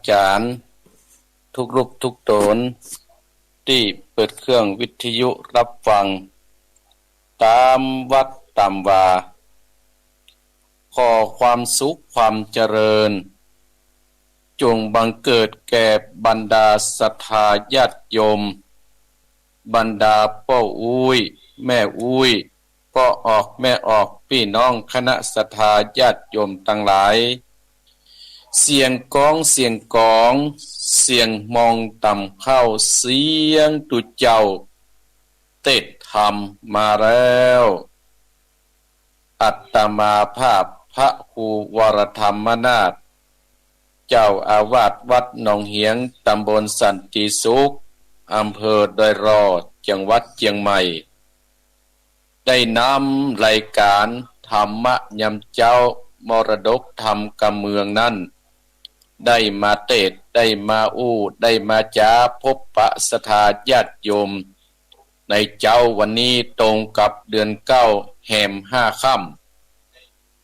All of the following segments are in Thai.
จารย์ทุกรูปทุกตนที่เปิดเครื่องวิทยุรับฟังตามวัดตามวาขอความสุขความเจริญจงบังเกิดแก่บรรดาศรัทธาญาติโยมบรรดาพ่ออุ้ยแม่อุ้ยพ่อออกแม่ออกพี่น้องคณะศรัทธาญาติโยมทั้งหลายเสียงก้องเสียงกองเสียงมองต่ำเข้าเสียงตุเจ้าเตดธรรมมาแล้วอัตตมาภาพพระครูวรธรรมนาถเจ้าอาวาสวัดหนองเหียงตำบลสันติสุขอำเภอดอยรอดจังหวัดเชียงใหม่ได้นำรายการธรรมยำเจ้ามรดกธรรมกำเมืองนั้นได้มาเทศน์ได้มาอู้ได้มาจาพบปะสถาญาติโยมในเจ้าวันนี้ตรงกับเดือนเก้าแห่ม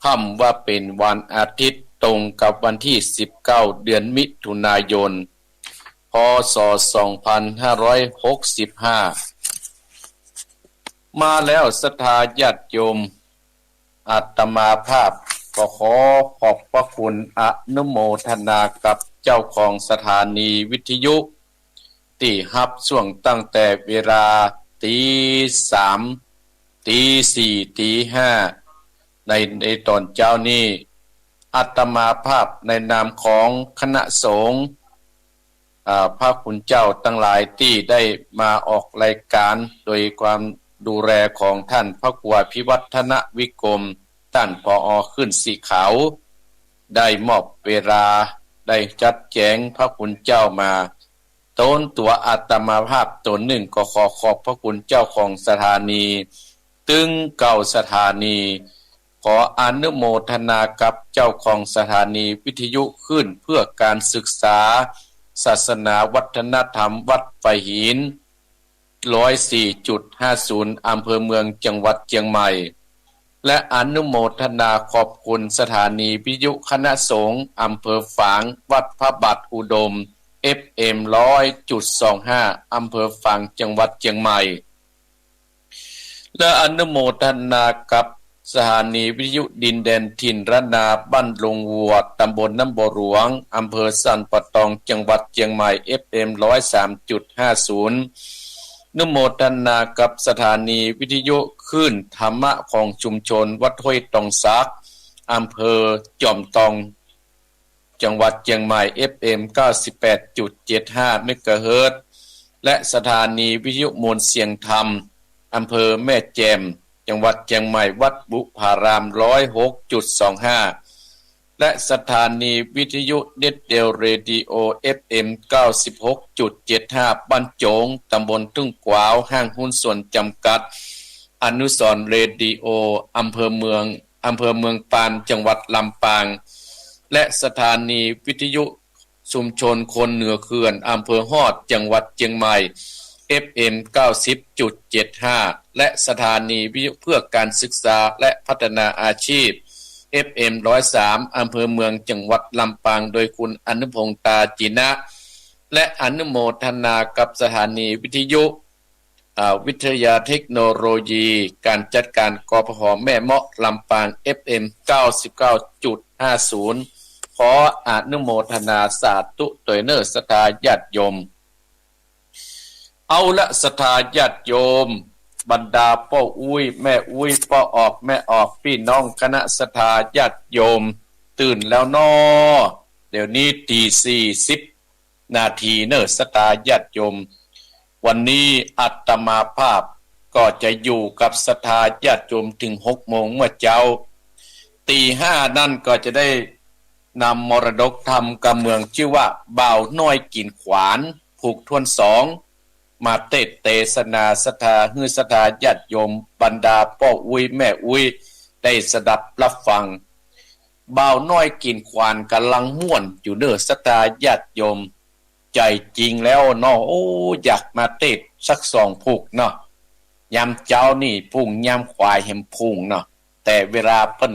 ค่ำว่าเป็นวันอาทิตย์ตรงกับวันที่19เดือนมิถุนายนพ.ศ. 2565มาแล้วศรัทธาญาติโยมอาตมาภาพก็ขอขอบพระคุณอนุโมทนากับเจ้าของสถานีวิทยุที่รับช่วงตั้งแต่เวลาตี3ตี4ตี5ในตอนเจ้านี้อาตมาภาพในนามของคณะสงฆ์พระคุณเจ้าทั้งหลายที่ได้มาออกรายการโดยความดูแลของท่านพระครูพิวัฒนวิกรมท่านผอ.ขึ้นสีขาวได้มอบเวลาได้จัดแจงพระคุณเจ้ามาตนตัวอาตมาภาพตนหนึ่งก็ขอขอบพระคุณเจ้าของสถานีตึงเก่าสถานีขออนุโมทนากับเจ้าของสถานีวิทยุขึ้นเพื่อการศึกษาศาสนาวัฒนธรรมวัดไฟหิน104.50 อำเภอเมืองจังหวัดเชียงใหม่และอนุโมทนาขอบคุณสถานีวิทยุคณะสงฆ์อำเภอฝางวัดพระบาทอุดม FM 100.25 อำเภอฝางจังหวัดเชียงใหม่และอนุโมทนากับสถานีวิทยุดินแดนถิ่นระนาบ้านลงวัวตำบลน้ำบ่อหลวงอำเภอสันปะตองจังหวัดเชียงใหม่ FM 103.50 นุโมทนากับสถานีวิทยุคลื่นธรรมะของชุมชนวัดห้วยตองซักอำเภอจอมตองจังหวัดเชียงใหม่ FM 98.75 เมกะเฮิรตซ์และสถานีวิทยุมวลเสียงธรรมอำเภอแม่แจ่มจังหวัดเชียงใหม่วัดบุพาราม 106.25 และสถานีวิทยุเน็ตเดลเรดิโอ FM 96.75 บ้านโจงตำบลทุ่งกวาวห้างหุ้นส่วนจำกัดอนุสรณ์เรดิโออำเภอเมืองปานจังหวัดลำปางและสถานีวิทยุชุมชนคนเหนือเขื่อนอำเภอฮอดจังหวัดเชียงใหม่ FM 90.75 และสถานีวิทยุเพื่อการศึกษาและพัฒนาอาชีพ FM 103 อำเภอเมืองจังหวัดลำปางโดยคุณอนุพงษ์ตาจินะและอนุโมทนากับสถานีวิทยุวิทยาเทคโนโลยีการจัดการกพหแม่เมาะลำปาง FM 99.50 ขออนุโมทนาสาธุโดยเนอร์ศรัทธาญาติโยมเอาละศรัทธาญาติโยมบรรดาพ่ออุ้ยแม่อุ้ยพ่อออกแม่ออกพี่น้องคณะศรัทธาญาติโยมตื่นแล้วน้อเดี๋ยวนี้ตี40นาทีเนอศรัทธาญาติโยมวันนี้อาตมาภาพก็จะอยู่กับศรัทธาญาติโยมถึง6 โมงเมื่อเจ้าตี5นั่นก็จะได้นำมรดกธรรมกำเมืองชื่อว่าบ่าวน้อยกินขวานผูกทวน2มาเทศนาศรัทธาฮือศรัทธาญาติโยมบรรดาพ่ออุ้ยแม่อุ้ยได้สดับรับฟังบ่าวน้อยกินขวานกำลังม่วนอยู่เด้อศรัทธาญาติโยมใจจริงแล้วเนาะโอ้อยากมาเทศสัก2ผูกเนาะยามเจ้านี่พุ่งยามควายแหมพุ่งเนาะแต่เวลาเพิ่น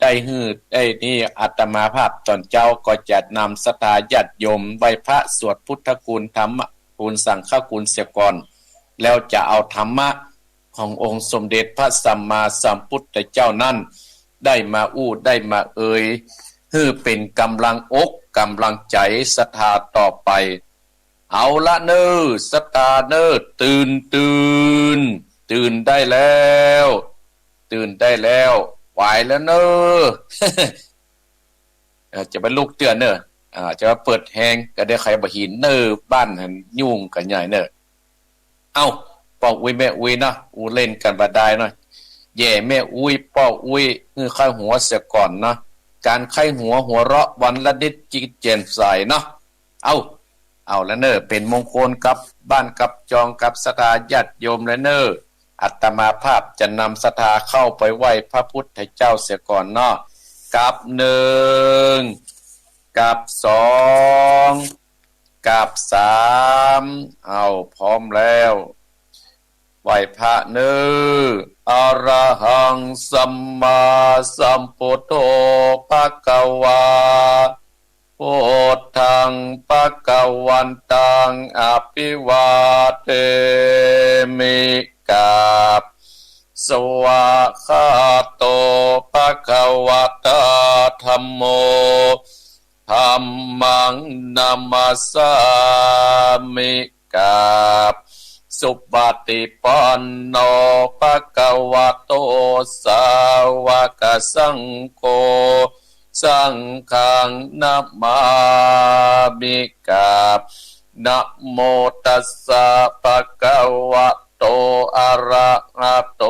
ได้ฮืดได้นี่อาตมาภาพตอนเจ้าก็จะนำศรัทธาญาติโยมไหว้พระสวดพุทธคุณธรรมคุณสังฆคุณเสียก่อนแล้วจะเอาธรรมะขององค์สมเด็จพระสัมมาสัมพุทธเจ้านั้นได้มาอู้ได้มาเอ่ยฮือเป็นกำลังอกกำลังใจศรัทธาต่อไปเอาละเนอศรัทธาเนอตื่นได้แล้วตื่นได้แล้วไหวแล้วเนอ จะไปลูกเตือนเนอจะมาเปิดแหงก็ได้ใครบ่หินเนอบ้านหันยุ่งกันใหญ่เนอเอ้าปอกอุ้ยแม่อุ้ยนะอูเล่นกันบ่ได้เนาะแย่แม่อุ้ยปอกอุ้ยคือไข้หัวเสียก่อนเนาะการไข้หัวเราะวันละนิดจิตเจนใสเนาะเอาแล้วเนอเป็นมงคลกับบ้านกับจองกับศรัทธาญาติโยมแล้วเนออัตมาภาพจะนำศรัทธาเข้าไปไหว้พระพุทธเจ้าเสียก่อนเนาะกับหนึ่งกับสองกับสามเอาพร้อมแล้วไหว้พระเนออะระหังสัมมาสัมพุทโธภะคะวาพุทธังภะคะวันตังอภิวาเทมิกาบสวะคาโตภะคะวะตาธัมโมธัมมังนัมมัสสามิกาบสุปฏิปันโนภะคะวะโตสาวกสังโฆสังฆังนัมมามิกาบนะโมตัสสะภะคะวะโตอะระหะโต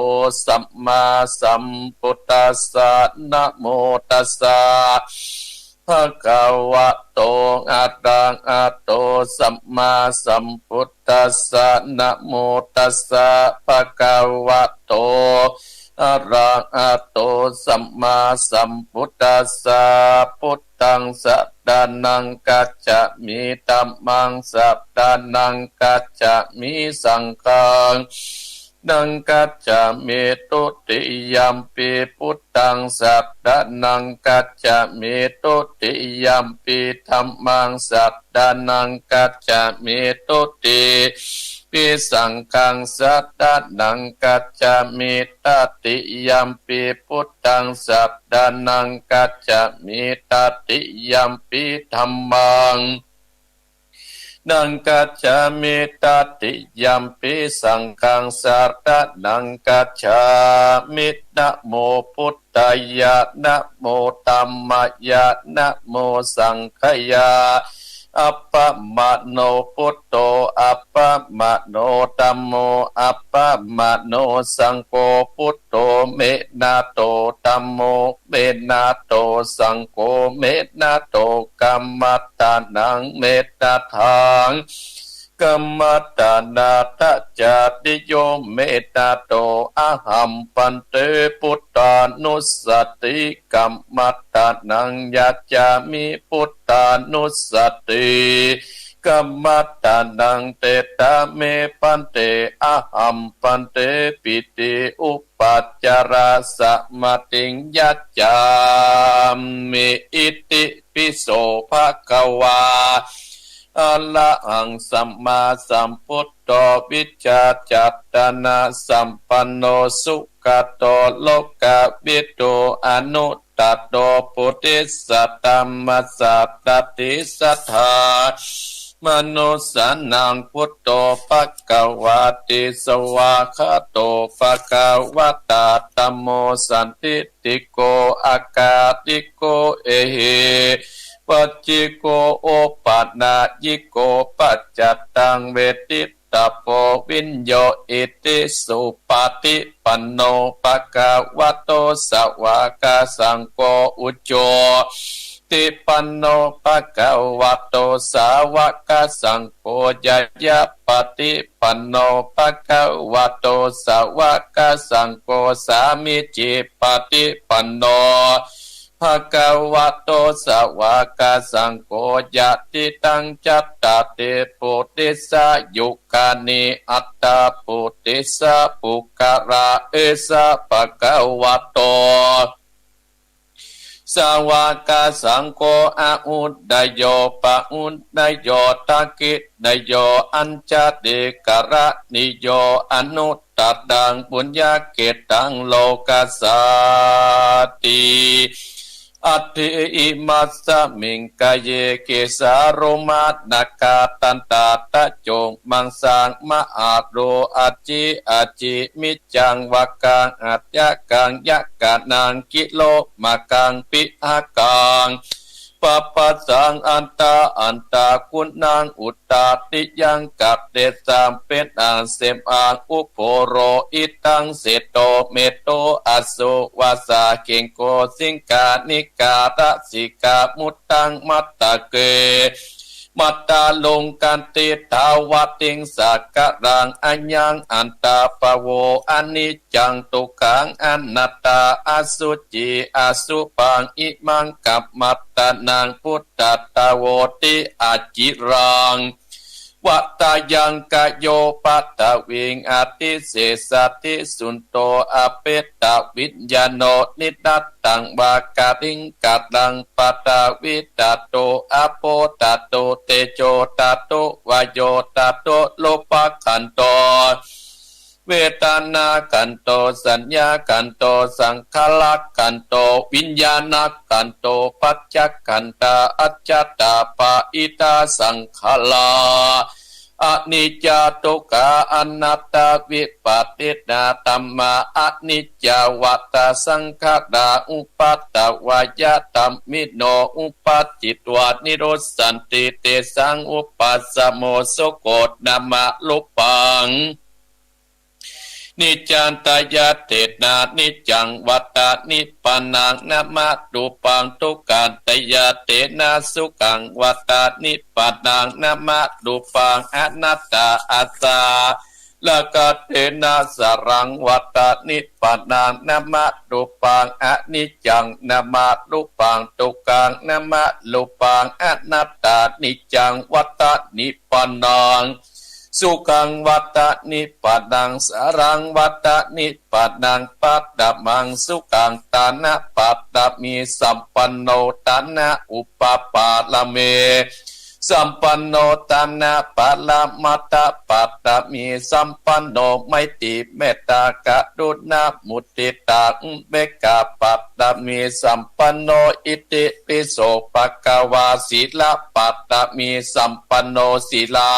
สัมมาสัมพุทธัสสะนะโมตัสสะภะคะวะโตอะระหะโตสัมมาสัมพุทธัสสะนะโมตัสสะภะคะวะโตอะระหะโตสัมมาสัมพุทธัสสะพุทธังสัตตานังกัจจะมิธัมมังสัตตานังกัจจะมิสังฆังนังกัจจะมิตุติยัมปิพุทธังสัตตานังกัจจะมิตุติยัมปิธัมมังสัตตานังกัจจะมิตุติปิสังฆังสัตตานังกัจจะมิตติยัมปิพุทธังสัตตานังกัจจะมิตติยัมปิธัมมังนังกัจจามิตติยัมปิสังฆังสัตตานังกัจฉามินะโมพุทธายะนะโมธัมมายะนะโมสังฆายะอัปปะมะโนพุทโธอัปปะมะโนธัมโมอัปปะมะโนสังโฆพุทโธเมนะโตธัมโมเมนะโตสังโฆเมนะโตกัมมัตตานังเมตตาทังกัมมัตตานาทัจจติโยเมตตาโตอะหัมปันเตพุทธานุสติกัมมัตตานังยัจจามิพุทธานุสติกัมมัตตานังเตตะเมปันเตอะหัมปันเตปิติอุปัจจาราสะมติงยัจจามิอิติปิโสภะคะวาอะระหังสัมมาสัมพุทโธวิจจาจัตตนะสัมปันโนสุขโตโลกวิทูอนุตตโตปุติสัตตัมมัสสัตตติสัทธามนุสานังพุทโธภควาติสวาคาโตภควตาธัมโมสันติติโกอากาติโกเอหิปัจจิโกโอปันนายิโกปัจจัตตังเวทิตาโพวิญโยอิติสุปฏิปันโนภควโตสวากาสังโฆอุจโจติปันโนภควโตสาวกสังโฆยยะปฏิปันโนภควโตสาวกสังโฆสามิจิปฏิปันโนภควโตสาวกสังโฆยะติตังจัตตติปุติสายุคานิอัตตาปุติสาปุกะระเอสะภควโต สวากาสังโฆอาอุดไดโยปะอุดไดโยตากิไดโยอัญจเดกระนิโยอนุตตัดดังปุญญาเกตังโลกัสสาติอัตถิอิมัสสมิงกายเยเกสาโรมาตนากาตันตาตะจงมังสังมะอาโรอาจิอาจิมิจังวะกังอัตยะกังยะกะนังกิโลมากังปิอากังปะปะสังอันตาอันตาคุณนางอุตตาติยังกับเดสามเป็นอันเสมอังอุโพโรอิตังเสโตเมโตอสุวาสาเกงโกสิงกานิกาตสิกามุตตังมัตตะเกมัตตาลงกันติทาวติงสักกะรังอัญญังอันตาปโวอนิจจังตุขังอนัตตาอสุจิอสุปังอิมังกัปมัตตานังพุทธตาโวติอจิรังวัตตายังกะโยปัตตวิงอติเสสติสุนโตอเปตตวิญญาโนนิดัตตังบากาติงกัดลังปัตตวิตาโตอโปตาโตเตโจตาโตวายโยตาโตโลภคันโตเวทนาคันโตสัญญาคันโตสังขารคันโตวิญญาณคันโตปัจจคันตาอัจจตาปะอิตาสังขารอนิจจตุกะอนัตตาวิปัสสินาธัมมาอนิจจวัตตสังขารอุปัตตวายตัมมิโนอุปัฏจิตวานิโรสันติเตสังอุปัสสโมโสโกฏนามะลุปังนิจจันตายาเตนานิจจังวัตตานิปปนังนามาตุปังทุกขันตายาเตนะสุขังวัตตานิปปนังนามาตุปังอนัตตาอัสสาละกะเตนะสรังวัตตานิปปนังนามาตุปังอนิจจังนามาตุปังทุกขังนามาตุปังอนัตตานิจจังวัตตานิปปนังสุขังวัตตะนิปปนังสรังวัตตะนิปปนังปัตตมังสุขังตานะปัตตมีสัมปันโนตานะอุปปาลเมสัมปันโนตานะปะละมัตตะปัตตมีสัมปันโนไมติเมตตากรุณามุติตาอุเบกขาปัตตมีสัมปันโนอิติปิโสภควาศีลปัตตมีสัมปันโนศีลา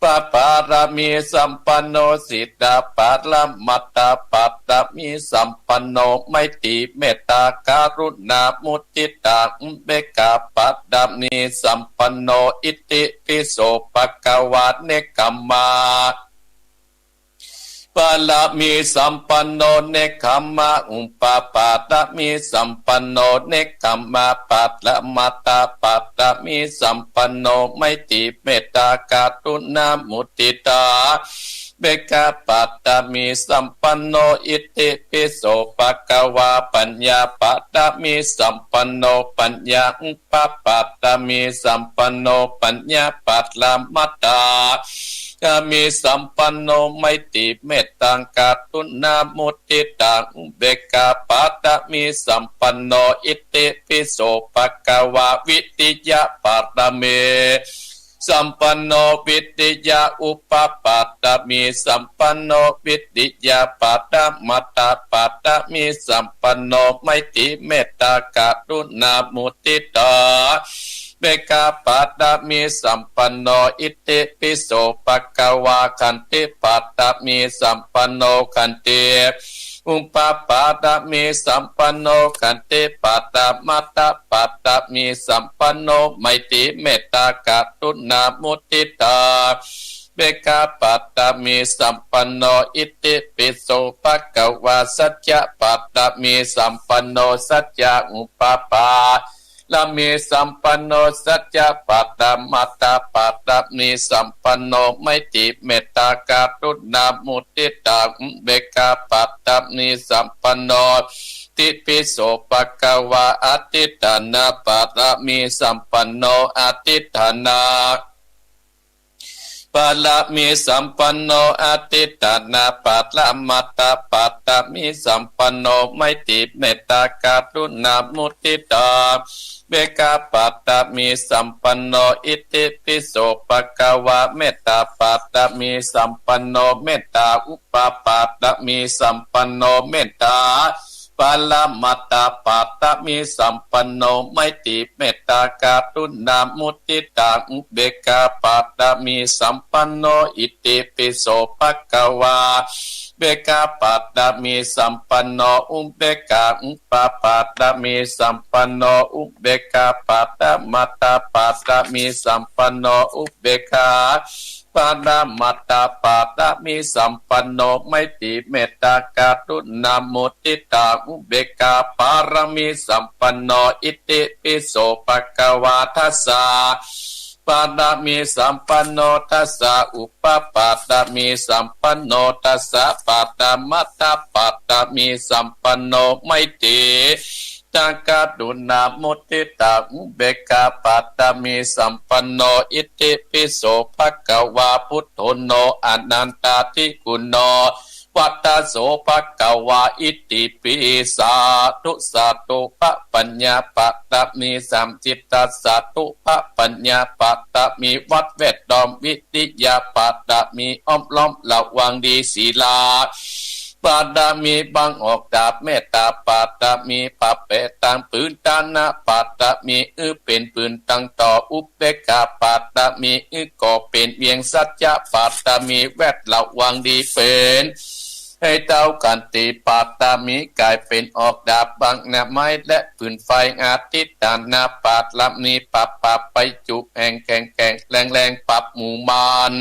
ปะปารมีสัมปันโนสิทธาปาลมัตตาปัตตมีสัมปันโนไมตรีเมตตาการุณามุติตาอุเบกขาปัตตมีสัมปันโนอิติปิโสภควาเนกขัมมาปะละมีสัมปันโนเนคขมะอุปปาตมีสัมปันโนเนคขมะปัตละมัตตาปัตตมีสัมปันโนไมตรีเมตตากรุณามุติตาเบกาปัตตมีสัมปันโนอิติปิโสภควาปัญญาปัตตมีสัมปันโนปัญญาอุปปัตตมีสัมปันโนปัญญาปัตละมัตตามีสัมปันโนไมตรีเมตตังกรุณามุติตังเบกขาปัตตมีสัมปันโนอิติปิโสภควาวิติยะปัตตเมสัมปันโนวิติยาอุปปัตตมีสัมปันโนวิติยาปัตตมัตตาปัตตมีสัมปันโนไมตรีเมตตากรุณามุติตาเบกาปัตตมีสัมปันโนอิติปิโสภควาคันติปัตตมีสัมปันโนคันติอุปปัตตมีสัมปันโนคันติปัตตมัตตปัตตมีสัมปันโนไมตรีเมตตากรุณามุติตาเบกาปัตตมีสัมปันโนอิติปิโสภควาสัจจะปัตตมีสัมปันโนสัจจะอุปปาละมีสัมปันโนสัจจะปัตตมัตตปัตตมีสัมปันโนไมตรีเมตตากรุณามุติตาเบกาปัตตมีสัมปันโนติปิโสภควาอติฐานาปัตตมีสัมปันโนอติฐานา ปาละมีสัมปันโนอาติตานาปัตละมัตตาปัตตามีสัมปันโนไม่ติเมตตากรุณามุติตาเบกาปัตตามีสัมปันโนอิติปิโสปะกวะเมตตาปัตตามีสัมปันโนเมตตาอุปปัตตามีสัมปันโนเมตตาปาลมัตตาปัตตมีสัมปันโนไม่ติเมตตากรุณามุติตาอุเบกาปัตตมีสัมปันโนอิติปิโสภควาเบกาปัตตมีสัมปันโนอุเบกาอุปปัตตมีสัมปันโนอุเบกาปัตตมัตตาปัตตมีสัมปันโนอุเบกาปานามัตตาปัตตมีสัมปันโนไม่ติเมตตากรุณามุติตาอุเบกาปารมีสัมปันโนอิติปิโสภควาทัสสะปานามีสัมปันโนทัสสะอุปปัตตมีสัมปันโนทัสสะปัตตมัตตาปัตตมีสัมปันโนไม่ติจักรุณามุติตาอุเบกาปัตตมีสัมปันโนอิติปิโสภควาพุทโธโนอนันตติกุณโนวัตตโสภควาอิติปิสาธุสัตตุปปัญญาปัตตมีสัมจิตตสัตตุปปัญญาปัตตมีวัดเวทดอมวิติยาปัตตมีอ้อมล้อมระวังดีศีลาปาดามีบังออกดาบเมตตาปัตตมีปัปเปตังปืนตานะปัตตมีเป็นปืนตั้งต่ออุปเบกาปัตตมีก่อเป็นเวียงสัจจะปัตตมีแวดระวังดีเป็นให้เต้ากันตีปัตตมีกลายเป็นออกดาบบังนาไม้และปืนไฟอาทิตตานาปัตตมีปับไปจุบแห่งแข่งแรงปับหมู่มาน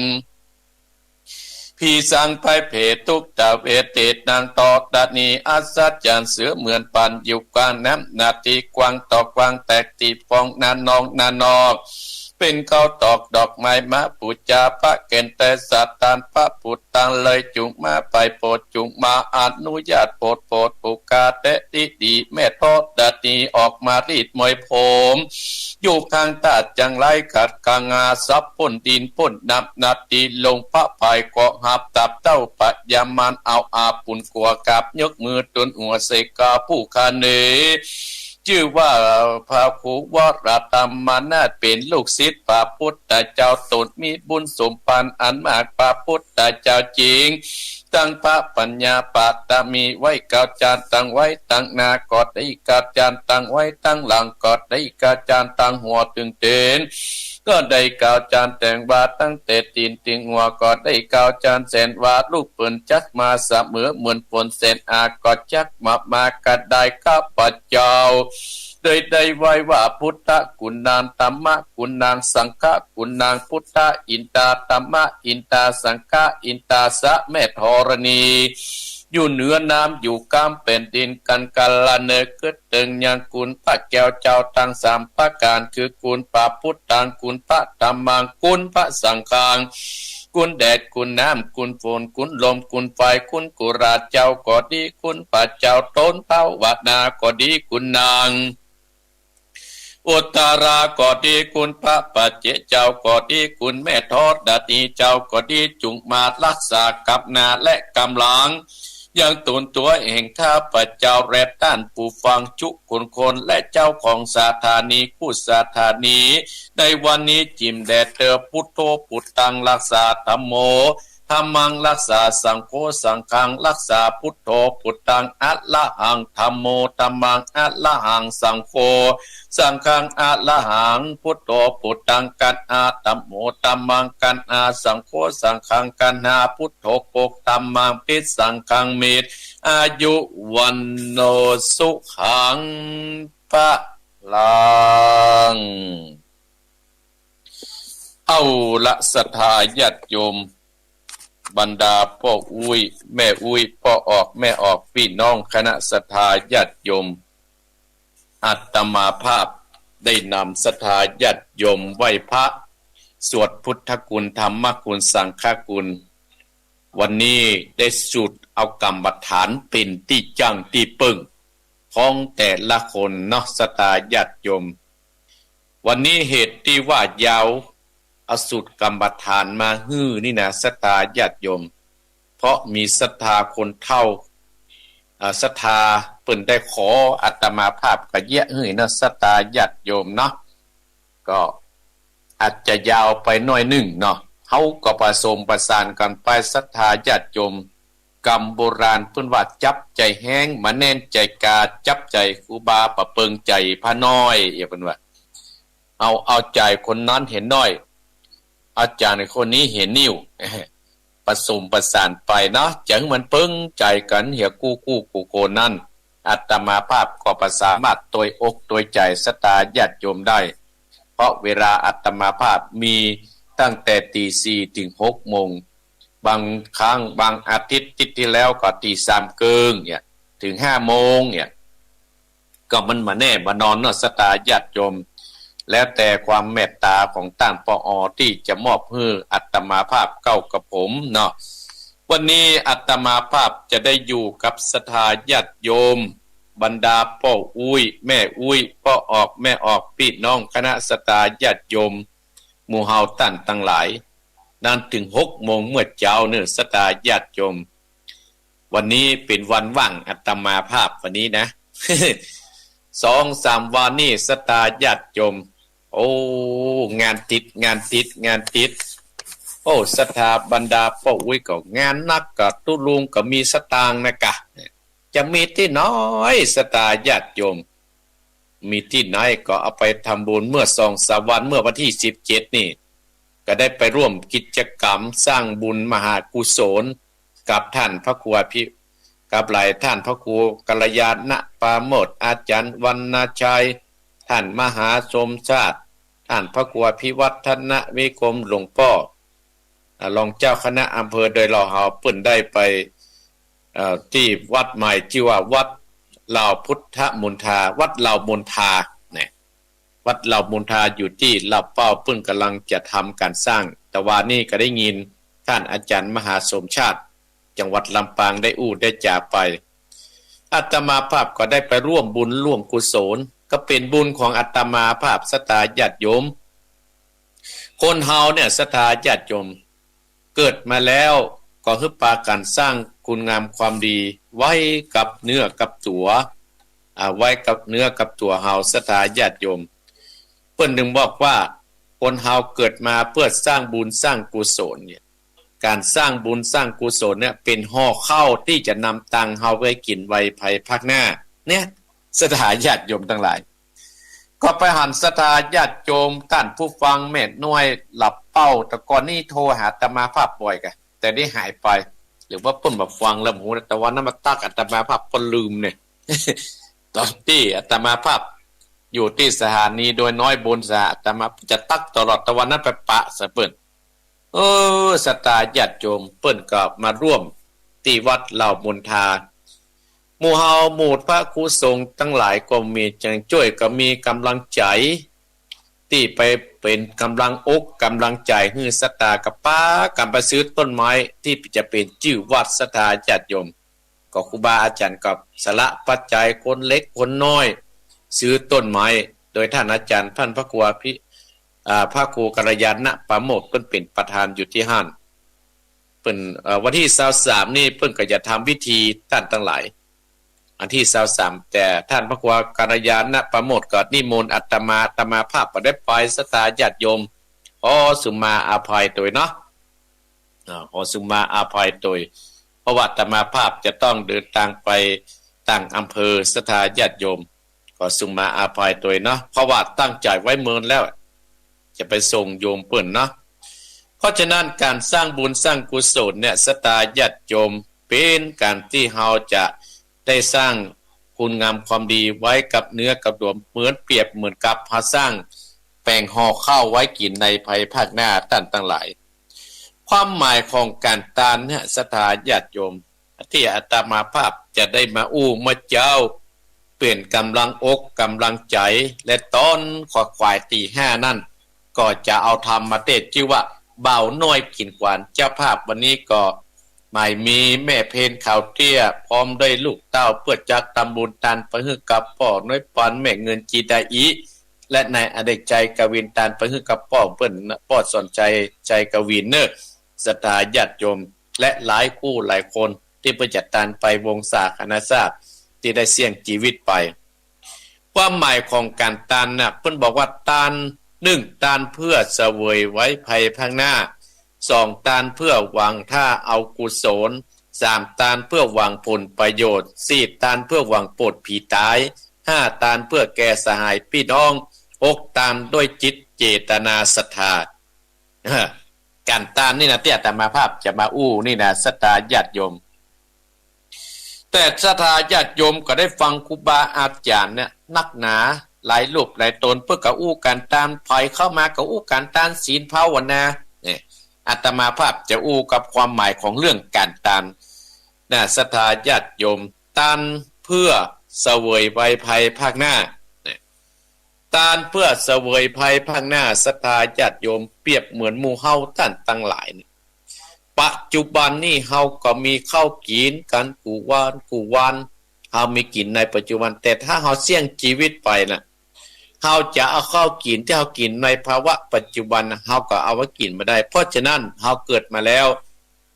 พี่สังไพเพทุกตะเวเตนางตอกดานีอัศจรรย์เสือเหมือนปันอยู่กลางน้ำนาทีกวางตอกกวางแตกตีฟองนานองเป็นข้าวตอกดอกไม้มะปูจาพระเกณฑ์แต่สัตตานพระปุตตังเลยจุงมาไปโปรดจุงมาอนุญาตโปรดปุกาเตติดีแม่ทอดดานีออกมารีดมวยผมอยู่ข้างตาจังไรขัดกางาซับพ่นดินพ่นนับนาทีลงพระภายเกาะหับตับเต้าปะยามันเอาอาปุ่นกัวกับยกมือตนหัวเสกาผู้คาเนชื่อว่าพระครูวรธรรมนาถเป็นลูกศิษย์พระพุทธเจ้าตนมีบุญสมพันธ์อันมากพระพุทธเจ้าจริงตั้งพระปัญญาปัตตมีไว้กาจานตั้งไว้ตั้งหน้ากอดได้กาจานตั้งไว้ตั้งหลังกอดได้กาจานตั้งหัวตึงเต้นก็ได้กาวจานแต่งบาตั้งแต่ตีนติงหัวก็ได้กาวจานแสนวาลูกปืนจักมาเสมอเหมือนฝนเสนอากอดจักมากัดได้ข้าพเจ้าโดยได้ไว้ว่าพุทธกุณนางธรรมกุณนางสังฆกุณนางพุทธอินตาธรรมอินตาสังฆอินตาสะแม่ธรณีอยู่เหนือน้ำอยู่กลางเป็นดินกันกาลเนกึดตึงยังกุลพระแก้วเจ้าทั้งสามประการคือกุลพระพุทธังกุลพระธรรมังกุลพระสังฆังกุลแดดกุลน้ำกุลฝนกุลลมกุลไฟกุลกุราชเจ้าก็ดีกุลพระเจ้าต้นเท้าวัดนาก็ดีกุลนางอุตตราก็ดีคุณพระปัจเจเจ้าก็ดีคุณแม่ทอดดาตีเจ้าก็ดีจุงมารักษากับนาและกำลังยังตนตัวเองข้าพเจ้าแรดต้านผู้ฟังจุคนและเจ้าของสถานีผู้สถานีในวันนี้จิมแดดเตอพุทโธพุทธังรักษาธัมโมธรรมังรักษาสังโฆสังฆังรักษาพุทโธพุทธังอะละหังธัมโมธัมมังอะละหังสังโฆสังฆังอะละหังพุทโธพุทธังกันอาธัมโมธัมมังกันอาสังโฆสังฆังกันอาพุทโธปกธัมมังปิสังฆังมิตรอายุวันโนสุขังพะลังเอาละศรัทธาญาติโยมบรรดาพ่ออุ้ยแม่อุ้ยพ่อออกแม่ออกพี่น้องคณะศรัทธาญาติโยมอาตมาภาพได้นำศรัทธาญาติโยมไหว้พระสวดพุทธคุณธรรมคุณสังฆคุณวันนี้ได้สุดเอากรรมฐานเป็นที่จังที่ปึ้งของแต่ละคนเนาะศรัทธาญาติโยมวันนี้เหตุที่ว่ายาว เอาสูตรกรรมฐานมาฮื้อนี่นะศรัทธาญาติโยมเพราะมีศรัทธาคนเฒ่าศรัทธาเปิ้นได้ขออาตมาภาพก็เยอะเฮ้ยนะศรัทธาญาติโยมเนาะก็อาจจะยาวไปหน่อยหนึ่งเนาะเฮาก็ผสมประสานกันไปศรัทธาญาติโยมกรรมโบราณเพิ่นว่าจับใจแห้งมาแน่นใจกาจับใจครูบาประเปิงใจพระน้อยอย่าเพิ่นว่าเอาใจคนนั้นเห็นน้อยอาจารย์คนนี้เห็นนิ้วผสมประสานไปเนาะจังมันเปิงใจกันเหี่ยกู้โกนั่นอาตมาภาพก็ประสามารถตัวยอกตัวยใจศรัทธาญาติโยมได้เพราะเวลาอาตมาภาพมีตั้งแต่ตี 4 ถึง 6 โมงบางครั้งบางอาทิตย์ที่แล้วก็ตี 3 เกิงเนี่ยถึง 5 โมงเนี่ยก็มันมาแน่มานอนเนาะศรัทธาญาติโยมแล้วแต่ความเมตตาของต่างปอที่จะมอบให้อาตมาภาพเก้ากับผมเนาะวันนี้อาตมาภาพจะได้อยู่กับศรัทธาญาติโยมบรรดาพ่ออุ้ยแม่อุ้ยพ่อออกแม่ออกพี่น้องคณะศรัทธาญาติโยมหมู่เฮาตั้นทั้งหลายนั่นถึง 6 โมงเมื่อเช้าเนื้อศรัทธาญาติโยมวันนี้เป็นวันว่างอาตมาภาพวันนี้นะ 2-3 วันนี้ศรัทธาญาติโยมโอ้งานติดโอ้ศรัทธาบรรดาพ่ออุ้ยก็งานนักก็ตุลุงก็มีสตางค์นะกะจะมีที่น้อยศรัทธาญาติโยมมีที่ไหนก็เอาไปทำบุญเมื่อ2-3 วันเมื่อวันที่17นี่ก็ได้ไปร่วมกิจกรรมสร้างบุญมหากุศลกับท่านพระครูพิกับหลายท่านพระครูกัลยาณปราโมทย์อาจารย์วรรณชัยท่านมหาสมชาติท่านพระครูพิวัฒนวิกรมหลวงพ่อรองเจ้าคณะอำเภอโดยเราเฮาเปิ้นได้ไปที่วัดใหม่ที่ว่าวัดเหล่าพุทธมณฑาวัดเหล่ามณฑาเนี่ยวัดเหล่ามณฑาอยู่ที่ลาดเป้าเปิ้นกำลังจะทำการสร้างแต่ว่านี่ก็ได้ยินท่านอาจารย์มหาสมชาติจังหวัดลำปางได้ได้จากไปอาตมาภาพก็ได้ไปร่วมบุญร่วมกุศลก็เป็นบุญของอาตมาภาพศรัทธาญาติโยมคนเฮาเนี่ยศรัทธาญาติโยมเกิดมาแล้วก็คือปากันสร้างคุณงามความดีไว้กับเนื้อกับตัวไว้กับเนื้อกับตัวเฮาศรัทธาญาติโยมเพิ่นถึงบอกว่าคนเฮาเกิดมาเพื่อสร้างบุญสร้างกุศลเนี่ยการสร้างบุญสร้างกุศลเนี่ยเป็นห่อข้าวที่จะนำตังเฮาไว้กินไว้ภายภาคหน้าเนี่ยศรัทธาญาติโยมทั้งหลายก็ไปหันศรัทธาญาติโยมท่านผู้ฟังแม่น้อยหลับเป้าแต่ก่อนนี้โทรหาอาตมาภาพบ่อยกันแต่ได้หายไปหรือว่าเพิ่นมาฟังแล้วหูแต่ว่านั้นมาตักอาตมาภาพเพิ่นลืมเนี่ย ตอนที่อาตมาภาพอยู่ที่สถานีโดยน้อยบนสะอาตมาจะตักตลอดแต่วันนั้นไปปะซะเปิ้นศรัทธาญาติโยมเปิ้นก็มาร่วมที่วัดเหล่ามณฑาหมู่เฮาหมู่พระครูสงฆ์ทั้งหลายก็มีจังช่วยก็มีกำลังใจที่ไปเป็นกำลังอกกำลังใจให้ศรัทธากับป้ากันไปซื้อต้นไม้ที่จะเป็นชื่อวัดศรัทธาญาติโยมก็ครูบาอาจารย์กับสละปัจจัยคนเล็กคนน้อยซื้อต้นไม้โดยท่านอาจารย์ท่านพระครูพระครูกัลยาณปราโมทย์เพิ่นเป็นประธานอยู่ที่ห้านเพิ่นวันที่23นี่เพิ่นก็จะทำพิธีท่านทั้งหลายอันที่23แต่ท่านพระครูกัลยาณปราโมทย์ก็นิมนต์อาตมาภาพได้ไปศรัทธาญาติโยมขอสุมาอาภัยโดยเนาะขอสุมาอาภัยโดยเพราะว่าอาตมาภาพจะต้องเดินทางไปต่างอำเภอศรัทธาญาติโยมขอสุมาอาภัยโดยเนาะเพราะว่าตั้งใจไว้เมินแล้วจะไปส่งโยมเปิ้นเนาะเพราะฉะนั้นการสร้างบุญสร้างกุศลเนี่ยศรัทธาญาติโยมเป็นการที่เฮาจะได้สร้างคุณงามความดีไว้กับเนื้อกับตัวเหมือนเปรียบเหมือนกับเฮาสร้างแป้งห่อข้าวไว้กินในภายภาคหน้าท่านทั้งหลายความหมายของการตานเนี่ยศรัทธาญาติโยมที่อาตมาภาพจะได้มามาเจ้าเปลี่ยนกำลังอกกำลังใจและตอนขอควายตี 5นั่นก็จะเอาธรรมมาเทศน์ชื่อว่าเบาน้อยกินกวานเจ้าภาพวันนี้ก็หมายมีแม่เพนข่าวเตี้ยพร้อมด้วยลูกเต้าเพื่อจักทำบุญทานไปให้กับพ่อน้อยปานแม่เงินจีดาอี และนายอเดกใจกวินตานไปฮือกับป้อเปิ้นป้อสนใจใจกวินเนอร์ศรัทธาญาติโยมและหลายคู่หลายคนที่ประจัดตานไปวงศาคณะศาสตร์ที่ได้เสี่ยงชีวิตไปความหมายของการตานน่ะเพิ่นบอกว่าตาน1ตานเพื่อเสวยไว้ภัยข้างหน้า2ตานเพื่อหวังท่าเอากุศล3ตานเพื่อหวังผลประโยชน์4ตานเพื่อหวังปลดผีตาย5ตานเพื่อแก่สหายพี่น้อง6ตานด้วยจิตเจตนาศรัทธาการตานนี่นะที่อาตมาภาพจะมานี่นะศรัทธาญาติโยมแต่ศรัทธาญาติโยมก็ได้ฟังครูบาอาจารย์เนี่ยนักหนาหลายรูปหลายตนเพื่อกะการตานภัยเข้ามากะการตานศีลภาวนาเนี่ยอาตมาภาพจะกับความหมายของเรื่องการตานนะศรัทธาญาติโยมตานเพื่อเสวยภัยภาคหน้าตานเพื่อเสวยภัยภาคหน้าศรัทธาญาติโยมเปรียบเหมือนหมู่เฮาท่านตั้งหลายนี่ปัจจุบันนี่เฮาก็มีข้าวกินกันกูวันเฮามีกินในปัจจุบันแต่ถ้าเฮาเสี่ยงชีวิตไปน่ะเฮาจะเอาข้าวกินที่เฮากินในภาวะปัจจุบันเฮาก็เอาไว้กินไม่ได้เพราะฉะนั้นเฮาเกิดมาแล้ว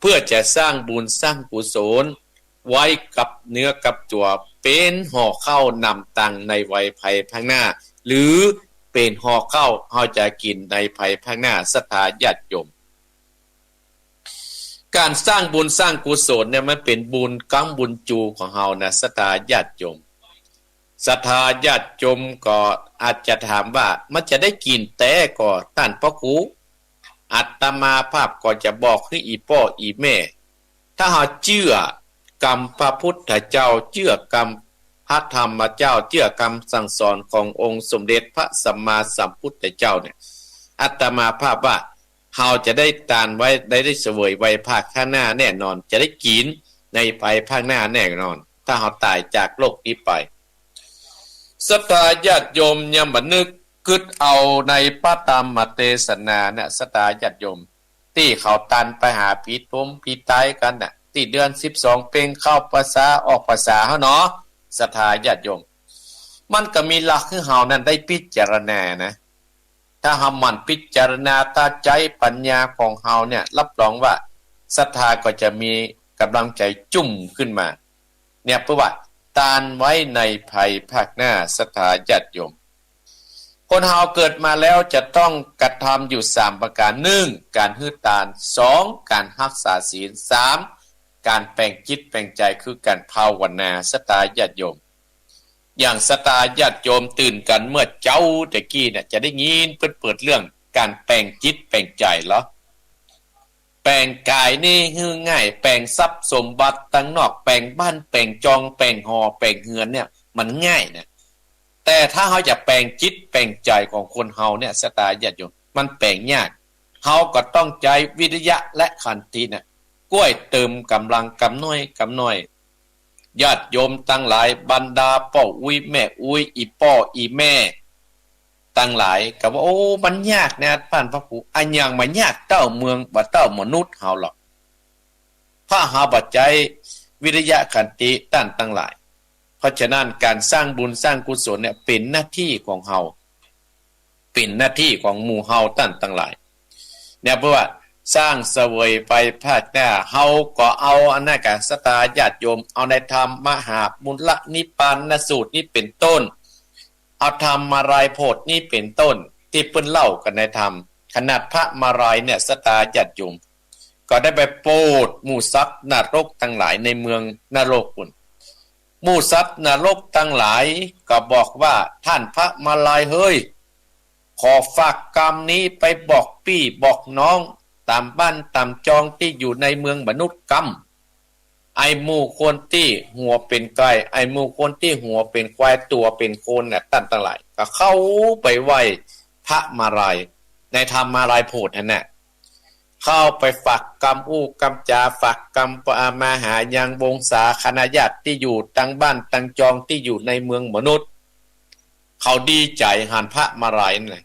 เพื่อจะสร้างบุญสร้างกุศลไว้กับเนื้อกับตัวเป็นห่อข้าวนำตังในวัยภัยภาคหน้าหรือเป็นห่อข้าวเฮาจะกินในภัยภาคหน้าศรัทธาญาติโยมการสร้างบุญสร้างกุศลเนี่ยมันเป็นบุญกังบุญจูของเฮานะศรัทธาญาติโยมศรัทธาญาติโยมก็อาจจะถามว่ามันจะได้กินแต่ก็ท่านพ่อครูอาตมาภาพก็จะบอกให้อีพ่ออีแม่ถ้าเฮาเชื่อกรรมพระพุทธเจ้าเชื่อกรรมพระธรรมเจ้าเชื่อกรรมสั่งสอนขององค์สมเด็จพระสัมมาสัมพุทธเจ้าเนี่ยอาตมาภาพว่าเฮาจะได้ตานไว้ได้เสวยไว้ภาคข้างหน้าแน่นอนจะได้กินในภายภาคหน้าแน่นอนถ้าเฮาตายจากโลกนี้ไปศรัทธาญาติโยมยังบันนึกคิดเอาในพระธรรมเทศนาเนี่ยศรัทธาญาติโยมที่เขาตันไปหาผีตุมผีตายกันน่ะที่เดือน12เป็นเข้าภาษาออกภาษาเฮาเนาะศรัทธาญาติโยมมันก็มีหลักคือเฮานั้นได้พิจารณานะถ้าเฮามันพิจารณาตาใจปัญญาของเฮาเนี่ยรับรองว่าศรัทธาก็จะมีกำลังใจจุ่มขึ้นมาเนี่ยเพราะว่าตานไว้ในภัยภาคหน้าศรัทธาญาติโยมคนเฮาเกิดมาแล้วจะต้องกระทำอยู่3ประการ1การฮื้อตาน2การรักษาศีล3การแปลงจิตแปลงใจคือการภาวนาศรัทธาญาติโยมอย่างศรัทธาญาติโยมตื่นกันเมื่อเจ้าตะกี้เนี่ยจะได้ยินเปิดเรื่องการแปลงจิตแปลงใจเหรอแปลงกายนี่คือง่ายแปลงทรัพย์สมบัติตั้งนอกแปลงบ้านแปลงจองแปลงหอแปลงเฮือนเนี่ยมันง่ายนะแต่ถ้าเฮาจะแปลงจิตแปลงใจของคนเฮาเนี่ยศรัทธาญาติโยมมันแปลงยากเฮาก็ต้องใจวิริยะและขันติน่ะก้วยเติมกำลังกำน้อยญาติโยมตั้งหลายบรรดาพ่ออุ้ยแม่อุ้ยอีพ่ออีแม่ตั้งหลายก็ว่าโอ้มันยากนะท่านพระครูอันยังมันยากเต้าเมืองบ่เต้ามนุษย์เฮาหรอกถ้าเฮาบ่ใจวิริยะขันติต้านตั้งหลายเพราะฉะนั้นการสร้างบุญสร้างกุศลเนี่ยเป็นหน้าที่ของเฮาเป็นหน้าที่ของหมู่เฮาต้านตั้งหลายเนี่ยเพราะว่าสร้างเสวยไปภาคหน้าเฮาก็เอาอันนั้นกะศรัทธาญาติโยมเอาในธรรมมหามุลนิพพานสูตรนี้เป็นต้นเอาธรรมมารายโพธินี้เป็นต้นที่เพิ่นเล่ากันในธรรมขนาดพระมารายเนี่ยศรัทธาญาติโยมก็ได้ไปโปรดหมู่สัตว์นรกทั้งหลายในเมืองนรกพุ่นหมู่สัตว์นรกทั้งหลายก็บอกว่าท่านพระมารายเฮ้ยขอฝากกรรมนี้ไปบอกพี่บอกน้องตามบ้านตามจองที่อยู่ในเมืองมนุษย์กรรมไอหมู่คนที่หัวเป็นไก่ไอหมู่คนที่หัวเป็นควายตัวเป็นโคนน่ะตั้งหลายก็เข้าไปไหว้พระมารายในธรรมมารายโพธินั่นน่ะเข้าไปฝากกรรมกรรมจาฝากกรรมปามาหายังวงศาคณะญาติที่อยู่ตั้งบ้านตั้งจองที่อยู่ในเมืองมนุษย์เขาดีใจหันพระมารายนั่นแหละ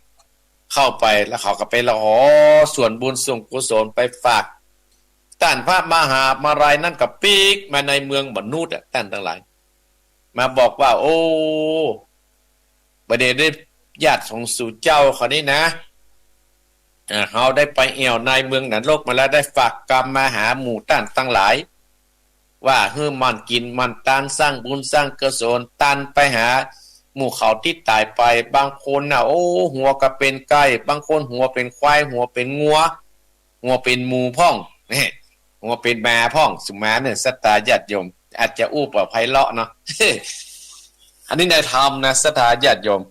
เข้าไปแล้วเขาก็ไปละส่วนบุญส่วนกุศลไปฝากท่านพระมหามารายนั่นกับปีกมาในเมืองมนุษย์ท่านทั้งหลายมาบอกว่าโอ้ประเดี๋ยวได้ ญาติของสู่เจ้าเขานี่นะเราได้ไปเอี่ยวในเมืองนันโลกมาแล้วได้ฝากกรรมมาหาหมู่ต้านตั้งหลายว่าเฮ้มันกินมันตานสร้างบุญสร้างกุศลตันไปหาหมู่เขาที่ตายไปบางคนน่ะโอ้หัวก็เป็นไก่บางคนหัวเป็นควายหัวเป็นงัวหัวเป็นหมูพ่องนี่หัวเป็นแม่พ่องสุมาเนี่ยสตาญาติโยมอาจจะอู้ปลอดภัยเลาะเนาะ อันนี้ในธรรมนะสตาญาติโยม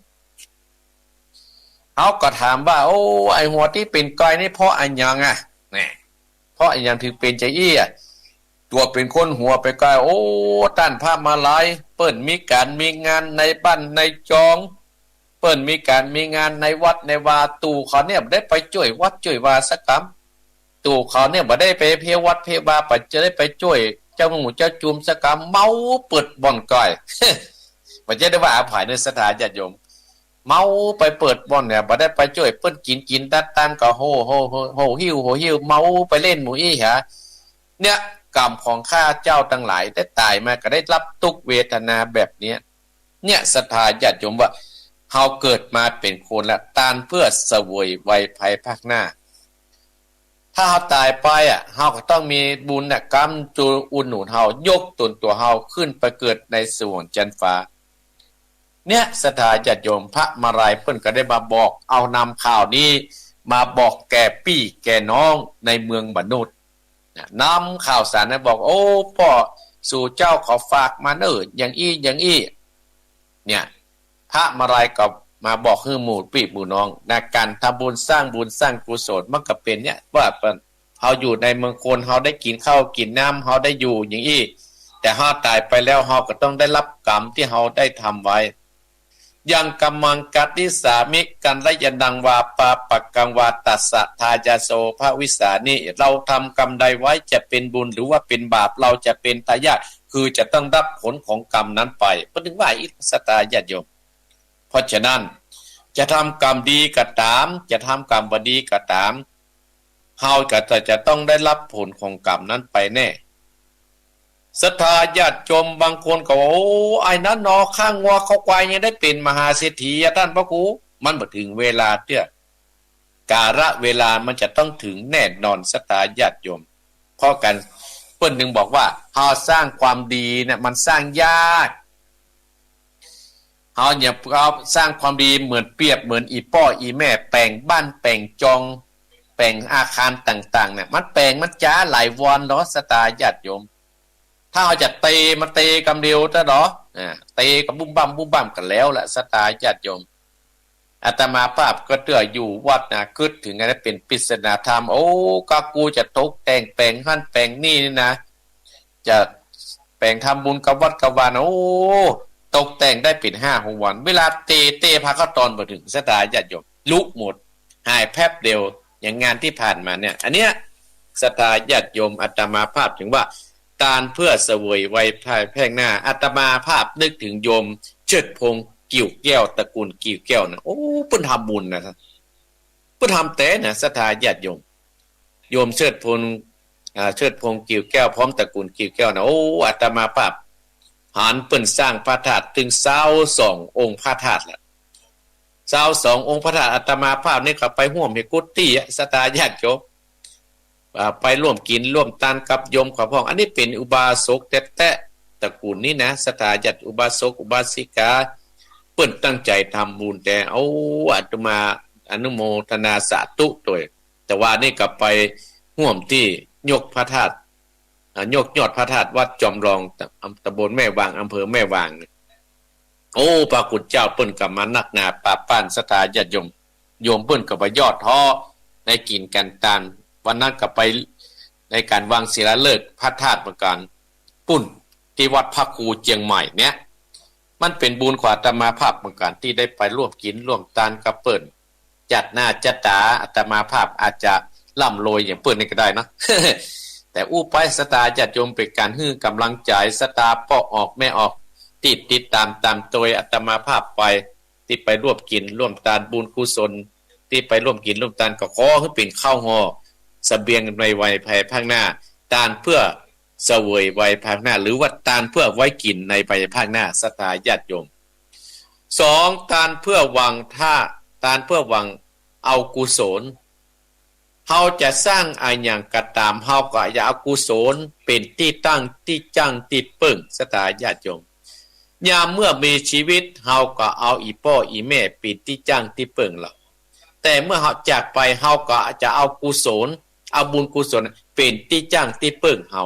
เขาก็ถามว่าโอ้ไอหัวที่เป็นก้อยนี่เพราะอันยังอ่ะนี่เพราะอันยังถึงเป็นใจอี้อ่ะตัวเป็นคนหัวไปก้อยโอ้ต้านผ้ามาลายเปิ้นมีการมีงานในบ้านในจองเปิ้นมีการมีงานในวัดในวาตู่เขาเนี่ยได้ไปช่วยวัดช่วยวาสักคำตู่เขาเนี่ยบ่ได้ไปเพวัดเพวาปัจจะได้ไปช่วยเจ้าหมู่เจ้าจุมสักคำเมาเปิดบ่อนก้อย ปัจจะได้ว่าอาภัยในสถานญาติโยมเมาไปเปิดบ่อนเนี่ยบ่ได้ไปช่วยเปิ้นกินตัดตามก็โหหิวเมาไปเล่นหมู่อี้หะเนี่ยกรรมของข้าเจ้าทั้งหลายได้ตายมาก็ได้รับทุกเวทนาแบบเนี้ยเนี่ยศรัทธาญาติโยมว่าเฮาเกิดมาเป็นคนละตานเพื่อเสวยไว้ภายภาคหน้าถ้าเฮาตายไปเฮาก็ต้องมีบุญกรรมจูอุดหนุนเฮายกตนตัวเฮาขึ้นไปเกิดในสวรรค์จันทร์ฟ้าเนี่ยศรัทธาญาติโยมพระมาลัยเพิ่นก็ได้มาบอกเอานำข่าวนี้มาบอกแก่พี่แก่น้องในเมืองมนุษย์นำข่าวสารนะบอกโอ้พ่อสู่เจ้าขอฝากมาอย่างอี้เนี่ยพระมาลัยก็มาบอกให้หมู่พี่หมู่น้องในการทำบุญสร้างบุญสร้างกุศลมันก็เป็นเนี่ยว่าเฮาอยู่ในเมืองคนเฮาได้กินข้าวกินน้ำเฮาได้อยู่อย่างอี้แต่เฮาตายไปแล้วเฮาก็ต้องได้รับกรรมที่เฮาได้ทำไว้ยังกัมมังกัตติสามิกันละยนังวาปาปักกังวาตัสสะทายาโสภวิสานิเราทำกรรมใดไว้จะเป็นบุญหรือว่าเป็นบาปเราจะเป็นทายาทคือจะต้องรับผลของกรรมนั้นไปเพราะถึงว่าอิสตาญาติโยมเพราะฉะนั้นจะทำกรรมดีก็ตามจะทำกรรมบ่ดีก็ตามเฮาก็จะต้องได้รับผลของกรรมนั้นไปแน่ศรัทธาญาติโยมบางคนก็ว่าโอ้ไอ้นั้นนอข้างงัวเขาควายยังได้เป็นมหาเศรษฐีท่านพระครูมันบ่ถึงเวลาเตื้อกาละเวลามันจะต้องถึงแน่นอนศรัทธาญาติโยมเพราะกันเพิ่นนึงบอกว่าเฮาสร้างความดีเนี่ยมันสร้างยากเฮาอย่าสร้างความดีเหมือนเปรียบเหมือนอีพ่ออีแม่แปลงบ้านแปลงจองแปลงอาคารต่างๆเนี่ยมันแปลงมันจ้าหลายวันเนาะศรัทธาญาติโยมถ้าเราจะเตมาเตกำเดียวซะเนาะเตกับบุ้มบั่มกันแล้วแหละสตาญาติโยมอาตมาภาพก็เตื้ออยู่วัดนะคิดถึงอะไรเป็นปริศนาธรรมโอ้ก็กูจะตกแต่งแปลงหั่นแปลงนี่นะจะแปลงทำบุญกับวัดกับวานโอ้ตกแต่งได้เป็น5-6 วันเวลาเตพาเข้าตอนมาถึงสตาญาติโยมลุกหมดหายแป๊บเดียวอย่างงานที่ผ่านมาเนี่ยอันเนี้ยสตาญาติโยมอาตมาภาพถึงว่าการเพื่อเสวยไว้ภายภาคหน้าอาตมาภาพนึกถึงโยมเชิดพงษ์กิ่วแก้วตระกูลกิ่วแก้วนะโอ้เพิ่นทำบุญนะครับเพิ่นทำแต่นะศรัทธาญาติโยมเชิดพงษ์กิ่วแก้วพร้อมตระกูลกิ่วแก้วนะโอ้อาตมาภาพหารเปิ้นสร้างพระธาตุถึง22องค์พระธาตุละ22องค์พระธาตุอาตมาภาพนี่ก็ไปร่วมให้กุฏิศรัทธาญาติโยมไปร่วมกินร่วมทานกับโยมขอพ้องอันนี้เป็นอุบาสกแต่ตระกูลนี้นะศรัทธาญาติอุบาสกอุบาสิกาเปิ้นตั้งใจทำบุญแต่เอาอาตมาอนุโมทนาสาธุด้วยแต่ว่านี่ก็ไปร่วมที่ยกพระธาตุยกยอดพระธาตุวัดจอมรองตำบลแม่วางอำเภอแม่วางโอ้พระคุณเจ้าเปิ้นก็มานักหนาปราบป้านศรัทธาญาติโยมเปิ้นก็ไปยอดท้อในกินกันตานวันนั้นก็ไปในการวางศิลาฤกษ์พระธาตุประการปุ่นที่วัดพระครูเจียงใหม่เนี่ยมันเป็นบุญขวาอาตมาภาพประการที่ได้ไปร่วมกินร่วมทานกับเปิ้นจัดหน้าจัดตาอาตมาภาพอาจจะร่ำรวยอย่างเปิ้นนี่ก็ได้นะ แต่อู้ไปสตาญาติโยมเป็นการฮื้อกำลังใจสตาป้อออกแม่ออกติดตามตัวอาตมาภาพไปที่ไปร่วมกินร่วมทานบุญกุศลที่ไปร่วมกินร่วมทานก็ขอให้เป็นข้าวห่อเสบียงในวัยภายภาคหน้าทานเพื่อเสวยวัยภาคหน้าหรือว่าทานเพื่อไว้กินในภายภาคหน้าศรัทธาญาติโยม สองการเพื่อหวังเอากุศลเฮาจะสร้างอะไรอย่างกระตามเฮาก็อย่าเอากุศลเป็นที่ตั้งที่จังที่ปึ้งสถาญาติโยมยามเมื่อมีชีวิตเฮาก็เอาอีพ่ออีแม่เป็นที่จังที่ปึ้งแล้วแต่เมื่อเฮาจากไปเฮาก็จะเอากุศลเอาบุญกุศลเป็นที่จังที่ปึ้งเฮา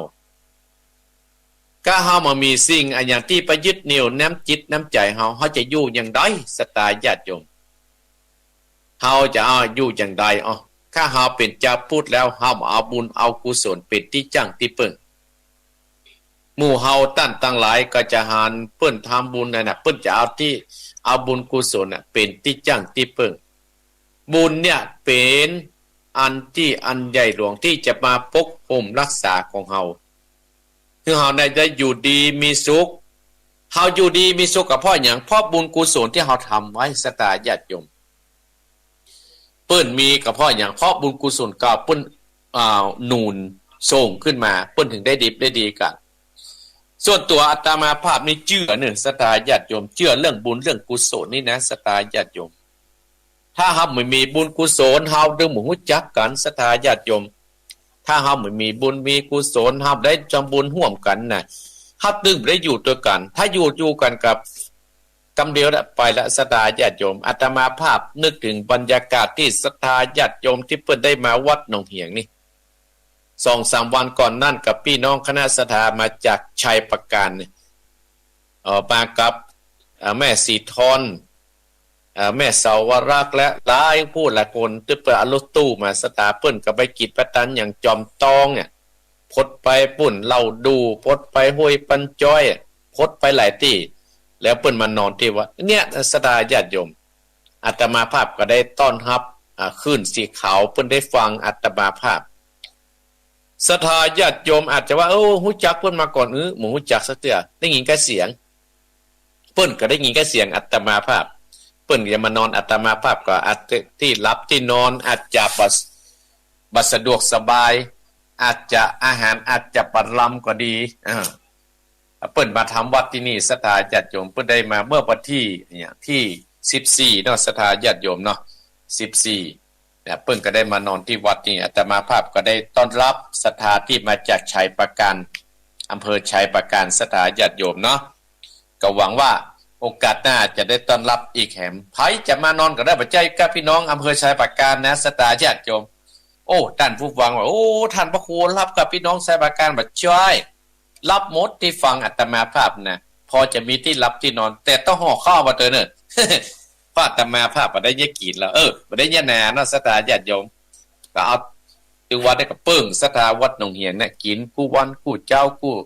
ก็เฮามามีสิ่งอันอย่างที่ประยึดเหนี่ยวน้ำจิตน้ำใจเฮาจะอยู่อย่างไรสถาญาติโยมเฮาจะเอาอยู่อย่างไรถ้าเฮาเป็นเจ้าพูดแล้วเฮาเอาบุญเอากุศลเป็นที่จังที่ปึ้งหมู่เฮาตั้งหลายก็จะหารเปิ้นทำบุญนั่นน่ะเปิ้นจะเอาบุญกุศลน่ะเป็นที่จังที่ปึ้งบุญเนี่ยเป็นอันใหญ่หลวงที่จะมาปกป้องรักษาของเฮาคือเฮาได้อยู่ดีมีสุขเฮาอยู่ดีมีสุขกับเพราะหยังเพราะบุญกุศลที่เฮาทำไว้สตาญาติโยมเปิ้นมีกับเพราะหยังเพราะบุญกุศลก็เปิ้นนูนส่งขึ้นมาเปิ้นถึงได้ดีกันส่วนตัวอาตมาภาพนี่เชื่อเนี่ยสตาญาติโยมเชื่อเรื่องบุญเรื่องกุศลนี่นะสตาญาติโยมถ้าเฮาไม่มีบุญกุศลเฮาดึงหมู่รู้จักกันสตาญาติโยมถ้าเฮาไม่มีบุญมีกุศลเฮาได้จำบุญร่วมกันน่ะเฮาดึงได้อยู่ด้วยกันถ้าอยู่กันกับกำเดียวละไปละสตาญาติโยมอาตมาภาพนึกถึงบรรยากาศที่สตาญาติโยมที่เพิ่นได้มาวัดหนองเหียงนี่2-3 วันก่อนนั่นกับพี่น้องคณะสถามาจากชัยประการเนี่ยมากับแม่สีทอนแม่สาวรักษ์และหลายผู้หลายคนที่เปิดรถตู้มาสตาเปิ้นกับไปกิจประตันอย่างจอมตองเนี่ยพดไปปุ่นเล่าดูพดไปห้วยปันจ้อยพดไปหลายที่แล้วเปิ้นมานอนที่ว่าเนี่ยสตาญาติโยมอาตมาภาพก็ได้ต้อนรับขึ้นสีขาวเปิ้นได้ฟังอาตมาภาพศรัทธาญาติโยมอาจจะว่าฮู้จักเพิ่นมาก่อนหมู่ฮู้จักซะเตื้อได้ยินแค่เสียงเพิ่นก็ได้ยินแค่เสียงอาตมาภาพเพิ่นจะมานอนอาตมาภาพก็อาจจะที่รับที่นอนอาจจะบ่สะดวกสบายอาจจะอาหารอาจจะปลำก็ดีเพิ่นมาทำวัดที่นี่ศรัทธาญาติโยมเพิ่นได้มาเมื่อวันที่ที่14เนาะศรัทธาญาติโยมเนาะ14เนี่ยเพิ่นก็ได้มานอนที่วัดนี่อาตมาภาพก็ได้ต้อนรับศรัทธาที่มาจากชัยประการอำเภอชัยประการศรัทธาญาติโยมเนาะก็หวังว่าโอกาสหน้าจะได้ต้อนรับอีกแห่งไผจะมานอนก็ได้ปัจจัยกับพี่น้องอำเภอชัยประการนะศรัทธาญาติโยมท่านผู้ฟังว่าท่านพระครูรับกับพี่น้องชัยประการบัดจ้อยรับหมดที่ฟังอาตมาภาพนะพอจะมีที่รับที่นอนแต่ต้องห่อข้าวมาเตือนเนอะพระอาตมาภาพบ่ได้แยกกินแล้วบ่ได้แยกแหน่เนาะศรัทธาญาติโยมก็เอาถึงวัดได้ก็เปิ้งศรัทธาวัดหนองเหียงน่ะกินกู้วันกู้เจ้ากู้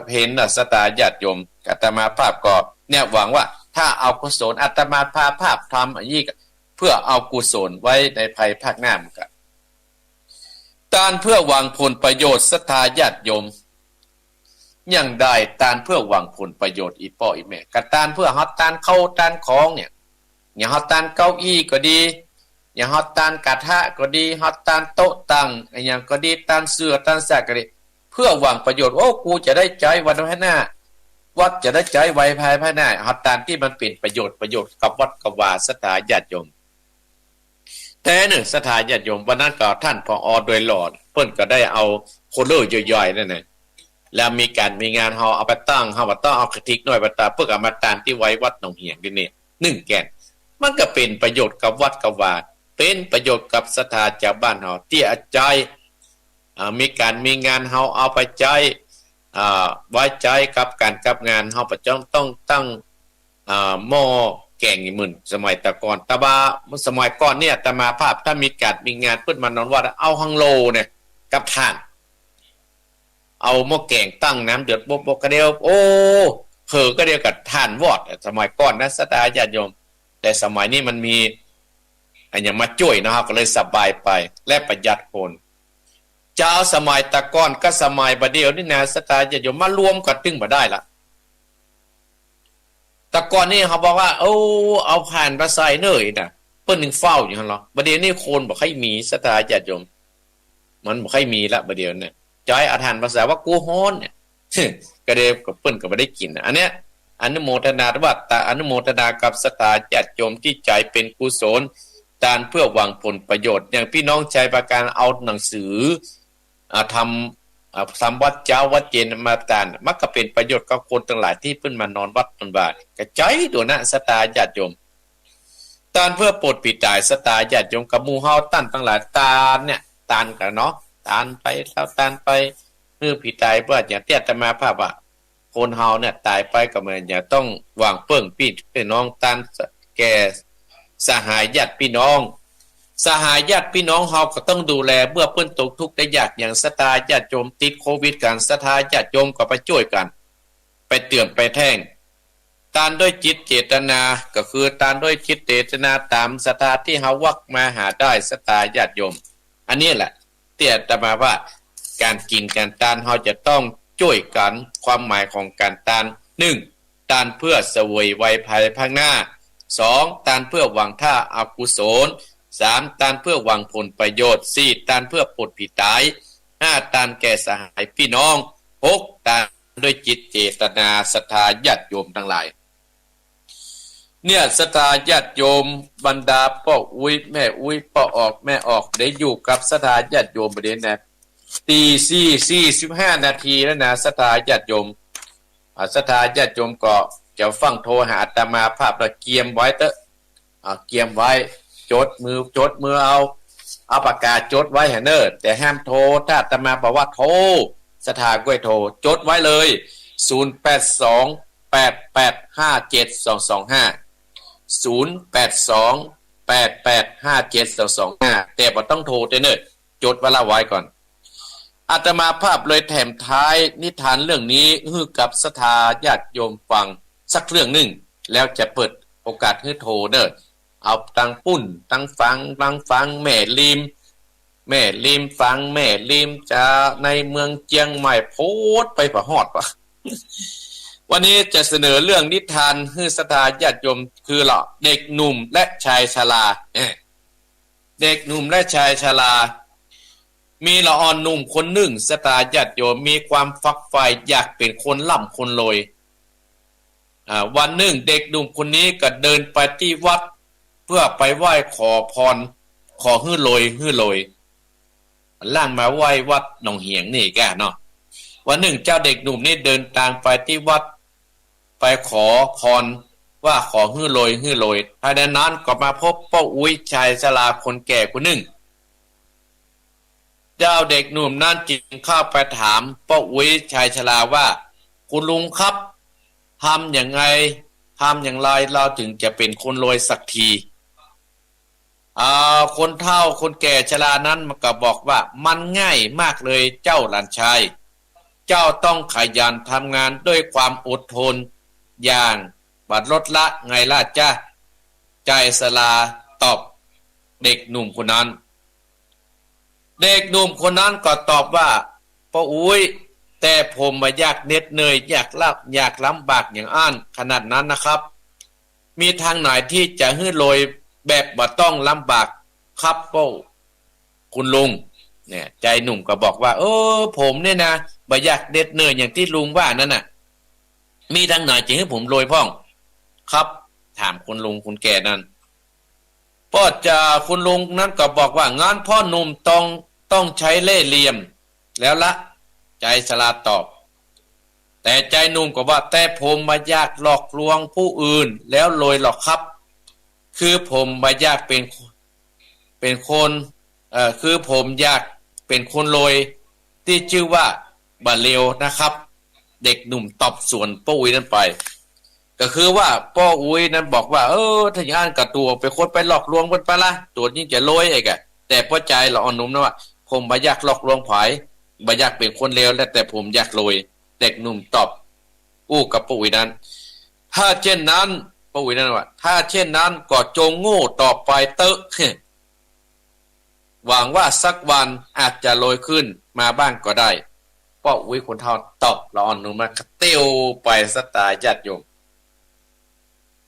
เพนน่ะศรัทธาญาติโยมอาตมาภาพก็เนี่ยหวังว่าถ้าเอากุศลอาตมาภาพทำอันนี้เพื่อเอากุศลไว้ในภายภาคหน้าเหมือนกันการเพื่อหวังผลประโยชน์ศรัทธาญาติโยมอย่างใดตานเพื่อหวังผลประโยชน์อีพ่ออีแม่กะตานเพื่อเฮาตานเข้าตานของเนี่ยอย่างเฮาตานเก้าอี้ก็ดีอย่างเฮาตานกระทะก็ดีเฮาตานโต๊ะตั้งอย่างก็ดีตานเสื้อตานแสกก็ดีเพื่อหวังประโยชน์กูจะได้ใจวันภายหน้าวัดจะได้ใจไว้ภายหน้าเฮาตานที่มันเป็นประโยชน์กับวัดกับวาศรัทธาญาติโยมแต่หนึ่งศรัทธาญาติโยมวันนั้นก็ท่านผอ.โดยหลอดเพิ่นก็ได้เอาโคเลอร์ย่อยๆนั่นน่ะแล้วมีงานเฮาเอาไปตั้งเฮาว่าต้องเอากระติกหน่อยไปตาเพื่อเอามาตานที่ไว้วัดหนองเหียงนี่1แก่นมันก็เป็นประโยชน์กับวัดกับวาเป็นประโยชน์กับศรัทธาชาวบ้านเฮาที่อาใจมีงานเฮาเอาไปใจไว้ใจกับการกับงานเฮาประจำต้องตั้งหม้อแกงอีหมื่นสมัยแต่ก่อนตะบาสมัยก่อนเนี่ยอาตมาภาพถ้ามีงานเพิ่นมานอนวัดเอาฮังโลเนี่ยกับท่านเอาหม้อแกงตั้งน้ำเดือดบกกระเดียวเผอก็เดียวกับท่านวอดสมัยก่อนนะศรัทธาญาติโยมแต่สมัยนี้มันมีอันอย่างมาช่วยนะครับก็เลยสบายไปและประหยัดคนเจ้าสมัยตะก้อนก็สมัยบัดเดียวนี่นะศรัทธาญาติโยมมารวมกันตึงบ่ได้ละตะก้อนนี่เขาบอกว่าเอาผ่านไปใส่เนยน่ะเปิ้นนึงเฝ้าอยู่หั่นเหรอบัดเดี๋ยวนี้คนบ่ค่อยมีศรัทธาญาติโยมมันบ่ค่อยมีละบัดเดี๋ยวนี้จอยอาหารภาษาว่ากูฮ้อนเนี่ยก็เดกับเปิ้นก็บ่ได้กินอันเนี้ย อนุโมทนาวัตตาอนุโมทนากับศรัทธาญาติโยมที่ใจเป็นกุศลตานเพื่อหวังผลประโยชน์อย่างพี่น้องใจประการเอาหนังสือทำวัดเจ้าวัดเจนมาตานมักก็เป็นประโยชน์กับคนทั้งหลายที่เพิ่นมานอนวัดนอนบ้านกระใจตัวนะศรัทธาญาติโยมตานเพื่อโปรดปิดตายศรัทธาญาติโยมกับหมู่เฮาตั้นทั้งหลายตานเนี่ยตานกันเนาะตานไปแล้วตานไปเพื่อปิดตายเพื่ออย่างที่อาตมาภาพว่าคนเฮาเนี่ยตายไปก็เหมือนอย่าต้องวางเปิ้งพี่น้องตานแก่สหายญาติพี่น้องสหายญาติพี่น้องเฮาก็ต้องดูแลเมื่อเพิ่นตกทุกข์ได้ยากอย่างศรัทธาญาติโยมติดโควิดกันศรัทธาญาติโยมก็ไปช่วยกันไปเตือนไปแท่งตานด้วยจิตเจตนาก็คือตานด้วยจิตเจตนาตามศรัทธาที่เฮาวักมาหาได้ศรัทธาญาติโยมอันนี้แหละเตี่ยตมาว่าการกินการตานเฮาจะต้องช่วยกันความหมายของการตาน1ตานเพื่อเสวยไวยภายภาคหน้า2ตานเพื่อหวังท่าอกุศล3ตานเพื่อหวังผลประโยชน์4ตานเพื่อปลดผิดตาย5ตานแก่สหายพี่น้อง6ตานด้วยจิตเจตนาศรัทธาญาติโยมทั้งหลายเนี่ยศรัทธาญาติโยมบรรดาพ่ออุ้ยแม่อุ้ยพ่อออกแม่ออกได้อยู่กับศรัทธาญาติโยมประเด็นนะ4:45 นาทีแล้วนะศรัทธาญาติโยมศรัทธาญาติโยมก็จะฟังโทรหาอาตมาภาพแล้วเกียมไว้เถอะเกียมไว้จดมือเอาปากกาจดไว้ให้เนิ่นแต่ห้ามโทรถ้าอาตมาบอกว่าโทรศรัทธาก็ให้โทรจดไว้เลย0828857225แต่บ่ต้องโทรเด้อจดไว้ละไว้ก่อนอาตมาภาพเลยแถมท้ายนิทานเรื่องนี้ให้กับศรัทธาญาติโยมฟังสักเรื่องหนึ่งแล้วจะเปิดโอกาสให้โทรเด้อเอาตังปุ้นตังฟังแม่ลิมฟังแม่ลิมจะในเมืองเจียงใหม่โพดไปประฮอดปะ วันนี้จะเสนอเรื่องนิทานให้ศรัทธาญาติโยมคือละเด็กหนุ่มและชายชราเด็กหนุ่มและชายชรามีละอ่อนหนุ่มคนหนึ่งศรัทธาญาติโยมมีความฝักใฝ่อยากเป็นคนร่ำคนรวยวันหนึ่งเด็กหนุ่มคนนี้ก็เดินไปที่วัดเพื่อไปไหว้ขอพรขอฮื้อรวยล่างมาไหว้วัดหนองเหียงนี่แกเนาะวันหนึ่งเจ้าเด็กหนุ่มนี่เดินทางไปที่วัดไปขอพรว่าขอฮื้อรวยภายในนั้นก็มาพบป้าอุ้ยชายชราคนแก่คนหนึ่งเจ้าเด็กหนุ่มนั่นจึงเข้าไปถามป้าอุ้ยชายชราว่าคุณลุงครับทำอย่างไรเราถึงจะเป็นคนรวยสักทีคนเฒ่าคนแก่ชรานั้นมันก็บอกว่ามันง่ายมากเลยเจ้าหลานชายเจ้าต้องขยันทำงานด้วยความอดทนอย่างบัดลดละไงล่ะจ้าใจสลาตอบเด็กหนุ่มคนนั้นเด็กหนุ่มคนนั้นก็ตอบว่าป้าอุ้ยแต่ผมไม่อยากเหน็ดเหนื่อยอยากลำบากอย่างอ้านขนาดนั้นนะครับมีทางไหนที่จะให้รวยแบบบ่ต้องลำบากครับป้าคุณลุงเนี่ยใจหนุ่มก็บอกว่าผมเนี่ยนะบ่อยากเหน็ดเหนื่อยอย่างที่ลุงว่านั่นน่ะมีทางไหนจะให้ผมรวยพ่องครับถามคุณลุงคุณแก่นั้นพ่อจะคุณลุงนั้นก็บอกว่างานพ่อหนุ่มต้องใช้เล่ห์เหลี่ยมแล้วละใจชราตอบแต่ใจหนุ่มก็ว่าแต่ผมไม่อยากหลอกลวงผู้อื่นแล้วรวยหรอกครับคือผมไม่อยากเป็นคนคือผมอยากเป็นคนรวยที่ชื่อว่าบ่เลวนะครับเด็กหนุ่มตอบสวนป้าอุ้ยนั้นไปก็คือว่าป้าอุ้ยนั้นบอกว่าถ้าอย่างนั้นกับตัวไปคนไปหลอกลวงคนไปละตัวนี้จะรวยไอ้แกแต่พ่อใจเราอ่อนนุ่มนะว่าผมไม่อยากหลอกลวงไผไม่อยากเป็นคนเลวแต่ผมอยากรวยเด็กหนุ่มตอบกับป้าอุ้ยนั้นถ้าเช่นนั้นป้าอุ้ยนั้นว่าถ้าเช่นนั้นก็จงโง่ต่อไปเตอะหวังว่าสักวันอาจจะรวยขึ้นมาบ้างก็ได้ป้าอุ้ยคนเฒ่าตอบละอ่อนนุ่มมาเตี้ยวไปสตาญาติโยม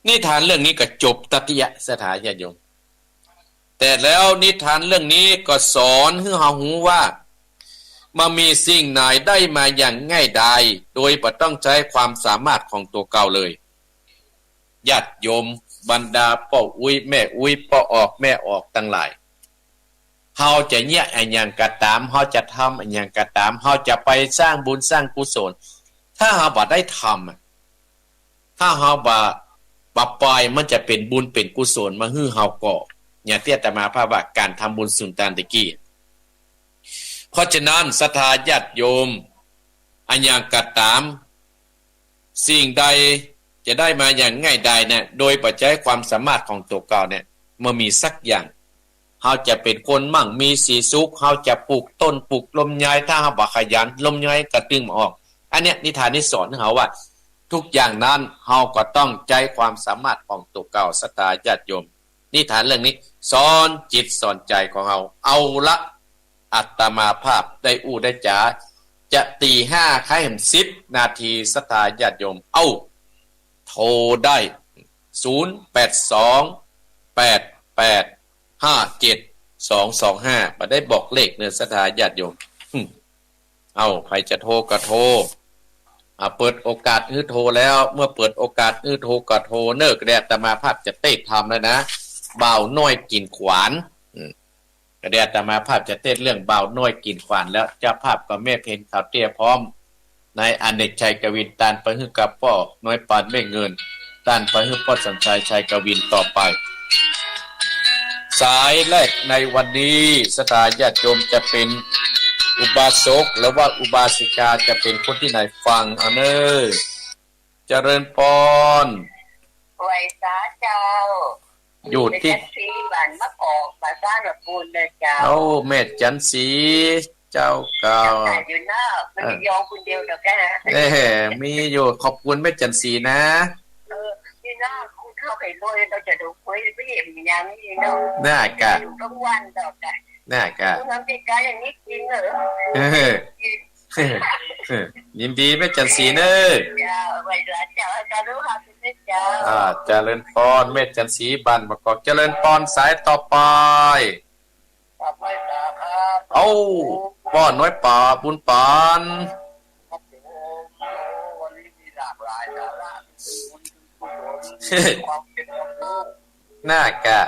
นิทานเรื่องนี้ก็จบตติยะสถาญาติโยมแต่แล้วนิทานเรื่องนี้ก็สอนให้เรารู้ว่ามามีสิ่งไหนได้มาอย่างง่ายดายโดยบ่ต้องใช้ความสามารถของตัวเก่าเลย ญาติโยมบรรดาพ่ออุ้ยแม่อุ้ยพ่อออกแม่ออกทั้งหลายเฮาจะเนี่ยอันยังกระตามเฮาจะทำอันยังกระตามเฮาจะไปสร้างบุญสร้างกุศลถ้าเฮาบ่ได้ทำถ้าเฮาบ่ปล่อยมันจะเป็นบุญเป็นกุศลมาฮื้อเฮาก่ออย่าเตี้ยแต่มาภาพว่าการทำบุญสุนทานตะกี้เพราะฉะนั้นศรัทธาญาติโยมอันยังกระตามสิ่งใดจะได้มาอย่างง่ายดายเนี่ยโดยปัจจัยความสามารถของตัวเก่าเนี่ยเมื่อมีสักอย่างเฮาจะเป็นคนมั่งมีสีสุขเฮาจะปลูกต้นปลูกลมยายถ้าเฮาบ่ขยันลมยายกระตึงออกอันเนี้ยนิทานนี้สอนให้เฮาว่าทุกอย่างนั้นเฮาก็ต้องใจความสามารถของตัวเก่าศรัทธาญาติโยมนิทานเรื่องนี้สอนจิตสอนใจของเฮาเอาละอัตมาภาพได้อู้ได้จ๋าจะตี5ค่ำ10นาทีศรัทธาญาติโยมเอาโทรได้0828857225บ่ได้บอกเลขเนื้อศรัทธาญาติโยมเอาใครจะโทรก็โทรเปิดโอกาสฮื้อโทรแล้วเมื่อเปิดโอกาสฮื้อโทรก็โทรเนิกแดอาตมาภาพจะเต้นทำแล้วนะบ่าวน้อยกินขวานกระเดียอาตมาภาพจะเต้นเรื่องบ่าวน้อยกินขวานแล้วเจ้าภาพก็แม่เพนข่าวเตี้ยพร้อมนายอเนกชัยกวินตานไปฮื้อกับพ่อน้อยปานไม่เงินตานไปฮื้อพ่อสัญชัยชัยกวินต่อไปสายแรกในวันนี้ศรัทธาญาติโยมจะเป็นอุบาสกหรือว่าอุบาสิกาจะเป็นคนที่ไหนฟังเอาเนอเจริญพรไว้สาเจ้าอยู่ที่สีบ้านมะกอกภาษาละปูนเจ้าโอ้แม่จันสีเจ้าเก่าอยู่นอกมันยองคนเดียวดอกแกมีอยู่ขอบคุณแม่จันสีนะที่นอกคุณเข้าไปด้วยเราจะดูคุยไม่เห็นอย่างนี้เนาะน่ากะอยู่ทั้งวันดอกแกน่ากะทำกิจการอย่างนี้กินเหรอยินดีแม่จันสีเนอะไว้ละเจ้าจะรู้ค่ะคุณเจ้าเจริญพรแม่จันสีบันประกอบเจริญพรสายต่อไปเอาป้อนน้อยป่าบุญปานน่ากะ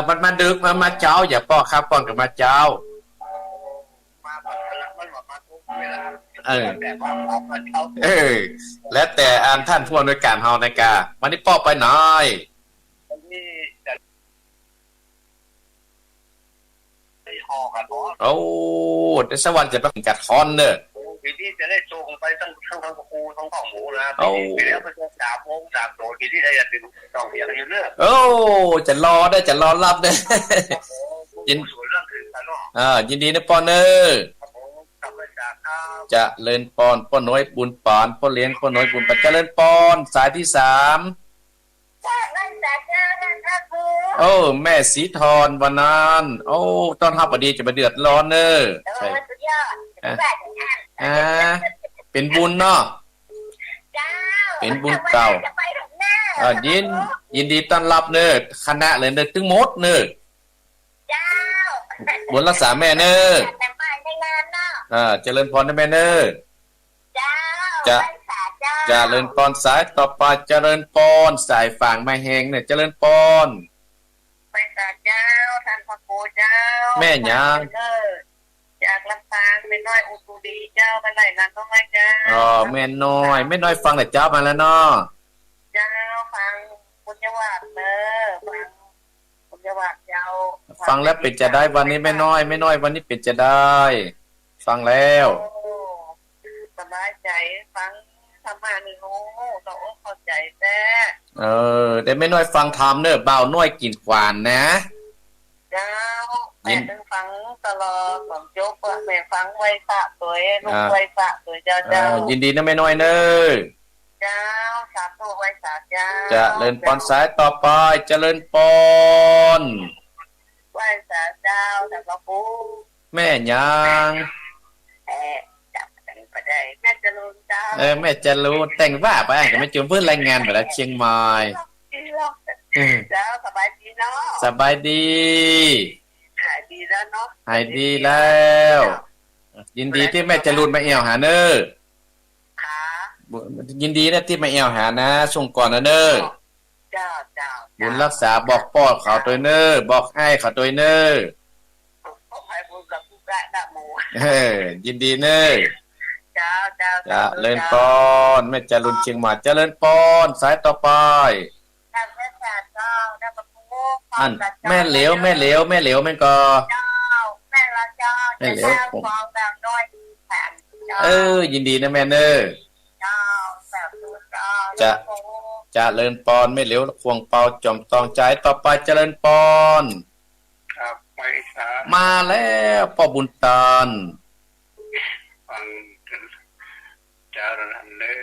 มันมาดึกมาเจ้าอย่าป้อครับป้อนกับมาเจ้าแล้วแต่อันท่านผู้อำนวยการเฮาในกาวันนี้ป้อไปหน่อยโอ้แต่สวรรค์จะไปกัดคอนเนอะปีที่จะได้ส่งไปทั้งครูทั้งข้าวหมูนะปีแล้วมันจะ3 โมง3 โมงปีที่ได้จะถึง2 เดือนอยู่เนอะโอ้จะรอได้จะรอรับได้ยินยินดีนะปอนเนอร์จะเล่นปอนป้อน้อยบุญปานป้อเลี้ยงป้อน้อยบุญปานจะเล่นปอนสายที่3โอ้แม่สีทรวันนั้นโอ้ตอนรับพอดีจะมาเดือดร้อนเนอะใช่เป็นบุญเนาะเป็นบุญเก่ายินดีต้อนรับเนอะคณะเลยเนอะตึงมดเนอะบุญรักษาแม่เนอะเจริญพรนะแม่เนอะจะเจริญพรสายต่อไปเจริญพรสายฝั่งมาแหงเนี่ยเจริญพรแม่เจ้าท่านพระโคเจ้าแม่ยังจากลำปางแม่น้อยอุตุดีเจ้ามาไหนนั้นต้องให้เจ้าแม่น้อยฟังแต่เจ้ามาแล้วเนาะเจ้าฟังคุณยวัดเนอะฟังคุณยวัดเจ้าฟังแล้วเป็นจะได้วันนี้แม่น้อยวันนี้เป็นจะได้ฟังแล้วสบายใจฟังธรรมะนี่โอ้ต้องเข้าใจแต่ได้ไม่น้อยฟังธรรมเนอะบ่าวน้อยกินขวานนะเจ้าแม่ต้องฟังตลอดของโจ๊กแม่ฟังไว้สะสวยลูกไว้สะสวยเจ้ายินดีนะแม่น้อยเนอะเจ้าสาธุไว้สาเจ้าจะเลินปอนสายต่อไปเจริญปอนไว้สาเจ้าแต่ละปูแม่ยังแม่จะรู้จ้าแม่จะรู้แต่งว่าไปก็ไม่จุ่มเพื่อนรายงานไปแล้วเชียงใหม่เจ้าสบายดีเนาะสบายดีหายดีแล้วเนาะหายดีแล้วยินดีที่แม่จะรุนมาเอี่ยวหาเนอ ยินดีนะที่มาแอวหานะช่วงก่อนนะเน้อ เจ้าเจ้า บุญรักษาบอกป้อเขาตัวเน้อบอกให้เขาตัวเน้อ ขอให้บุญกับผู้ได้นะหมู ยินดีเน้อ เจ้าเจ้า จะเล่นปอนแม่จะลุนเชียงใหม่จะเล่นปอนสายต่อไป ท่านพระศาสดาได้ประพู อันแม่เหลวแม่เหลวแม่เหลวแม่งก็ เจ้าแม่ละเจ้าจะแจ้งความแบบน้อยแผ่น ยินดีนะแม่เน้อ เจ้าแบบดูเจ้า จะเล่นปอนแม่เหลวควงเป่าจอมตองใจต่อไปเจริญปอน ครับไปสา มาแล้วพ่อบุญตาน ฟังกันจารนันเลย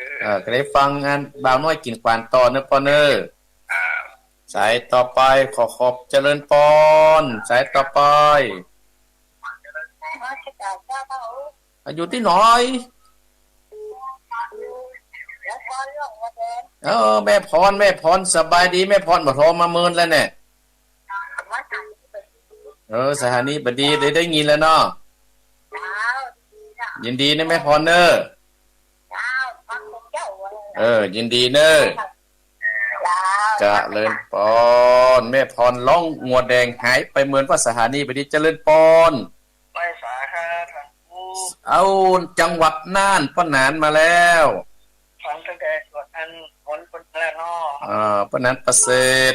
ก็ได้ฟังงานบ่าวน้อยกินควานต่อเน้อปอนเน้อ อ่า สายต่อไปขอขอบเจริญปอนสายต่อไป มาชิกาเจ้าเขา อยู่ที่หน่อย แล้วพอเรื่องว่าเดิน แม่พรสบายดีแม่พรบ่โทรมาเมินแล้วเนี่ย มาสั่งเป็น สถานีบดีได้ยินแล้วเนาะ เจ้าเจ้า ยินดีนะแม่พรเน้อ เจ้าฟังเจ้าเลย ยินดีเน้อ เจ้า เจริญปอนแม่พรล่องงัวแดงหายไปเหมือนว่าสถานีบดีเจริญปอน ไปสาค่ะท่านผู้ เอาจังหวัดน่านป้านานมาแล้ว ฟังตั้งแต่กดอันคนแรกเนาะ ป้านานประเสริฐ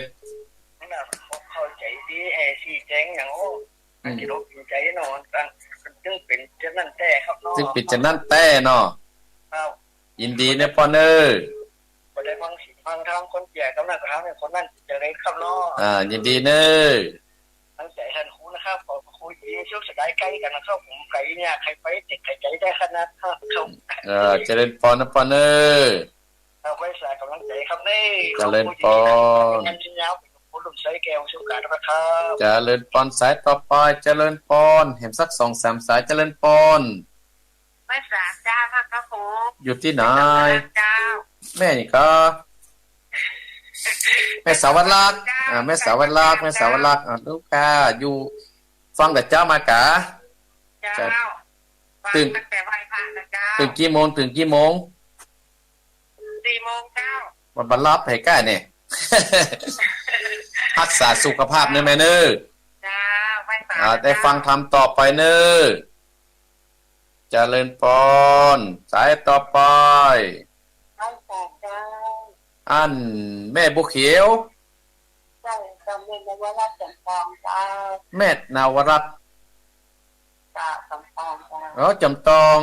นั่นน่ะเข้าใจดีแห่ชี้แจงอย่างโอ้ที่รู้ใจเนาะตั้งจึงเป็นเช่นนั้นแต่ครับเนาะ ซึ่งปิดจะนั่นแต้เนาะ ครับ ยินดีนะปอนเน้อ บ่ได้ฟังสิฟังทางคนแก่กำลังทางเนี่ยคนนั้นจะได้ครับเนาะ ยินดีเน้อ ตั้งใจท่านครูนะครับขอคุยช่วงสดายใกล้กันนะครับผมไก่เนี่ยใครไปเด็กใครใจได้ขนาดครับ เจริญปอนนะปอนเน้อ เอาไว้สายกำลังใจครับนี่ เจริญปอน งานชิ้นยาวเป็นคนหลุมใช้แก้วสุการนะครับ เจริญปอนสายต่อไปเจริญปอนเห็นสัก2-3สายเจริญปอน ไม่สาเจ้าค่ะครับผม อยู่ที่ไหน เจ้า แม่นี่ก็แม่สาวรักษ์แม่สาวรักษ์แม่สาวรักษ์ลูกค้าอยู่ฟังแต่เจ้ามากะ เจ้าตื่นตั้งแต่ไหว้พระนะเจ้า ตื่นกี่โมง4 โมงเจ้า วันบัลลับให้ก้าเนี่ย รักษาสุขภาพเน้อแม่เน้อ เจ้าไหว้พระ ได้ฟังทำต่อไปเน้อเจริญปอนสายต่อไป น้องแปดเจ้า อันแม่บุเขียว เจ้าจำเป็นว่ารักจำปองเจ้า แม่นาวรัตน์ เจ้าจำปองเจ้า จอมทอง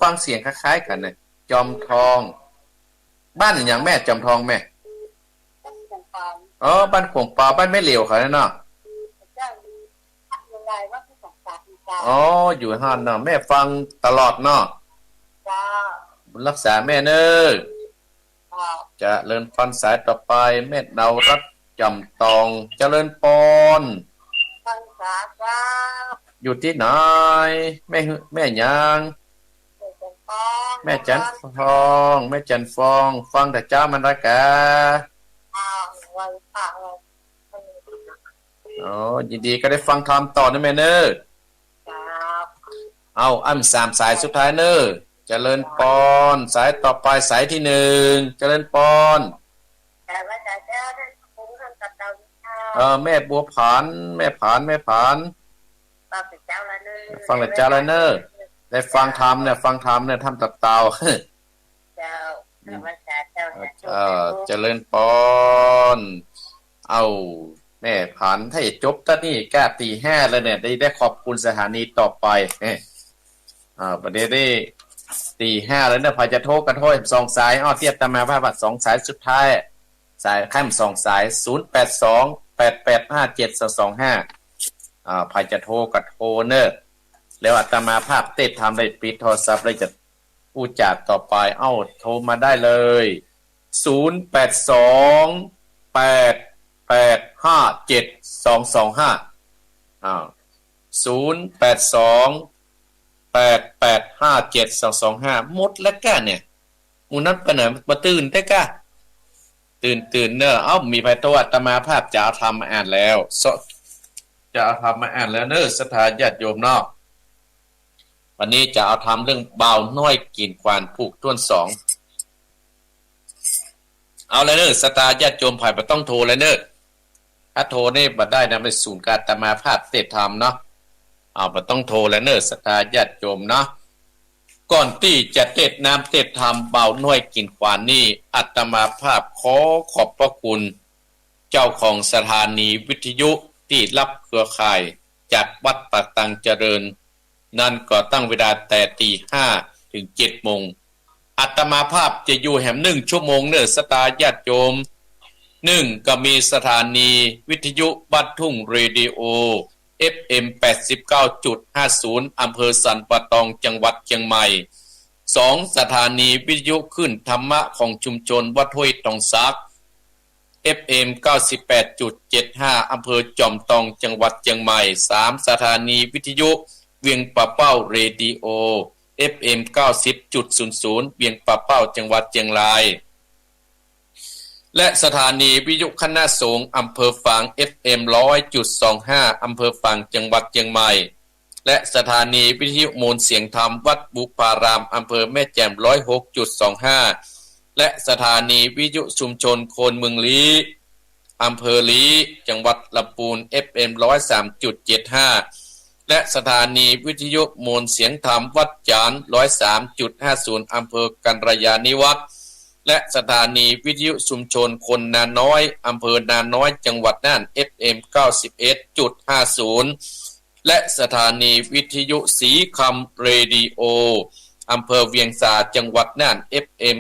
ฟังเสียงคล้ายๆกันเนี่ยจอมทอง บ้านอย่างแม่จอมทองแม่ จำปอง บ้านขวงปลาบ้านไม่เหลวเขาเนาะ เจ้ายังไงว่าที่สองสามเจ้า อยู่ห้านเนาะแม่ฟังตลอดเนาะ เจ้า บุญรักษาแม่เน้อ เจ้า จะเลินฟันสายต่อไปแม่นาวรัตน์จอมทองเจริญปอน ฟังสาเจ้า อยู่ที่ไหนแม่ยาง จำปอง แม่จันฟองแม่จันฟองฟังแต่เจ้ามันละกา ไหว้พระเลย ยินดีก็ได้ฟังธรรมต่อนะแม่เน้อ เจ้า อ้ำ3สายสุดท้ายเน้อเจริญปอนสายต่อไปสายที่1เจริญปอน แต่ว่าจะเจ้าได้คุ้มกันกับเจ้าเจ้า แม่บัวผานแม่ผาน ฟังแต่เจ้าละเนอ ฟังแต่เจ้าละเน้อได้ฟังธรรมเนี่ยทำตับเตา เจ้าแต่ว่าจะเจ้าเนี่ย เจริญปอนแม่ผานถ้าจบตอนนี้กล้าตี5แล้วเนี่ยได้ขอบคุณสถานีต่อไปประเดี๋ยวได้ตี5แล้วเนี่ยพอจะโทรกันโทร2สายเทียบตามมาว่าบัด2สายสุดท้ายสายข้าม2สาย082885725พอจะโทรกับโทรเนอร์แล้วอาตมาภาพเต้ทำได้ปิดโทรศัพท์เลยจะพูดจาต่อไปโทรมาได้เลย0828527225 หมดแล้วก้าเนี่ยมูนั้นไปไหนมาตื่นได้ก้าตื่นเนอะมีไพโตอาตมาภาพจะเอาทำมาอ่านแล้วจะเอาทำมาอ่านแล้วเนอะสถานญาติโยมเนาะวันนี้จะเอาทำเรื่องเบาน้อยกินควานผูกต้วน2 เอาเลยเนอะสตาร์ญาติโยมผ่านมาต้องโทรเลยเนอะถ้าโทรนี่บัดได้นะเป็นศูนย์การตมาภาพเตธรรมเนาะเอามาต้องโทรแล้วเนอะสตาร์ญาติโยมเนาะก่อนที่จะเทศน้ำเทศธรรมเบาหน่วยกินขวานนี่อาตมาภาพขอขอบพระคุณเจ้าของสถานีวิทยุที่รับเครือข่ายจากวัดปากตังเจริญนั่นก็ตั้งเวลาแต่5 ถึง 7 โมงอาตมาภาพจะอยู่แหม1 ชั่วโมงเนอะสตาร์ญาติโยมก็มีสถานีวิทยุบ้านทุ่งเรดิโอ FM 89.50 อำเภอสันปะตองจังหวัดเชียงใหม่2 สถานีวิทยุขึ้นธรรมะของชุมชนวัดห้วยตองซัก FM 98.75 อำเภอจอมทองจังหวัดเชียงใหม่3 สถานีวิทยุเวียงป่าเป้าเรดิโอ FM 90.00 เวียงป่าเป้าจังหวัดเชียงรายและสถานีวิทยุคณะสงฆ์อำเภอฝาง FM 100.25 อำเภอฝางจังหวัดเชียงใหม่และสถานีวิทยุมูลเสียงธรรมวัดบุพารามอำเภอแม่แจ่ม 106.25 และสถานีวิทยุชุมชนโคนเมืองลี้อำเภอลี้จังหวัดลำพูน FM 103.75 และสถานีวิทยุมูลเสียงธรรมวัดจาน 103.50 อำเภอกันรยานิวัฒน์และสถานีวิทยุชุมชนคนนาน้อยอำเภอนาน้อยจังหวัดน่าน FM 91.50 และสถานีวิทยุศรีคำเรดิโออำเภอเวียงสาจังหวัดน่าน FM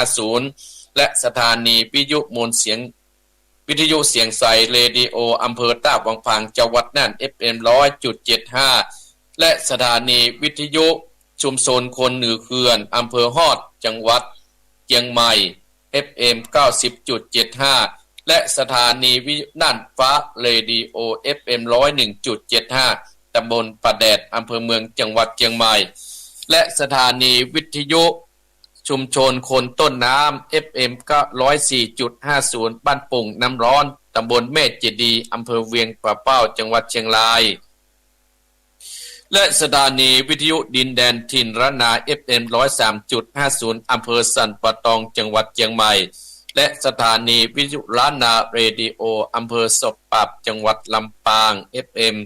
92.50 และสถานีวิทยุมูลเสียงวิทยุเสียงใสเรดิโออำเภอตาบวังพางจังหวัดน่าน FM 100.75 และสถานีวิทยุชุมชนคนเหนือเขื่อนอำเภอฮอดจังหวัดเชียงใหม่ FM 90.75 และสถานีวิทยุน่านฟ้าเรดิโอ FM 101.75 ตำบลปะแดดอำเภอเมืองจังหวัดเชียงใหม่และสถานีวิทยุชุมชนคนต้นน้ำ FM 104.50 บ้านปุ่งน้ำร้อนตำบลแม่เจดีย์อำเภอเวียงป่าเป้าจังหวัดเชียงรายและสถานีวิทยุดินแดนถิ่นระนา FM 103.50 อำเภอสันปะตองจังหวัดเชียงใหม่และสถานีวิทยุล้านนาเรดิโออำเภอศพปรับจังหวัดลำปาง FM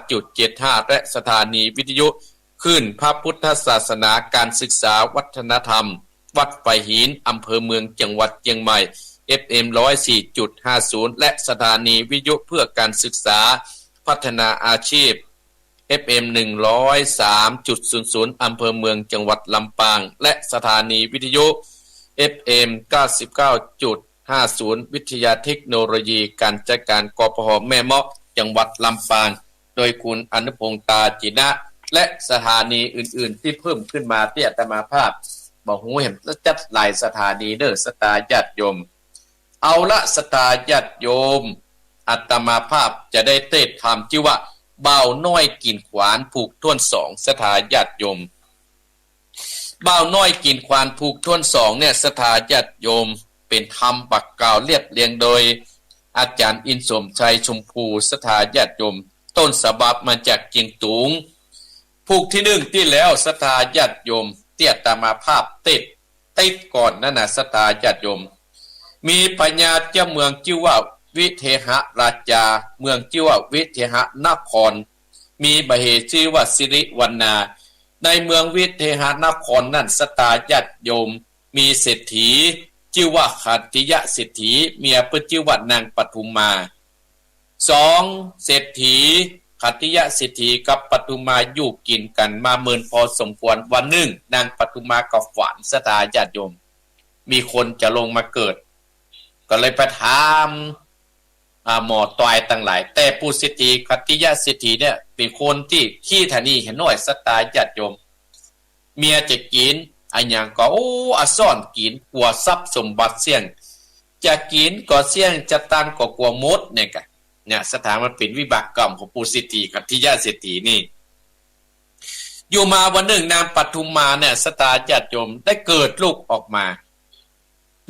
95.75 และสถานีวิทยุขึ้นพระพุทธศาสนาการศึกษาวัฒนธรรมวัดไฟหินอำเภอเมืองจังหวัดเชียงใหม่ FM 104.50 และสถานีวิทยุเพื่อการศึกษาพัฒนาอาชีพ FM 103.00 อำเภอเมืองจังหวัดลำปางและสถานีวิทยุ FM 99.50 วิทยาเทคโนโลยีการจัดการกปภแม่เมาะจังหวัดลำปางโดยคุณอนุพงษ์ตาจินะและสถานีอื่นๆที่เพิ่มขึ้นมาที่อาตมาภาพบอกหูเห็นจัดหลายสถานีเด้อสตาญาติโยมเอาละสตาญาติโยมอาตมาภาพจะได้เทศน์ธรรมชื่อว่าเบาน้อยกินขวานผูกท่วน2สถาญาติโยมเบาน้อยกินขวานผูกท่วน2เนี่ยสถาญาติโยมเป็นธรรมปักกล่าวเรียบเรียงโดยอาจารย์อินสมชัยชมพูสถาญาติโยมต้นฉบับมาจากเจียงตุงผูกที่1ที่แล้วสถาญาติโยมเตี้ยตามาภาพติดก่อนนั่นน่ะสถาญาติโยมมีพญาเจ้าเมืองชื่อว่าวิเทหราชาเมืองชื่อว่าวิเทหนครมีบเหชื่อว่าสิริวรรณาในเมืองวิเทหนครนั่นสตาญาติโยมมีเศรษฐีชื่อว่าขัตติยะเศรษฐีเมียเปิ้นชื่อว่านางปทุมมา2เศรษฐีขัตติยะเศรษฐีกับปทุมมาอยู่กินกันมาเมินพอสมควรวันหนึ่งนางปทุมมาก็ฝันสตาญาติโยมมีคนจะลงมาเกิดก็เลยไปถามหมอตายตั้งหลายแต่ผู้เศรษฐีขัตติยะเศรษฐีเนี่ยเป็นคนที่ขี้ทะนีเห็นหน่อยสตาญาติโยมเมียจะกินอันอย่างก็อซ่อนกินกลัวทรัพย์สมบัติเสี่ยงจะกินก็เสี่ยงจะตั้งก็กลัวมดเนี่ยสถานมันเป็นวิบากกรรมของผู้เศรษฐีขัตติยะเศรษฐีนี่อยู่มาวันหนึ่งนางปทุมมาเนี่ยสตาญาติโยมได้เกิดลูกออกมา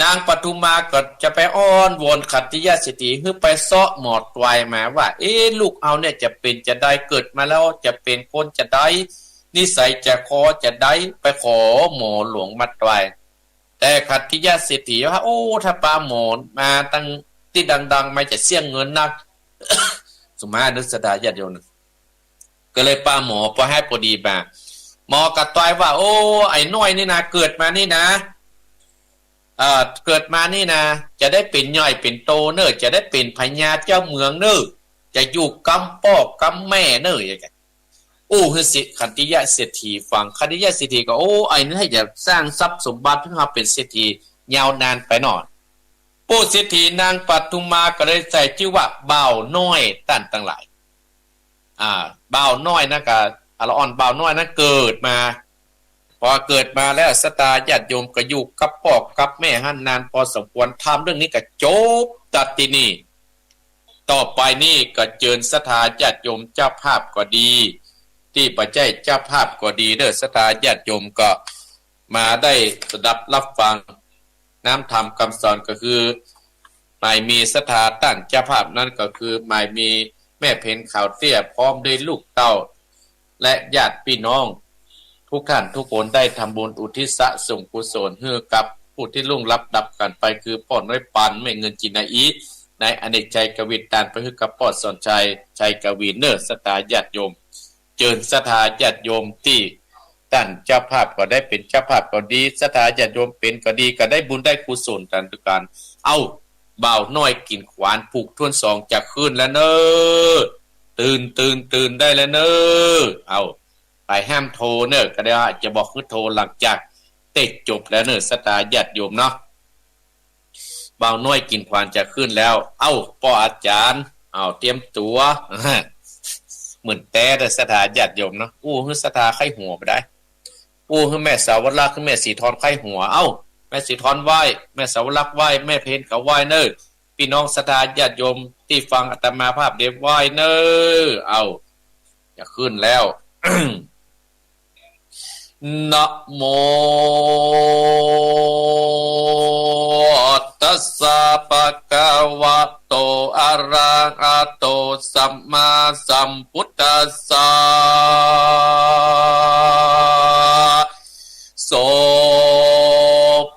นางปทุมมาก็จะไปอ้อนวอนขัตติยะเศรษฐีคือไปเซาะหมอดไวมาว่าลูกเอาเนี่ยจะเป็นจะได้เกิดมาแล้วจะเป็นคนจะได้นิสัยจะคอจะได้ไปขอหมอหลวงมาไว แต่ขัดที่ญาติเศรษฐีว่าโอ้ถ้าปลาหมอนมาตั้งที่ดังๆมาจะเสี่ยงเงินนัก สมมานึกสดาญาติโยมก็เลยป้าหมอพอให้พอดีมาหมอกระต้อยว่าโอ้ไอ้น้อยนี่นะเกิดมานี่นะเกิดมานี่นะจะได้เป็นย่อยเป็นโตเนอะจะได้เป็นพญาเจ้าเมืองเนอะจะอยู่กำพ่อกำแม่เนอะอย่างเงี้ยโอ้คือสิขันติยะเศรษฐีฟังขันติยะเศรษฐีก็โอ้ไอ้นี่ให้จะสร้างทรัพย์สมบัติเพื่อมาเป็นเศรษฐียาวนานไปหน่อยผู้เศรษฐีนางปัทุมาก็เลยใส่ชื่อว่าบ่าวน้อยตั้นตั้งหลายบ่าวน้อยนะกะอรอ่อนบ่าวน้อยนั้นเกิดมาพอเกิดมาแล้วสตาญาติโยมก็อยู่กับพ่อกับแม่หันนานพอสมควรทำเรื่องนี้ก็จบตัดที่นี่ต่อไปนี่ก็เจิญสถาญาติโยมเจ้าภาพก็ดีที่ปัจจัยเจ้าภาพก็ดีเด้อสถาญาติโยมก็มาได้สดับรับฟังน้ำธรรมคำสอนก็คือหมายมีสถาตั้งเจ้าภาพนั่นก็คือหมายมีแม่เพ็ญขาวเตี้ยพร้อมด้วยลูกเต้าและญาติพี่น้องทุกท่านทุกคนได้ทำบุญอุทิศส่งกุศลให้กับผู้ที่ล่วงลับดับกันไปคือพ่อน้อยปันแม่เงินจินาอีในอเนกใจกวินตานไปให้กับพ่อสอนชัยกวีเนอร์สถาญาติโยมเจิญสถาญาติโยมที่ท่านเจ้าภาพก็ได้เป็นเจ้าภาพก็ดีสถาญาติโยมเป็นก็ดีก็ได้บุญได้กุศลกันทุกการเอาบ่าวน้อยกินขวานผูกท่วนสองจากคืนแล้วเนอตื่นได้แล้วเนอเอาไปห้ามโทรเนอก็ได้ว่าจะบอกคือโทรหลังจากเตะจบแล้วเนอสตาญาติโยมเนาะบ่าวน้อยกินขวานจากคืนแล้วเอ้าพ่ออาจารย์เอาเตรียมตัวเหมือนแต่สถาญาติโยมเนาะอู้คือสถาไข้หัวไปได้อู้คือแม่สาวรักษ์คือแม่สีทอนไข้หัวเอ้าแม่สีทอนไหว้แม่สาวรักษ์ไหว้แม่เพนก็ไหว้เนอพี่น้องสถาญาติโยมที่ฟังอาตมาภาพเดี๋ยวไหว้เนอเอาจะขึ้นแล้ว นะโมตัสสะภะคะวะโตอะระหะโตสัมมาสัมพุทธัสสะโส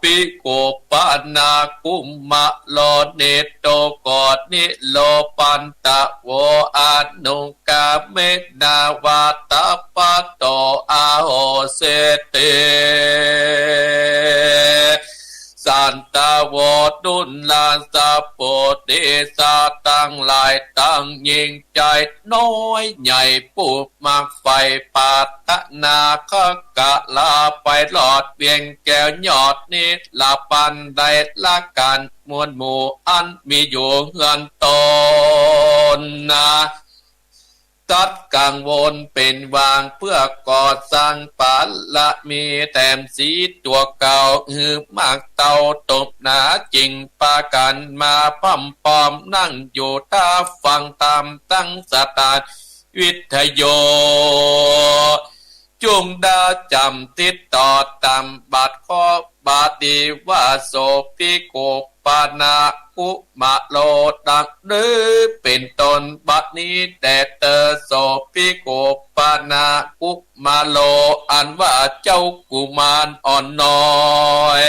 ปิโกปะนาคุมะโลเนโตกอนิโลปันตะโวอะนุกาเมนาวาตาปะโตอาโหเสเตสันตาวดุลลาสะโปเตสาตั้งหลายตั้งยิ่งใจน้อยใหญ่ปูบมักไฟปาตนาคกะลาไปหลอดเวียงแก้วยอดนิลาปันได้ละกันมวลหมู่อันมีอยู่เฮือนตนนาตัดกังวลเป็นวางเพื่อก่อสร้างปาละมีแต้มสีตัวเก่าหือมากเต่าตบหนาจริงปากันมาพัมปอมนั่งอยู่ท่าฟังตามตั้งสตาร์วิทโยจุงดาจำติดต่อตามบัดข้อบาดีว่าโสภิโกปานาคุมะโลดักหรือเป็นตนบัดนี้แต่เตอโสภิโกปานาคุมาโลอันว่าเจ้ากุมารอ่อนน้อย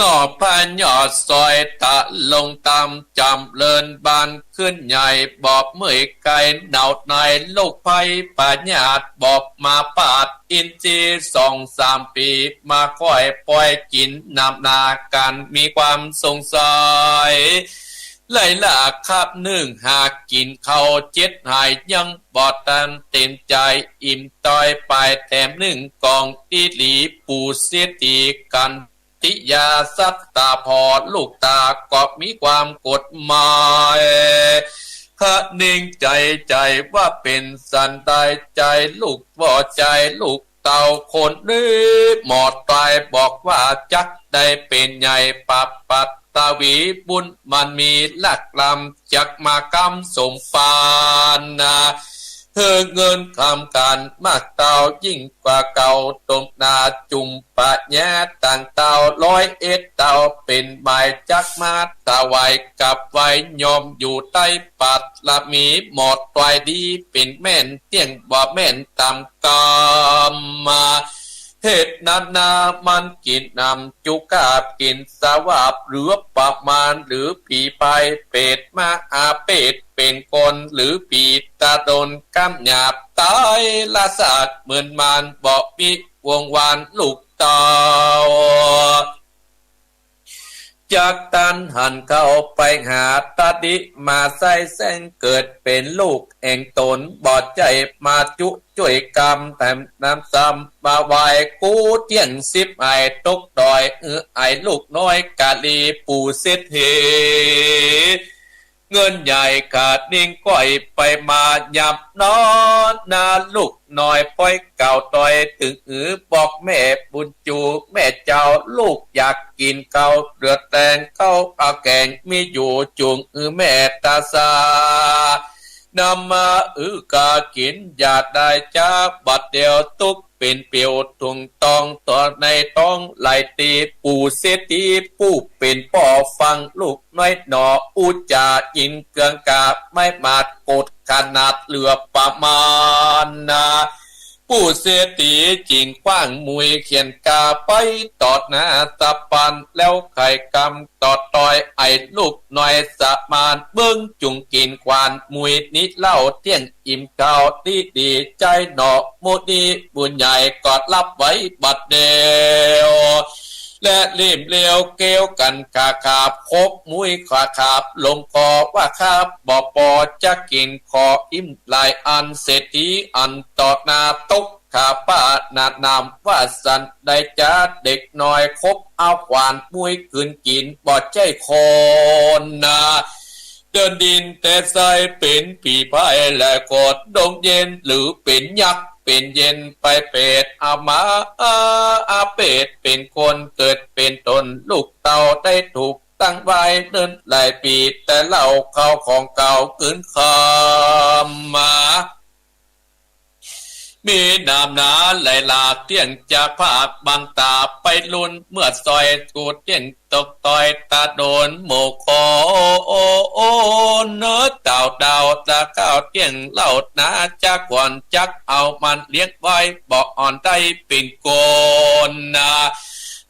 นอพันยอดซอยตะลงตามจำเลินบานขึ้นใหญ่บอบเมื่อยไกลเหนาในลูกไผ่ปัญญาตบอกมาปาดอินทรี2-3 ปีมาค่อยปล่อยกินนำนากันมีความสงสัยไหลหลากคับ1หากกินเขา7หายยังบอดตันเต็มใจอิ่มต้อยไปแถม1กองตีหลีปูเสียตีกันติยาสัตตาพอลูกตาก็มีความกฎหมายคะนิ่งใจว่าเป็นสันได้ใจลูกบ่ใจลูกเต่าคนนี้หมอดตายบอกว่าจักได้เป็นใหญ่ปัตตาวีบุญมันมีหลักลำจักมากำสมปานนาเงินคำการมากเต่ายิ่งกว่าเก่าตมนาจุ่มปะแย่ต่างเต่า101เต่าเป็นใบจักมาตาไว้กับไว้ยอมอยู่ใต้ปัดละมีหมดปลายดีเป็นแม่นเตียงบ่แม่นตามกรรมมา เหตุนามันกินนำจุกาบกินสวาบหรือประมาณหรือผีไปเป็ดมาอาเป็ดเป็นคนหรือผีตาโดนกำหยาบตายละศาสตร์เหมือนมานบอกมีวงวานลูกเต่าจากตันหันเข้าไปหาตาดิมาใส่แสงเกิดเป็นลูกเองตนบอดใจมาจุช่วยกรรมแต่น้ำซ้ำมาไหวกูเที่ยง10ไอตกดอยไอลูกน้อยกาลีปู่เสดเหเงินใหญ่ขาดนิ่งก้อยไปมาหยับนอนนาลูกน้อยป้อยเก่าต่อยถึงบอกแม่บุญจูแม่เจ้าลูกอยากกินเกาเดือดแตงเข้าเอาแกงมีอยู่จุงแม่ตาซานำมากากินอยากได้จ้าบัดเดียวตุกเป็นเปียวทุงตองต่อในต้องไหลตีปู่เสตีผู้เป็นป่อฟังลูกน้อยหนออุจาอินเกืองกาไม่มาดกดขนาดเหลือประมาณนาผู้เสตีจิงกว้างมวยเขียนกาไปตอดหน้าตะปันแล้วไข่กำตอดต่อยไอ้ลูกน้อยสะมานเบิ้งจุงกินควานมวยนิดเล่าเที่ยงอิ่มเก่าดีใจหนอโมดีบุญใหญ่กอดรับไว้บัดเดียวและรีบเลี้ยวเกลียวกันขาบคบมุ้ยขาบลงคอว่าครับบ่ปอจะกินคออิ่มหลายอันเศรษฐีอันตอดนาตกขาป้านานามว่าสันได้จ้าเด็กน้อยคบเอาขวานมุ้ยคืนกินบ่ใจคนนาเดินดินแต่ใส่เป็นผีพายและกดดงเย็นหรือเป็นยักษ์เป็นเย็นไปเป็ดอามาอาเป็ดเป็นคนเกิดเป็นตนลูกเต่าได้ถูกตั้งไว้เดินหลายปีแต่เล่าเขาของเก่าขืนคำมามีนามนาไหลลาเที่ยงจากภาพบางตาไปลุนเมื่อซอยกูเที่ยงตกต่อยตาโดนโมคอเนื้อเต่าดาวตาข้าวเที่ยงเล่านาจากก่อนจักเอามันเลี้ยงไว้บอกอ่อนได้เป็นโกนนา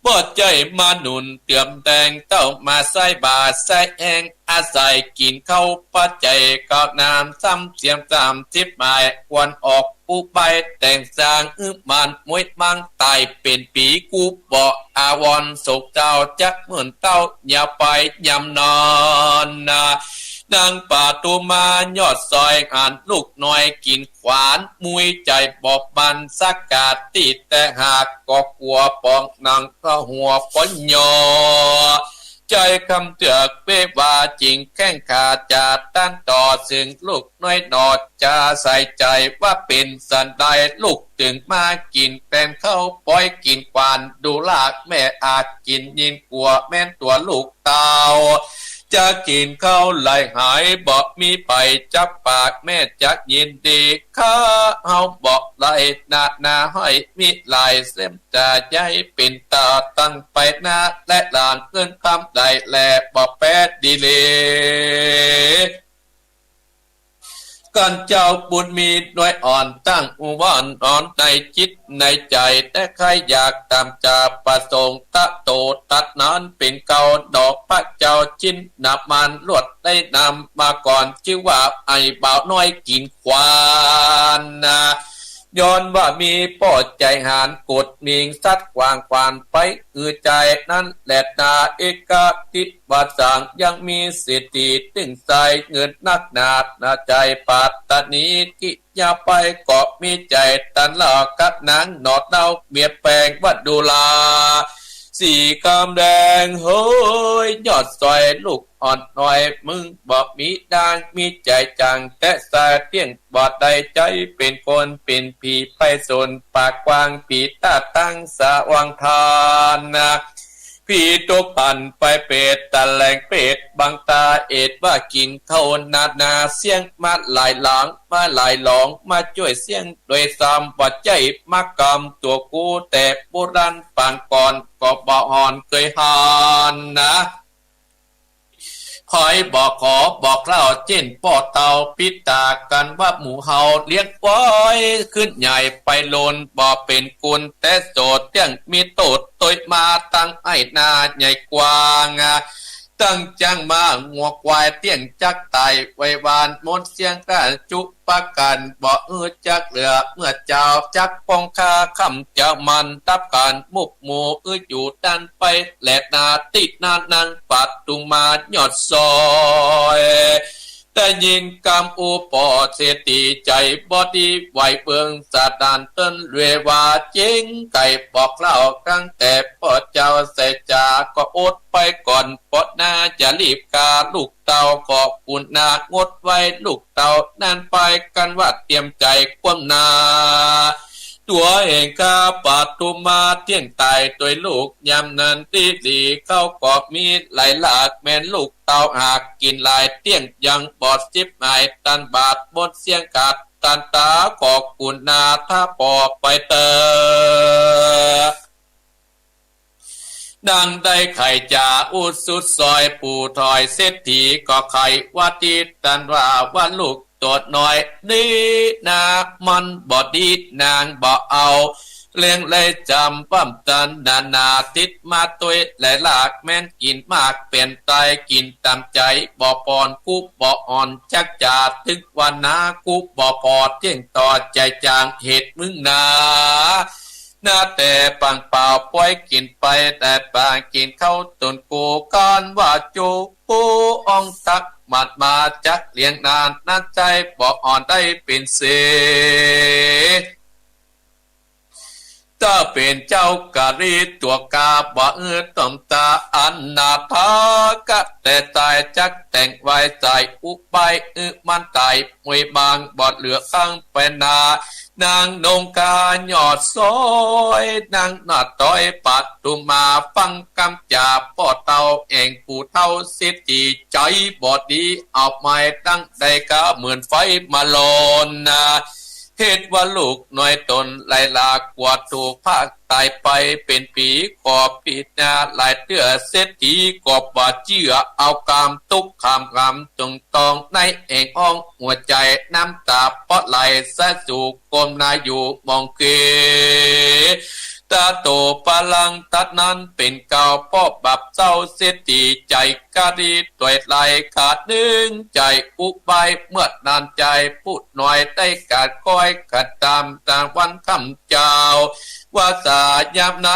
บ่ใจมาหนุนเตรียมแดงเต้ามาใส่บาใส่แองอาศัยกินเข้าปัจจัยกอบน้ำซ้ำเสียม30หมายควรออกผู้ไปแต่งสร้างมันมวยมังตายเป็นปีกูบ่อาวรโศกเจ้าจักเหมือนเต้าอย่าไปยำนอนนางป่าตูมายอดซอยอ่านลูกน้อยกินขวานมุยใจบอบบันสักกาดติดแต่หากก็กลัวปองนางก็หัวปนยอใจคำเตือกเปว่าจริงแข้งขาดจาดตั้งต่อซึ่งลูกน้อยนอดจะใส่ใจว่าเป็นสันใดลูกถึงมากินแป้งเข้าปล่อยกินควานดูลากแม่อาจกินยินกลัวแม่นตัวลูกเต่าจะกินข้าวไหลหายบอกมีไปจับปากแม่จักยินดีข้าเฮาบอกไหลนาให้มีไหลเส้มจะย้ายเป็นตาตั้งไปหน้าและหลานเงินคำใดแลบอกแปดดีเลยกันเจ้าบุญมีด้วยอ่อนตั้งอุวานอ่อนในจิตในใจแต่ใครอยากตามจาประสงค์ตะโตตัดนั้นเป็นเก่าดอกพระเจ้าชิ้นนับมันลวดได้นำมาก่อนชื่อว่าไอ้บ่าวน้อยกินควานย้อนว่ามีป่อใจหานกดมิงสัตว์กวางควานไปใจนั้นแหละนาเอกติวัดสังยังมีสิทธิตึงใจเงินนักหนาใจปัตตานีกิยาไปเกาะมีใจตันหลอกกับนางหนอดเน่าเมียแปลงวัดดูลาสีกำแดงเฮ้ยยอดซอยลูกอ่อนหน่อยมึงบอกมีดังมีใจจังแต่สาเที่ยงบอดใดใจเป็นคนเป็นผีไปสนปากกว้างผีตาตั้งสว่างทานผีตกปันไปเป็ดตะแหลงเป็ดบางตาเอ็ดว่ากินเข้านาเสียงมาหลายหลังมาหลายหลองมาช่วยเสียงโดยสามบัดใจมากรรมตัวกูแต่โบราณปานก่อนก็บ่อ่อนเคยหาน คอยบอกขอบอกเล่าเช่นป่อเตาพิตากันว่าหมูเฮาเลี้ยงไว้ขึ้นใหญ่ไปโลนบ่เป็นกุลแต่โจดเตี้ยงมีโตดตยมาตั้งไอ้นาใหญ่กว่างตั้งจังมางัวควายเตี้ยงจักไตไว้วานมนเสียงกะจุปะกันบ่จักเหลือเมื่อเจ้าจักปองคาคำจะมันตับการมุกหมูอยู่ดันไปแหลกนาติดนานนางปัดตุงมาหยอดซอยแต่ยิงกำอุปอเสติใจบอดีไหวเบืองสาดานต้นเรวาเจิงไก่บอกเล่าตั้งแต่พ่อเจ้าเสจาก็อดไปก่อนปอดนาจะรีบกาลูกเต่าก็ปุ่นนางดไว้ลูกเต่านั่นไปกันว่าเตรียมใจคว่ำนาตัวเองกาปาตุมาเที่ยงตายตัวลูกยำนันตีดีเข้ากอบมีไหลหลากแม่นลูกเต่าหากกินลายเที่ยงยังบอดจิบหายตันบาดบนเสียงกัดตันตาขอกกุนนาถ้าปอไปเตอดังได้ไข่จ่าอุดสุดซอยปู่ถอยเศรษฐีก็ไข่ว่าตีตันว่าลูกตัวน้อยนี่นามันบ่ดีนางบ่เอาเลี้ยงเลยจำปั้มตันนาติดมาตัวและลากแม่นกินมากเป็นไตกินตามใจบ่ปอนกูบ่อ่อนจักจ่าถึงวันนากูบ่ปอดเที่ยงต่อใจจางเหตุมึงนาแต่ปังเปล่าปล่อยกินไปแต่ปางกินเข้าตนกูก่อนว่าจูปูอ่องตักมัดมาจักเลี้ยงนานน่าใจบ่อ่อนได้เป็นเสถ้าเป็นเจ้ากะรีตัวกาบ่ต้มตาอันนาภากะแต่ตายจักแต่งไว้ใจอุบายมันตายมวยบางบอดเหลือข้างไปนานางนงกาหยอดซอยนางหน้าต้อยปัดตุมาฟังกำจ่าป่อเตาเองผู้เท่าเสียจีใจบอดดีเอาไม้ตั้งได้กะเหมือนไฟมาลนเหตุว่าลูกน้อยตนไหลลากกว่าถูกภาคตายไปเป็นปีขอบปิดนาหลายเตื้อเศรษฐีกอบว่าเจือเอากามตุกคำจงตองในเองอ่องหัวใจน้ำตาปอดไหลสะสูกมนาอยู่มองเกตาโตปาลังตัดนั้นเป็นเก่าพ่อบับเจ้าเสียตีใจกะดีตัวไหลขาดนึงใจอุบายเมื่อนานใจพูดหน่อยได้กาดคอยขัดตามต่างวันคำเจ้าว่าสายามนา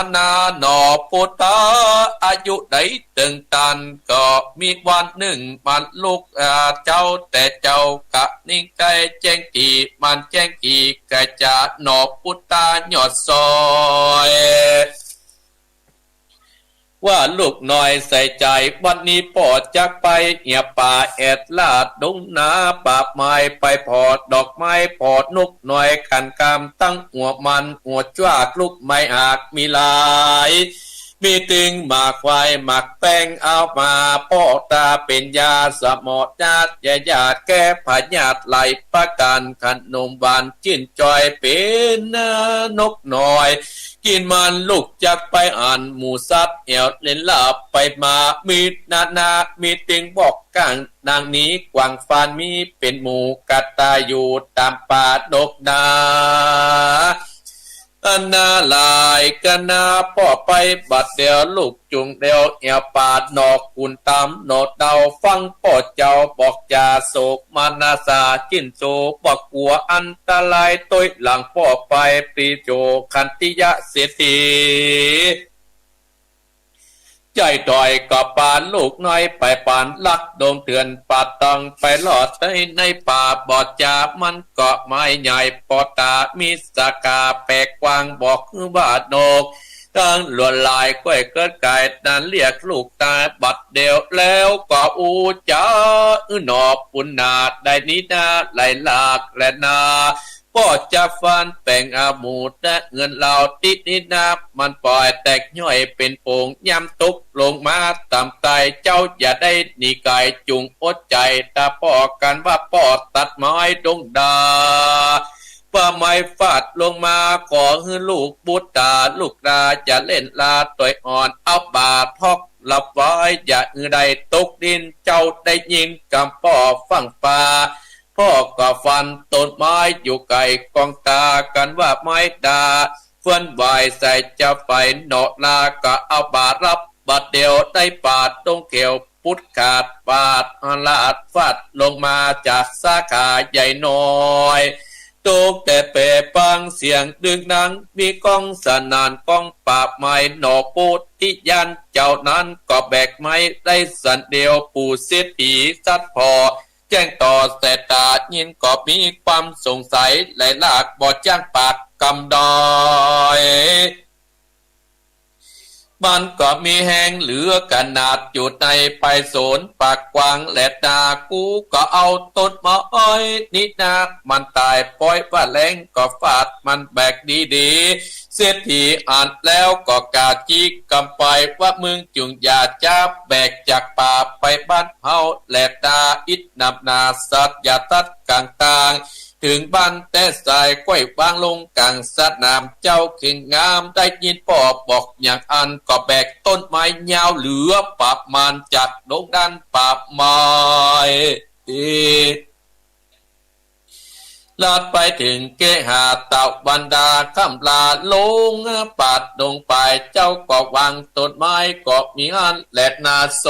หนอพุทธาอายุได้ตึงตันก็มีวันหนึ่งมันลูกเจ้าแต่เจ้ากะนิ่งใจแจ้งตีมันแจ้งตีกะจะหนอพุทธาหยอดซอยว่าลูกน้อยใส่ใจวันนี้ปอดจากไปเหี่ยป่าแอดลาดดงนาป่าไม้ไปพอดดอกไม้พอดนกน้อยขันกามตั้งหัวมันหัวจ้ากลูกไม้หากมีลายมีตึงหมากควายหมักแป้งเอามาพ่อตาเป็นยาสมอดญาติญาติแก้ผาญาติไหลประกันขนมหวานจิ้นจอยเป็นนกน้อยกินมันลูกจากไปอ่านหมูสัตว์เอวเล่นลาบไปมามีนามีติงบอกกลางนางนี้กวางฟานมีเป็นหมูกัดตาอยู่ตามป่าดกนาอันนาลายกันนาพ่อไปบัดเดียวลูกจุงเดียวเอวปาดนอกกุนตามโนดเดาฟังพ่อเจ้าบอกจาโศกมานาสาจิ้นโซบอกกลัวอันตรายต้อยหลังพ่อไปปรีโจคันติยะเสียทีใจต่อยกับปานลูกน้อยไปปานลักโดมเตือนปาตังไปหลอดในป่าบอดจามันเกาะไม้ใหญ่ปอตามีสากาแปลกกวางบอกว่าโนกตั้งลวนลายก้อยเกิดไก่นั้นเรียกลูกตาบัดเดียวแล้วก็อูจ้าหนอปุนนาได้นินาไหลลากและนาพ่อจะฟันแป่งอาหมูและเงินเหล่าติดนินามันปล่อยแตกย่อยเป็นโป่งย้ำตุกลงมาตามไตเจ้าอย่าได้หนีไก่จุงอดใจตาพ่อกันว่าพ่อตัดไม้ดงดา ว่าไม้ฟาดลงมาขอให้ลูกบุตรตาลูกดาจะเล่นลาตัวอ่อนเอาบาทอกหลับไว้อย่าใดตกดินเจ้าได้ยินกำป่อฟังป่าพ่อก็ฟันต้นไม้อยู่ไกลกองตากันว่าไม้ดาเฟื่อนไหวใส่จะไฟเนาะลาก็เอาบารับบาดเดียวได้ปาดตรงเขียวพุดขาดปาดลาดฟาดลงมาจากสาขาใหญ่น้อยตกแต่เปปังเสียงดึงนังมีกองสนานกองปราบไม้หนอปูดที่ยันเจ้านั้นก็แบกไม้ได้สันเดียวปู่เสียทีสัดพอแจ้งต่อแต่ตายินก็มีความสงสัยไหลลากบอดจ้างปากกำดอยมันก็มีแห้งเหลือขนาดอยู่ในไปโสนปากกวางแหลดนากูก็เอาต้นมาอ้อยนิดนามันตายปล่อยว่าแรงก็ฟาดมันแบกดีๆเสียทีอ่านแล้วก็กาจีกำไปว่ามึงจุงอย่าจับแบกจากป่าไปบ้านเฮาแหลดนาอิดนำนาสัตว์อย่าตัดกลางต่างถึงบ้านแต่สายก้อยวางลงกลางสนามเจ้าเข่งงามได้ยินพ่อบอกอย่างอันก็แบกต้นไม้ยาวเหลือปราบมันจากดงดันปราบไม้ลาดไปถึงเกหาเต่าบรรดาคำลาลงปาดดงไปเจ้าก็วางต้นไม้ก็มีอันแหลดนาโซ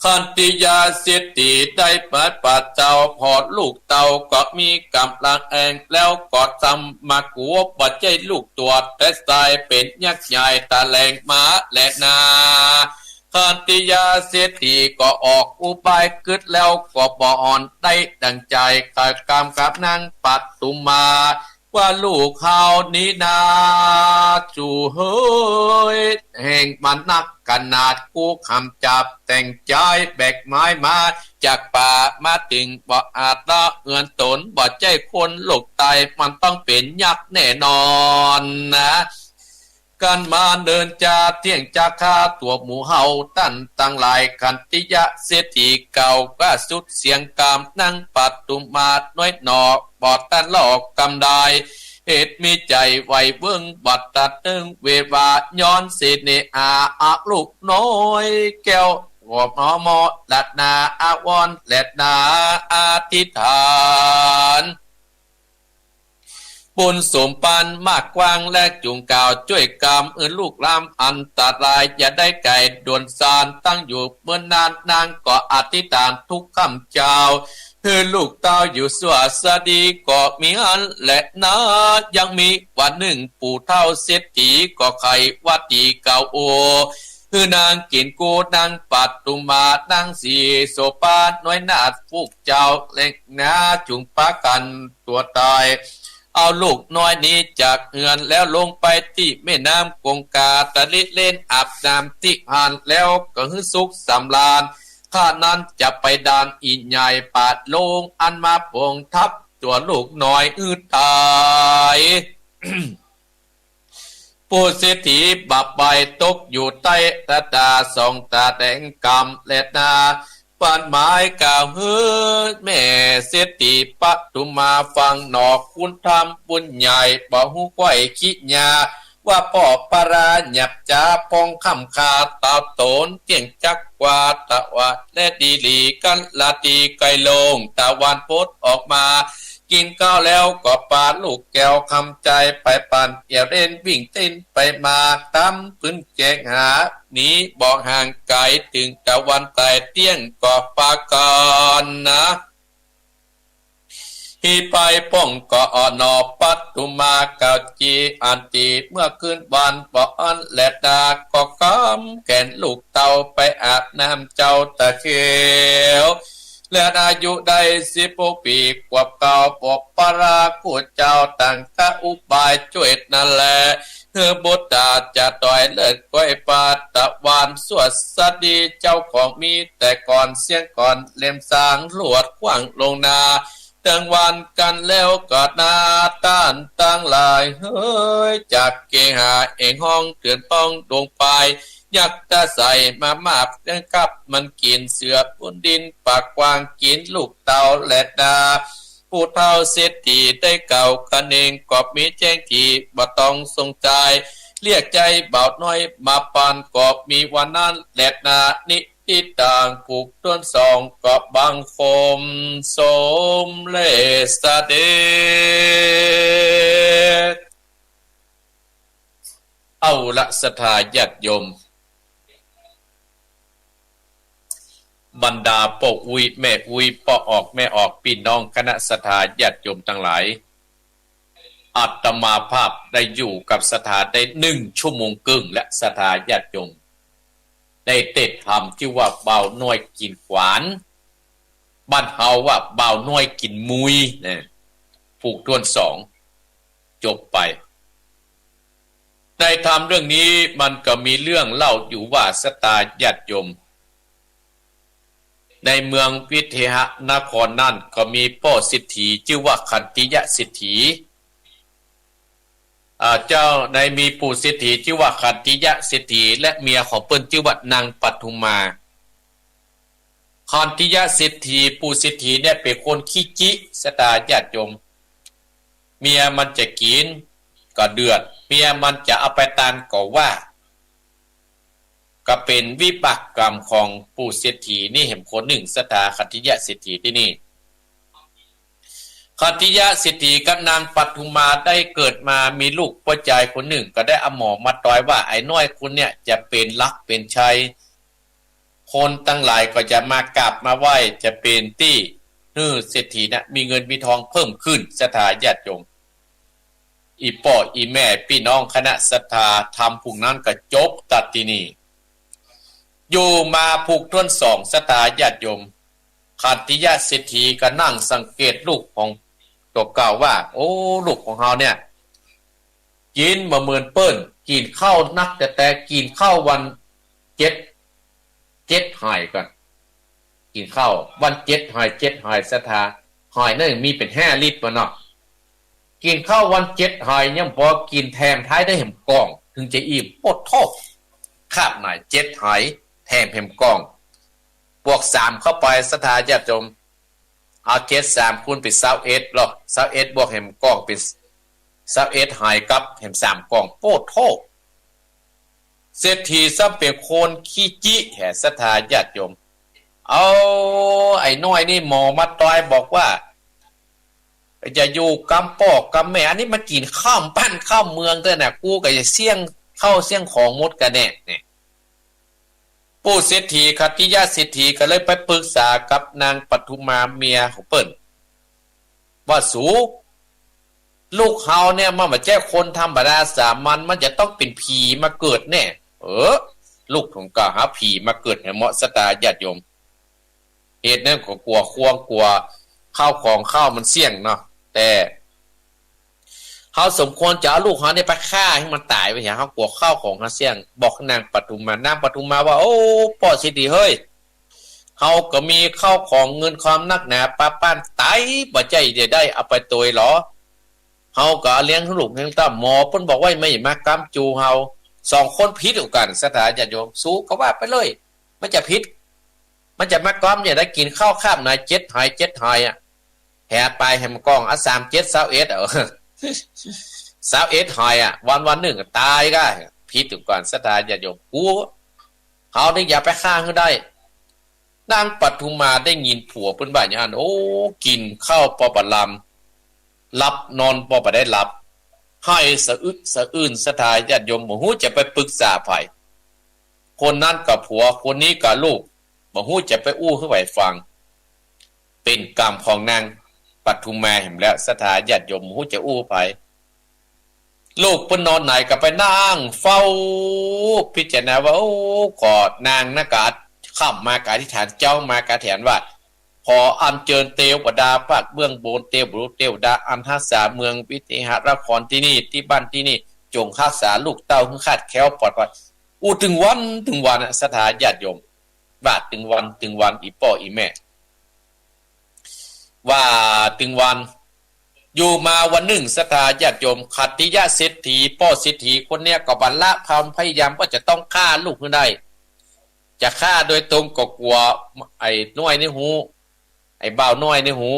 ขันติยาเสียตีได้ปัดปัดเจ้าพอลูกเต่าก็มีกำลังแองแล้วก็ทำมากัวปัจใจลูกตัวแต่สายเป็นยักษ์ใหญ่ตาแหลงมาและนาขันติยาเสียตีก็ออกอุบายกึดแล้วก็บ่อ่อนได้ดังใจกายกรรมกับนางปัดตุมาว่าลูกเขานี้นาจูเฮ้ยแห่งมันนักขนาดกูคำจับแต่งใจแบกไม้มาจากป่ามาถึงบ่อาจละเงินตนบ่ใจคนลูกตายมันต้องเป็นยักษ์แน่นอนนะกันมาเดินจาเที่ยงจาคาตัวหมูเฮาตั้นตั้งหลายขันติยะเสียทีเก่าก็สุดเสียงกามนั่งปัดตุมาน้อยหนอกบอดตันหลอกกำได้เหตุมีใจไหวเบิ้งบัดตัดตึงเววาย้อนเสเนอาลูกน้อยแก้ววอบหอมอลัดนาอาวอนแลดนาอาทิฐานบุญสมปันมากกว้างและจุงกาวช่วยกรรมลูกลำอันตรายอย่าได้ไก่ดวนซานตั้งอยู่เมื่อนานนางก็อธิษฐานทุกคำเจ้าลูกเต้าอยู่สวัสดีก็มีอันและนะยังมีวันหนึ่งปู่เท่าเศรษฐีก็ไขวัดดีเก่าโอนางกินกูนางปัดตุมานางสีโสปาน้อยนาดฟุกเจ้าเล็กนาจุงปากันตัวตายเอาลูกน้อยนี้จากเฮือนแล้วลงไปที่แม่น้ำกงกาตะลิเล่นอาบน้ำที่หานแล้วก็ฮึสุขสำราญข้านั้นจะไปดานอีใหญ่ปาดลงอันมาปงทับตัวลูกน้อยตาย ผู้เศรษฐีบับใบตกอยู่ใต้ตาสองตาแดงกำและนาปานหมายกล่าวเฮ้อแม่เศรษฐีปทุมาฟังหนอกคุณทำบุญใหญ่บ่หูก้อยขี้ญาว่าพ่อปราหยับจาพองคำคาตาโตนเกี่ยงจักกว่าตะวัดและดีหลีกันลาตีไกลลงตะวันพดออกมากินข้าวแล้วก็ปาลูกแก้วคำใจไปปั่นเอี่ยวเล่นวิ่งเต้นไปมาตามพื้นแจกหาหนีบอกห่างไกลถึงตะวันใต้เตี้ยงก็ปากอนนะฮีไปป้องก็อนอปัตตุมาเกาจีอันตีเมื่อคืนวันบ่อนและดาก็กำแขนลูกเต่าไปอาบน้ำเจ้าตะเขียวและอายุได้16 ปีกว่าเก่าปกปราคูเจ้าตั้งตะอุบายช่วยนั่นแหละบุตรจะต่อยเลิศก้อยปาตะวันสวดสดีเจ้าของมีแต่ก่อนเสียงก่อนเล่มสางลวดขวางลงนาตั้งวันกันแล้วก็นาต้านตั้งหลายเฮ้ยจากเกหาเองห้องเตือนป้องลงไปยักตาใส่มามาบกับมันกินเสือบนดินปากกวางกินลูกเต่าและนา ผู้เฒ่าเศรษฐีได้เก่ากันเองกอบมีแจ้งทีบ่ต้องทรงใจเรียกใจเบาน้อยมาปานกอบมีวันนั้นแหลดนานิติต่างผูกต้นสองกอบบังคมสมเลสเดชเอาละศรัทธาญาติโยมบรรดาปกอุยแม่อุยปอออกแม่ออกพี่น้องคณะศรัทธาญาติโยมทั้งหลายอาตมาภาพได้อยู่กับศรัทธาได้1 ชั่วโมงครึ่งและศรัทธาญาติโยมได้เต็ดธรรมที่ว่าเบาน้อยกินขวานบ้านเฮาว่าเบาน้อยกินมุยนะผูกต้นสองจบไปในธรรมเรื่องนี้มันก็มีเรื่องเล่าอยู่ว่าศรัทธาญาติโยมในเมืองวิเทหนครนั่นก็มีพ่อสิทธิชื่อว่าขันติยะสิทธิเจ้าในมีปู่สิทธิชื่อว่าขันติยะสิทธิและเมียของเปิ้นชื่อว่านางปทุมมาขันติยะสิทธิปู่สิทธิเนี่ยเป็นคนขี้จิศรัทธาญาติโยมเมียมันจะกินก็เดือดเมียมันจะเอาไปตานก็ว่าก็เป็นวิบากกรรมของปู่เศรษฐีนี่เห็นคนหนึ่งศรัทธาขันติยะเศรษฐีที่นี่ขันติยะเศรษฐีกับนางปทุมมาได้เกิดมามีลูกผู้ชายคนหนึ่งก็ได้เอาหมอมาต้อยว่าไอ้น้อยคุณเนี่ยจะเป็นรักเป็นชัยคนตั้งหลายก็จะมากราบมาไหว้จะเป็นที่เศรษฐีนะมีเงินมีทองเพิ่มขึ้นศรัทธาญาติโยมอีป่ออีแม่พี่น้องคณะศรัทธาทำผูกนั้นก็จบตัดที่นี่อยู่มาผูกต้นสองศรัทธาญาติโยมขันติยะเศรษฐีก็นั่งสังเกตลูกของตัวเก่าว่าโอ้ลูกของเราเนี่ยกินมาเหมือนเปิ้นกินข้าวนักแต่กินข้าววันเจ็ดหายกันกินข้าววัน7 หายศรัทธาหายนั่นมีเป็น5 ลิตรมาเนาะกินข้าววัน7 หายยังพอกินแถมท้ายได้เห็มกล่องถึงจะอิ่มปดทบคาบหน่อย7 หายแถมเห็มกล่องบวก3เข้าไปศรัทธาญาติโยมเอา3คูณเป็น21หรอก21บวกเห็มกล่องเป็น21หายกับเห็ม3 กล่องโปดโทบเศรษฐีซ้ำเป็นคนขี้จิแห่ศรัทธาญาติโยมเอาไอ้น้อยนี่หมอมาต้อยบอกว่าจะอยู่กำปอกกำแม่อันนี้มากินข้ามปั้นข้ามเมืองเด้อน่ะกูก็จะเสี่ยงเข้าเสี่ยงของมดกันแน่เนี่ยปู่เศรษฐีขัตติยะเศรษฐีก็เลยไปปรึกษากับนางปทุมมาเมียของเปิ้นว่าสูลูกเฮาเนี่ยมันบ่ใช่คนธรรมดาสามัญมันจะต้องเป็นผีมาเกิดแน่ลูกของก็หาผีมาเกิดให้เหมาะศรัทธาญาติโยมเหตุนั้นก็กลัวควงกลัวข้าวของข้าวมันเสี่ยงเนาะแต่เขาสมควรจะเอาลูกเขาเนี่ยไปฆ่าให้มันตายไปอย่างเขากลัวข้าวของเขาเสี่ยงบอกนางปทุมมาว่าโอ้ป่อสิดีเฮ้ยเขาก็มีข้าวของเงินความนักหนาป้าป้านตายบ่ใจจะได้เอาไปตัวหรอเขาก็เลี้ยงลูกเลี้ยงต้าหมอเพิ่นบอกว่าไม่มากำจูเฮา2 คนพิษกันศรัทธาญาติโยมสู้ก็ว่าไปเลยมันจะพิษมันจะมากำอย่าได้กินข้าวข้ามนะ7 หายอ่ะแห่ไปแห่มกอง37 21หายอ่ะวันหนึ่งก็ตายก็พิษก่อนศรัทธาญาติโยมกูเขาได้อย่าไปฆ่าเขาได้นางปทุมมาได้ยินผัวเพิ่นว่าอย่างนั้นโอ้กินข้าวปอบ่ลำหลับนอนปอบ่ได้หลับให้สะอึกสะอื้นศรัทธาญาติโยมบ่ฮู้จะไปปรึกษาไผคนนั้นกับผัวคนนี้กับลูกบ่ฮู้จะไปอู้ให้ไผฟังเป็นกรรมของนางปทุมมาเห็นแล้วศรัทธาญาติโยมบ่ฮู้จะอู้ไผลูกเพิ่นนอนไหนก็ไปนั่งเฝ้าพิจารณาว่าโอ้กอดนางนะกะข้ามมากอธิษฐานเจ้ามากะแถนว่าขออัญเชิญเทวดาภาคเบื้องบนเทวดาอันรักษาเมืองวิเทหนครที่นี่ที่บ้านที่นี่จงรักษาลูกเต้าให้ขาดแคล้วปลอดภัยอู้ถึงวันศรัทธาญาติโยมว่าถึงวันอีป่ออีแม่ว่าถึงวันอยู่มาวันหนึ่งศรัทธาญาติโยมขัตติยะเศรษฐีป่อเศรษฐีคนเนี้ยก็บรรละความพยายามก็จะต้องฆ่าลูกให้ได้จะฆ่าโดยตรงก็กลัวไอ้น้อยในหูไอ้บ่าวน้อยในหู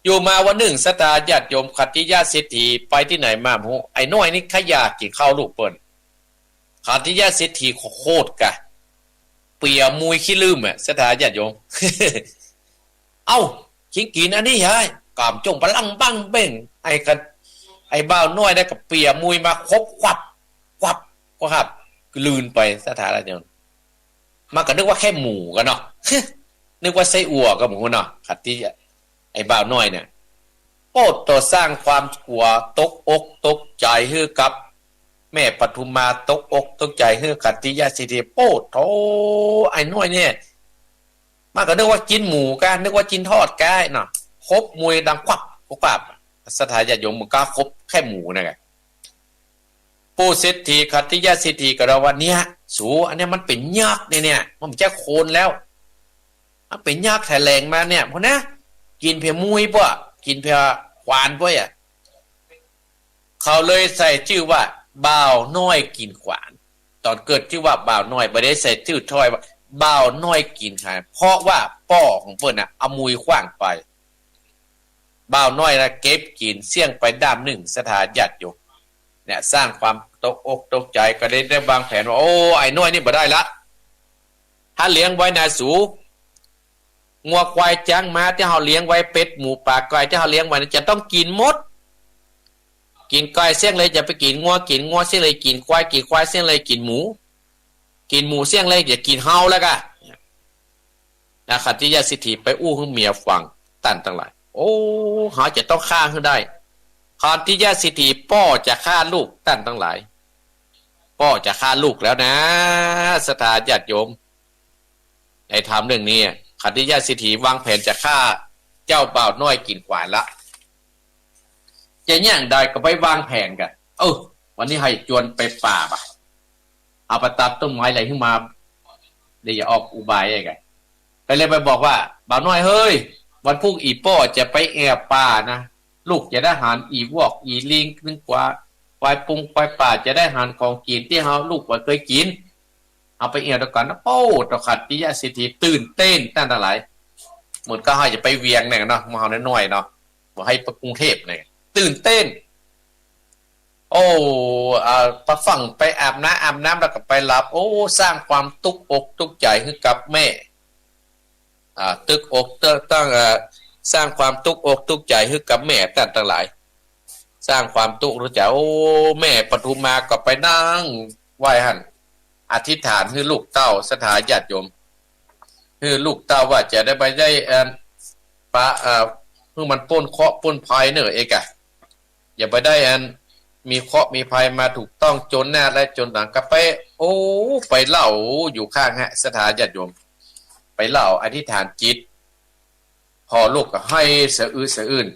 อยู่มาวันหนึ่งสตาญาติโยมขัตติยาเศรษฐีไปที่ไหนมาโหไอ้น้อยนี่ขยะกินข้าวลูกเปิ้นขัตติยาเศรษฐีโคตรกะเปียมุยขี้ลืมอ่ะสตาญาติโยม เอ้ากินอันนี้ยายกามจงพลังบังเบ่งไอ้กันไอ้บ่าวน้อยได้กับเปียมุยมาคบควับก็ครับลืนไปสถานะเดียวมันก็นึกว่าแค่หมูกันเนาะ นึกว่าไส้อั่วกับหมูเนาะขัดที่ไอ้บ่าวน้อยเนี่ยโอ้ตัวสร้างความกลัวตกอกตกใจฮือกับแม่ปทุมมาตกอกตกใจฮือขัดที่ยาสิทีโอ้โธ่ไอ้น้อยเนี่ยมันก็นึกว่ากินหมูกันนึกว่ากินทอดกันเนาะคบมวยดังควับสถาญาติโยมมึงกล้าคบแค่หมูนะไงผู้เศรษฐีขัตติยาเศรษฐีก็เราว่าเนี่ยสูอันนี้มันเป็นยักษ์เนี่ยมันจะโคนแล้วมันเป็นยักษ์แถลงมาเนี่ยเพราะนะกินเพียมุยป่ะกินเพียควานป่ะอ่ะเขาเลยใส่ชื่อว่าบ่าวน้อยกินขวานตอนเกิดชื่อว่าบ่าวน้อยไม่ได้ใส่ชื่อถ้อยว่าบ่าวน้อยกินขวานเพราะว่าป้อของเพิ่นน่ะเอามุยขว้างไปบ่าวน้อยนะเก็บกินเสี่ยงไปด้ามหนึ่งสถานญาติโยมเนี่ยสร้างความตกอกตกใจก็ได้วางแผนว่าโอ้ไอ้น้อยนี่บ่ได้ละถ้าเลี้ยงไว้นาสูงัวควายจ้างมาที่เราเลี้ยงไว้เป็ดหมูปลาไก่ที่เราเลี้ยงไว้จะต้องกินหมดกินไก่เสี่ยงเลยจะไปกินงัวเสี่ยงเลยกินควายเสี่ยงเลยกินหมูเสี่ยงเลยอย่ากินเฮาแล้วก็นะขัตติยาสิทธิไปอู้ให้เมียฟังตั้นทั้งหลายโอ้หาจะต้องฆ่าให้ได้ขัตติยาสิทธิพ่อจะฆ่าลูกตั้นทั้งหลายพ่อจะฆ่าลูกแล้วนะสถาญาติโยมไอ้ทำเรื่องนี้ขัตติยาสิทธิวางแผนจะฆ่าเจ้าบ่าวน้อยกินขวานละจะย่างใดก็ไปวางแผนกันวันนี้ให้จวนไปป่าป่ะเอาไปตัดต้นไม้อะไรขึ้นมาเดี๋ยวอย่าออกอุบายอะไรกันไปเลยไปบอกว่าบ่าวน้อยเฮ้ยวันพรุ่งอีป้อจะไปแอบป่านะลูกจะได้หารอีวอกอีลิงนึงกว่าควายปุงควายป่าจะได้หารของกินที่เฮาลูกว่าเคยกินเอาไปแอบตะกันนะโอ้ตะขัดติยาสิทธิตื่นเต้นตั้งแต่หลายหมดก็ให้จะไปเวียงเนี่ยเนาะมาเฮาน้อยๆเนาะบอกให้ไปกรุงเทพเนี่ยตื่นเต้นโอ้ไปฝั่งไปอาบน้ำแล้วก็ไปหลับโอ้สร้างความตุกอกตุกใจให้กับแม่ตึกอกตั้งสร้างความตุกอกตุกใจให้กับแม่ตั้งหลายสร้างความตุกรู้จักโอ้แม่ปทุมมาก็ไปนั่งไหว้หั่นอธิษฐานให้ลูกเต้าสถาญาติโยมให้ลูกเต้าว่าจะได้ไปได้ปะเพื่อมันป้นเคาะป้นภัยเนอะเอกะอย่าไปได้มีเคาะมีภัยมาถูกต้องจนหน้าและจนหลังก็ไปโอ้ไปเล่าอยู่ข้างสถาญาติโยมไปเล่าอธิษฐานจิตพอลูกก็ให้สะอื้น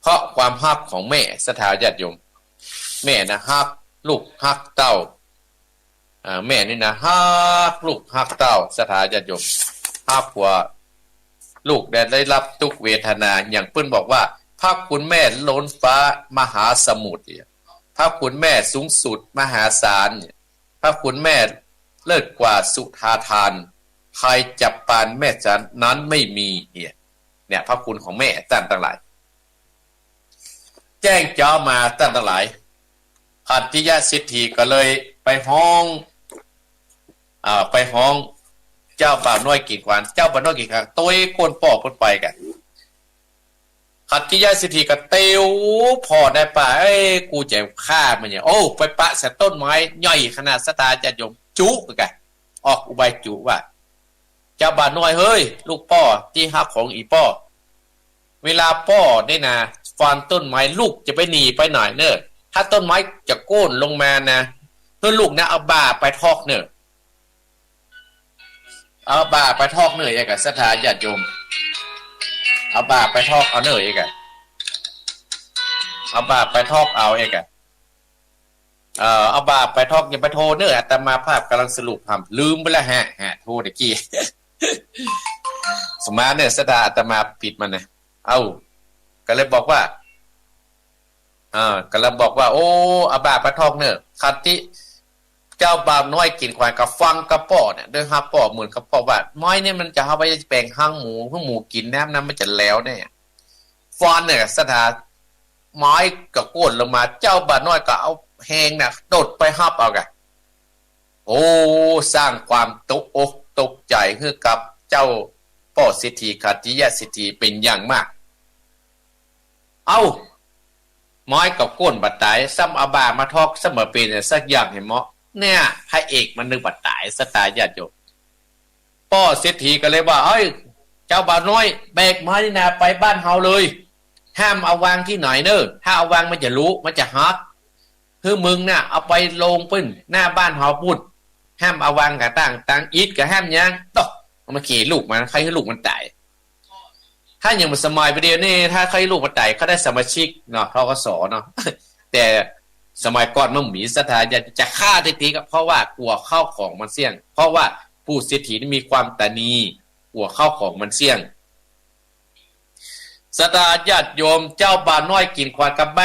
เพราะความฮักของแม่สถาญาติโยมแม่นะฮักลูกฮักเต้าแม่นี่นะฮักลูกฮักเต้าสถาญาติโยมฮักกว่าลูกได้รับทุกเวทนาอย่างเพิ่นบอกว่าพระคุณแม่ล้นฟ้ามหาสมุทรพระคุณแม่สูงสุดมหาศาลพระคุณแม่เลิศกว่าสุธาทานใครจับปานแม่จันนั้นไม่มีเนี่ยพระคุณของแม่ตั้งหลายแจ้งเจ้ามาตั้งหลายขัตติยาสิทธิก็เลยไปห้องเจ้าบ่าวน้อยกินขวานเจ้าบ่าวน้อยกินขวานตัวคนป่อคนไปกันขัตติยาสิทธิก็เตียวพอได้ป่ะกูจะฆ่ามันเนี่ยโอ้ไปปะใส่ต้นไม้ย่อยขนาดสตาจะยมจุกันออกอุบายจุว่าเจ้าบ่าวน้อยเฮ้ยลูกป่อที่ฮักของอีป่อเวลาป่อได้นะฟันต้นไม้ลูกจะไปหนีไปไหนเนอะถ้าต้นไม้จะโค่นลงมานะเพื่อลูกนะเอาบ่าไปทอกเนอะเอาบ่าไปทอกเนอะไอ้กับสถาญาติโยมเอาบ่าไปทอกเอาเนอะไอ้กับเอาบ่าไปทอกเอาไอ้กับเอาบ่าไปทอกอย่าไปโทรเนอะอาตมาภาพกำลังสรุปทำลืมไปแล้วฮะโทรตะกี้ สมาเนี่ยสถาอาตมาผิดมันนะก็เลยบอกว่าก็เลยบอกว่าโอ้อาบาปะทอกเนอะคันที่เจ้าบ่าวน้อยกินควายกับฟังกระป๋อเนี่ยเดินหาป๋อเหมือนกระป๋อว่าน้อยเนี่ยมันจะเอาไปแปลงห้างหมูเพื่อหมูกินน้ำมันจะแล้วเนี่ย ฟอนเนี่ยสถานไม้ก็โกนลงมาเจ้าบ่าวน้อยก็เอาแหงน่ะโดดไปฮับเอากะโอ้สร้างความตกอกตกใจให้กับเจ้าพ่อเศรษฐีขัตติยเศรษฐีเป็นอย่างมากเอาไม้กับก้นบัดตายซ้ำอาบามาทอกเสมอเป็นสักอย่างเห็นมั้ยเนี่ยพระเอกมันนึกบัดตายสตายญาติโยมพ่อเศรษฐีก็เลยว่าเอ้ยเจ้าบ่าวน้อยแบกไม้นี่นะไปบ้านเฮาเลยห้ามเอาวางที่ไหนเนอะถ้าเอาวางมันจะรู้มันจะฮักคือมึงน่ะเอาไปลงปึ้นหน้าบ้านเฮาปุ้นห้ามเอาวางกะตั้งอีทกับห้ามยังตอกมาขี่ลูกมันใครให้ลูกมันตายถ้าอย่างมันสมัยประเดี๋ยวนี้ถ้าใครลูกมันตายเขาได้สมาชิกเนาะทกสเนาะ แต่สมัยก่อนมันมีสถานจะฆ่าทีก็เพราะว่ากลัวข้าวของมันเสี่ยงเพราะว่าผู้เศรษฐีมีความตานีกลัวข้าวของมันเสี่ยงสตาญาติโยมเจ้าบ่าวน้อยกินควายกระแบ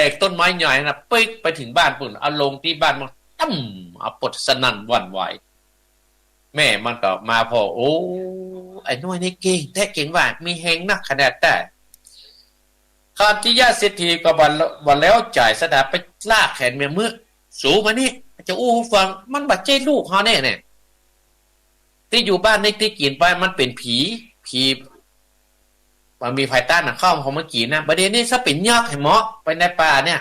กต้นไม้ใหญ่นะปิ๊กไปถึงบ้านปุ่นเอาลงที่บ้านมันตั้มเอาปดสนั่นหวั่นไหวแม่มันก็มาพอโอ้ไอ้น้อยนี่เก่งแท้เก่งว่ามีแหงนักขนาดแต่ขัตติยเศรษฐีก็วันแล้วจ่ายสถาไปลากแขนเมียมือสูมานี่จะอู้ฟังมันบัดใจลูกเขาแน่เนี่ยที่อยู่บ้านในที่กินไปมันเป็นผีมันมีภายใต้หนังข้าวของเมื่อกี้นะประเด็นนี้ถ้าเป็นยากให้หมอไปในป่าเนี่ย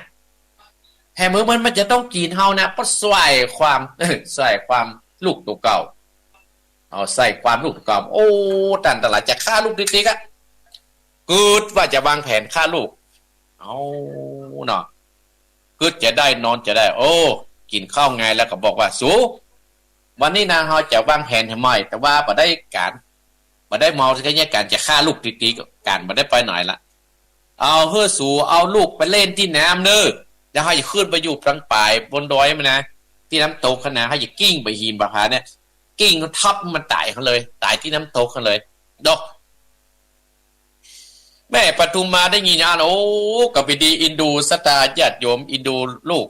แห่มือมันจะต้องกินเฮานะเพราะใส่ความลูกตัวเก่าเอาใส่ความลูกตัวเก่าโอ้ตันตลาดจะฆ่าลูกติ๊กๆอ่ะกูดว่าจะวางแผนฆ่าลูกเอาเนาะกูดจะได้นอนจะได้โอ้กินข้าวไงแล้วก็บอกว่าสูวันนี้นางเฮาจะวางแผนทำไมแต่ว่าบ่ได้การบ่ได้เมาแค่นี้การจะฆ่าลูกติ๊กๆการบ่ได้ไปหน่อยละเอาเพื่อสูเอาลูกไปเล่นที่น้ำเน้อแล้วให้ขึ้นไปอยู่กลางป่ายบนดอยมันนะที่น้ำตกขนาดให้กิ้งไปหิมบาพาเนี่ยกิ้งทับมันตายเขาเลยตายที่น้ำตกเขาเลยดอกแม่ปทุมมาได้ยินอ่านโอ้กับไปดีอินดูสตาญาติโยมอินดูลูก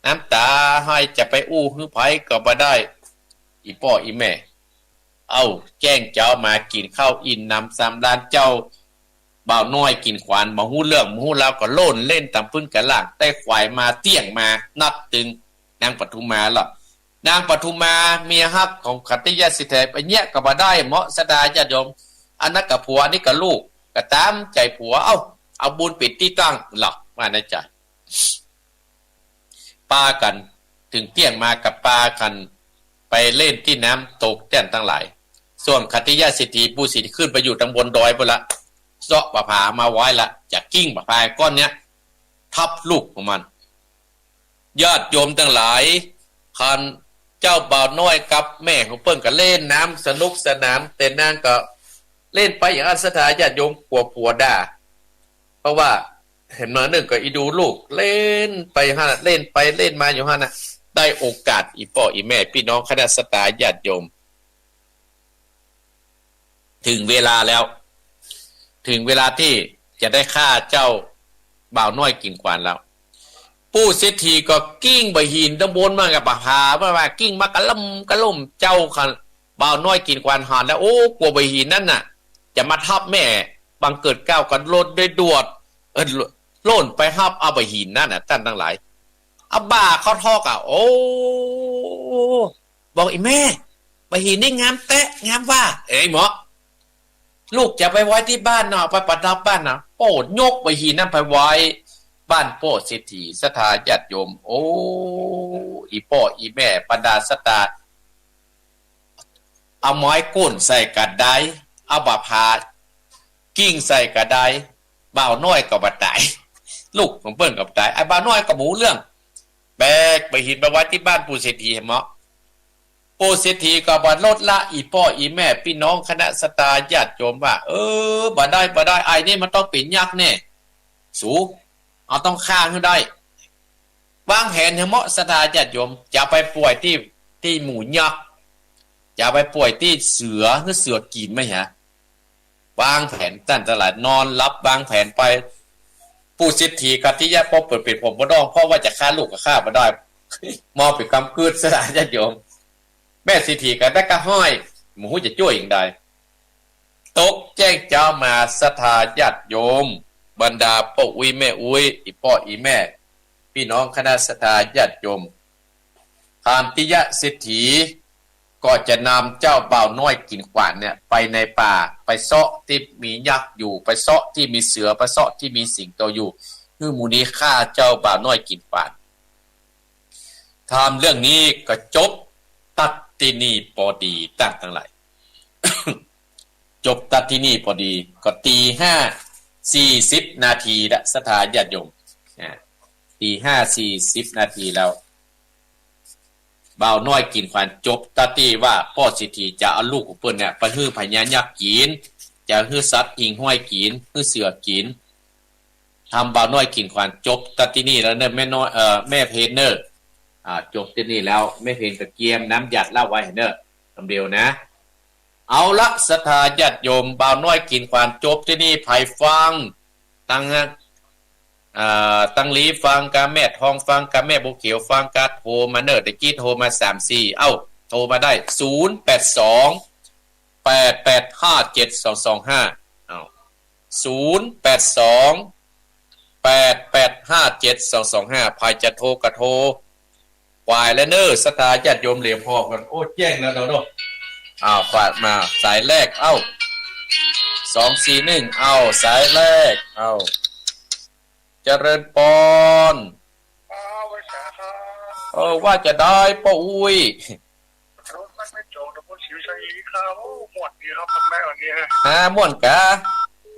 น้ำตาให้จะไปอู้ฮื้อไผก็บ่ได้อีพ่ออีแม่เอาแจ้งเจ้ามากินข้าวอินนำ3 ล้านเจ้าบ่าวน้อยกินขวานมาหู้เรื่องหู้แล้วก็โล่นเล่นตามพื้นกระลากแต่ควายมาเตี้ยงมานัดตึงนางปทุมมาล่ะนางปทุมมาเมียฮักของขัตติยสิทธิ์ไปเนี้ยก็บ่ได้เหมาะสดาญาติโยมอันนั้นกับผัวนี่กับลูกก็ตามใจผัวเอาบุญปิดที่ตั้งหลักมาในใจปากันถึงเตี้ยงมากับปากันไปเล่นที่น้ำตกแต้นทั้งหลายส่วนขัตติยสิทธิผู้สิทธิขึ้นไปอยู่ทางบนดอยพุ่นละเซาะปะผามาไว้ละจะกิ้งปะพายก้อนเนี้ยทับลูกของมันญาติโยมทั้งหลายคันเจ้าบ่าวน้อยกับแม่ของเปิ้นก็เล่นน้ำสนุกสนานแต่นางก็เล่นไปอย่างอันสถาญาติโยมกลัวผัวด่าเพราะว่าเห็นมาหนึ่งก็อีดูลูกเล่นไปฮะเล่นไปเล่นมาอยู่ฮะนะได้โอกาสอีพ่ออีแม่พี่น้องคณะสตาญาติโยมถึงเวลาแล้วถึงเวลาที่จะได้ฆ่าเจ้าบ่าวน้อยกิ่งขวานแล้วผู้เศรษฐีก็กิ้งไปหินตะบนมากับปะพาว่ากิ้งมากระล่มเจ้าคันบ่าวน้อยกิ่งขวานหานแล้วโอ้กลัวไปหินนั่นน่ะจะมาทับแม่บังเกิดก้าวกันโลดด้วยดวดโล่นไปทับเอาไปหินนั่นน่ะท่านทั้งหลายอาบ้าเขาทอกอ่ะโอ้บอกไอ้แม่ไปหินนี่งามแตะงามว่าเอ้ยหมอลูกจะไปไว้ที่บ้านเนาะไปประดับบ้านนะโป้ยกไปหินนั่นไปไว้บ้านโป้เศรษฐีสถาญาติโยมโอ้อีพ่ออีแม่บรรดาสตาเอาไม้ก้นใส่กระไดเอาบาพากิ้งใส่กระไดบ่าวน้อยก็บ่ตายลูกของเปิ้นก็ตายไอ้บ่าวน้อยก็หมูเรื่องแบกไปหินไปไว้ที่บ้านปู่เศรษฐีเหมาะปู่เศรษฐีก็บ่ลดละอีพ่ออีแม่พี่น้องคณะสตาญาติโยมว่าบ่ได้ไอ้นี่มันต้องเป็นยักษ์แน่สูเอาต้องฆ่าให้ได้วางแผนให้เหมาะสตาญาติโยมจะไปป่วยที่หมูยักษ์จะไปป่วยที่เสือหรือเสือกินไหมฮะวางแผนตั้งตลาดนอนรับวางแผนไปผู้เศรษฐีกับที่แย่พอเปิดปิดผมบ่ต้องเพราะว่าจะฆ่าลูกก็ฆ่าบ่ได้มอเป็นกำกืดสตาญาติโยมแม่เศรษฐีก็ได้กระห้อยหมูจะช่วยอย่างใด ตกแจ้งเจ้ามาศรัทธาญาติโยมบรรดาพ่ออุ้ยแม่อุ้ยอีพ่ออีแม่พี่น้องคณะศรัทธาญาติโยมพามติยะเศรษฐีก็จะนำเจ้าบ่าวน้อยกินขวานเนี่ยไปในป่าไปเซาะที่มียักษ์อยู่ไปเซาะที่มีเสือไปเซาะที่มีสิงโตอยู่คือหมู่นี้ฆ่าเจ้าบ่าวน้อยกินขวานทำเรื่องนี้ก็จบตัดที่นี่พอดีตั้งทั้งหลาย จบตัดที่นี่พอดีก็ตี 5:40 นาทีละสถานญาติโยมตี 5:40 นาทีแล้วบ่าวน้อยกินขวานจบตัดที่ว่าพ่อสิทธิจะเอาลูกของเพิ่นเนี่ยไปฮื้อพญายักษ์กินจะฮื้อสัตว์หิ่งห้อยกินฮื้อเสือกินทำบ่าวน้อยกินขวานจบตัดที่นี่แล้วเนอะแม่น้อยแม่เพนเนอร์จบที่นี่แล้วแม่เพนก็เกียมน้ำหยัดเล่าไว้เนอะคำเดียวนะเอาละศรัทธาญาติโยมบ่าวน้อยกินขวานจบที่นี่ไผฟังตั้งลีฟังกาแม่ทองฟังกาแม่บุเขียวฟังกาโทรมาเนอะตะกี้โทรมา3-4โทรมาได้082 885 7225 082 885 7225ภายจะโทรกระโทรควายและเนอศรัทธาญาติโยมเหลี่ยมพอกันโอ้แจ้งแล้วเนาะฝากมาสายแรก241สายแรกเจริญปอนว่าจะได้ป้าอุ้ยรถมันไม่โจดแต่พอสิวใส่ครับหมดดีครับแม่วันนี้ม่วนกะ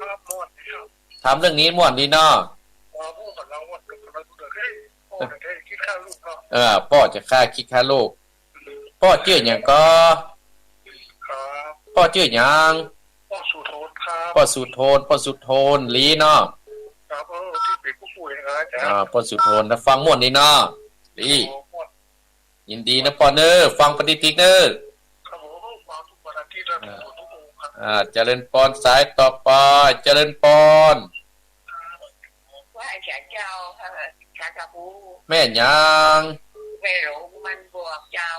ครับหมดดีครับทำเรื่องนี้ม่วนดีเนาะพูดกับเราหมดเราดูเฮ้ยพ่อจะคิดค่าลูกเนาะพ่อจะค่าคิดค่าลูกพ่อชื่ออย่างก็ครับพ่อชื่ออย่างพ่อสุโธนครับพ่อสุโธนลีเนาะครับที่เป็นผู้ป่วยนะพ่อสุโธนนะฟังม่วนดีเนาะลียินดีนะพ่อเนอฟังปฏิทินเนอครับผมฟังทุกวันอาทิตย์แล้วทุกองครับเจริญปอนสายต่อไปเจริญปอนว่าอาจารย์เจ้าค่ะกระปูแม่ยัง แม่หลงมันบวกเจ้า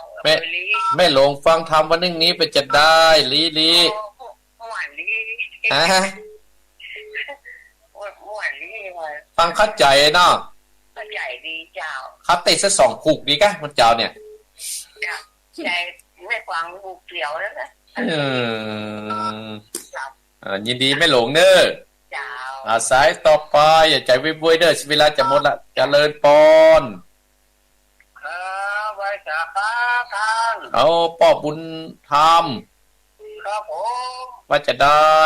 แม่หลงฟังธรรมวันนี้ไปจะได้ลีหวานลีหวานลีฟังเข้าใจเนาะเข้าใจดีเจ้าครับเตะซะ2ผูกดีกะมันเจ้าเนี่ยใจไม่ฟังบุกเกี่ยวแล้วนะยินดีไม่หลงเนอสายต่อไปอย่าใจวิบวยเด้อเวลาจะหมดละเจริญปอนไว้จ้าครับท่านเอาป้อบุญธรรมครับผมว่าจะได้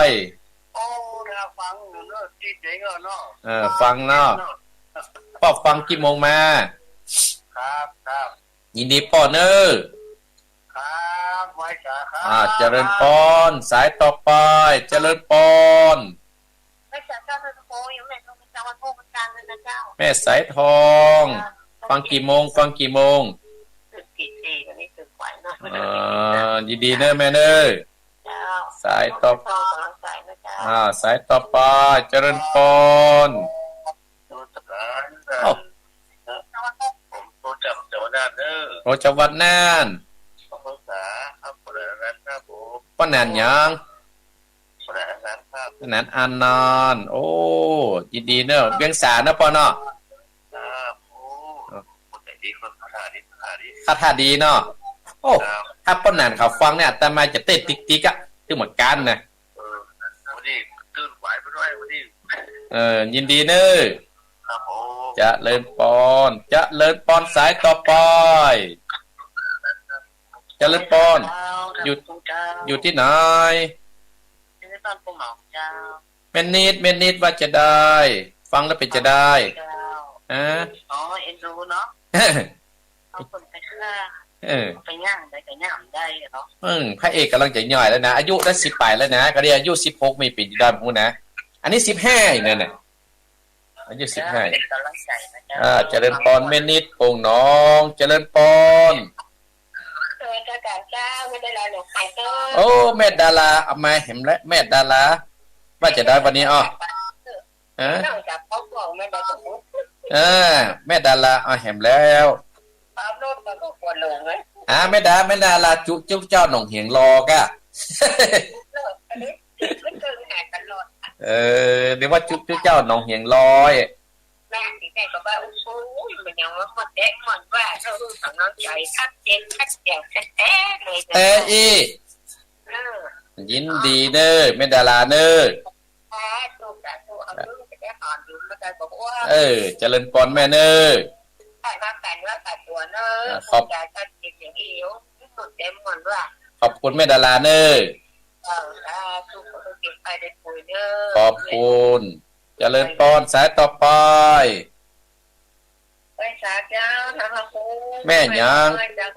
ถ้าฟังเนอะที่เจ๋งเนาะฟังเนาะป้อฟังกี่โมงมาครับยินดีป้อเนอครับไว้จ้าครับเจริญปอนสายต่อไปเจริญปอนแม่สายทองอยู่แม่ต้องจังหวัดโพธิ์กลางเลยนะเจ้าแม่สายทองฟังกี่โมงตื่นตีวันนี้ตื่นไหวหน่อยยินดีเนอแม่เนอสายต่อสายต่อไปเจริญปอนผมจับจังหวัดน่านเนอจังหวัดน่านภาษาคนนั้นครับผมป้านานยังคนนั้นครับนั้นอันนานโอ้ยินดีเนอเวียงสานะปอเนาะคาถาดีเนาะโอ้ถ้าป้านานเขาฟังเนี่ยแต่มาจะเต้นติ๊กอะคือเหมือนกันนะวันนี้ตื่นไหวไปด้วยวันนี้ยินดีเนอจะเลินปอนสายต่อไปจะเลินปอนอยู่ที่ไหนเมนนิดว่าจะได้ฟังแล้วเป็นจะได้เอ็นดูเนาะเอาคนไปฆ่าไปย่างได้เนาะพระเอกกำลังจะย่อยแล้วนะอายุได้18แล้วนะก็เรียนอายุ16ไม่ปีได้พูดนะอันนี้15อีกนั่นน่ะอายุ15เจริญปอนเมนิดโป่งน้องเจริญปอนโอ้แม่ดาราเอามาเห็นแล้วแม่ดาราว่าจะได้วันนี้แม่ดาราเอาเห็นแล้วแม่ดาราจุ๊เจ้าหนองเหียงรอกะ ก็เจอแห่ตลอด เดี๋ยวว่าจุเจ้าหนองเหียงลอย แม่ที่ไหนก็ว่าโอ้โหมันยังว่าหมดแดงหมดว่าเราของเราใจชัดเจนชัดแจ๋วแท้เลย อี เออ ยินดีเด้อแม่ดาราเด้อ แท้ตัวแต่ตัวเอาลูกจะได้หอนอยู่มาแต่บอกว่า เจริญปอนแม่เด้อ ใช่ว่าแต่ว่าแต่ตัวเนอะขอบใจชัดเจนอย่างเดียวหมดแดงหมดว่า ขอบคุณแม่ดาราเด้อ ทุกคนเก็บไปได้คุยเนอะ ขอบคุณเจริญปอนสายต่อไป ไปสาเจ้าทางละคู แม่ยัง จาก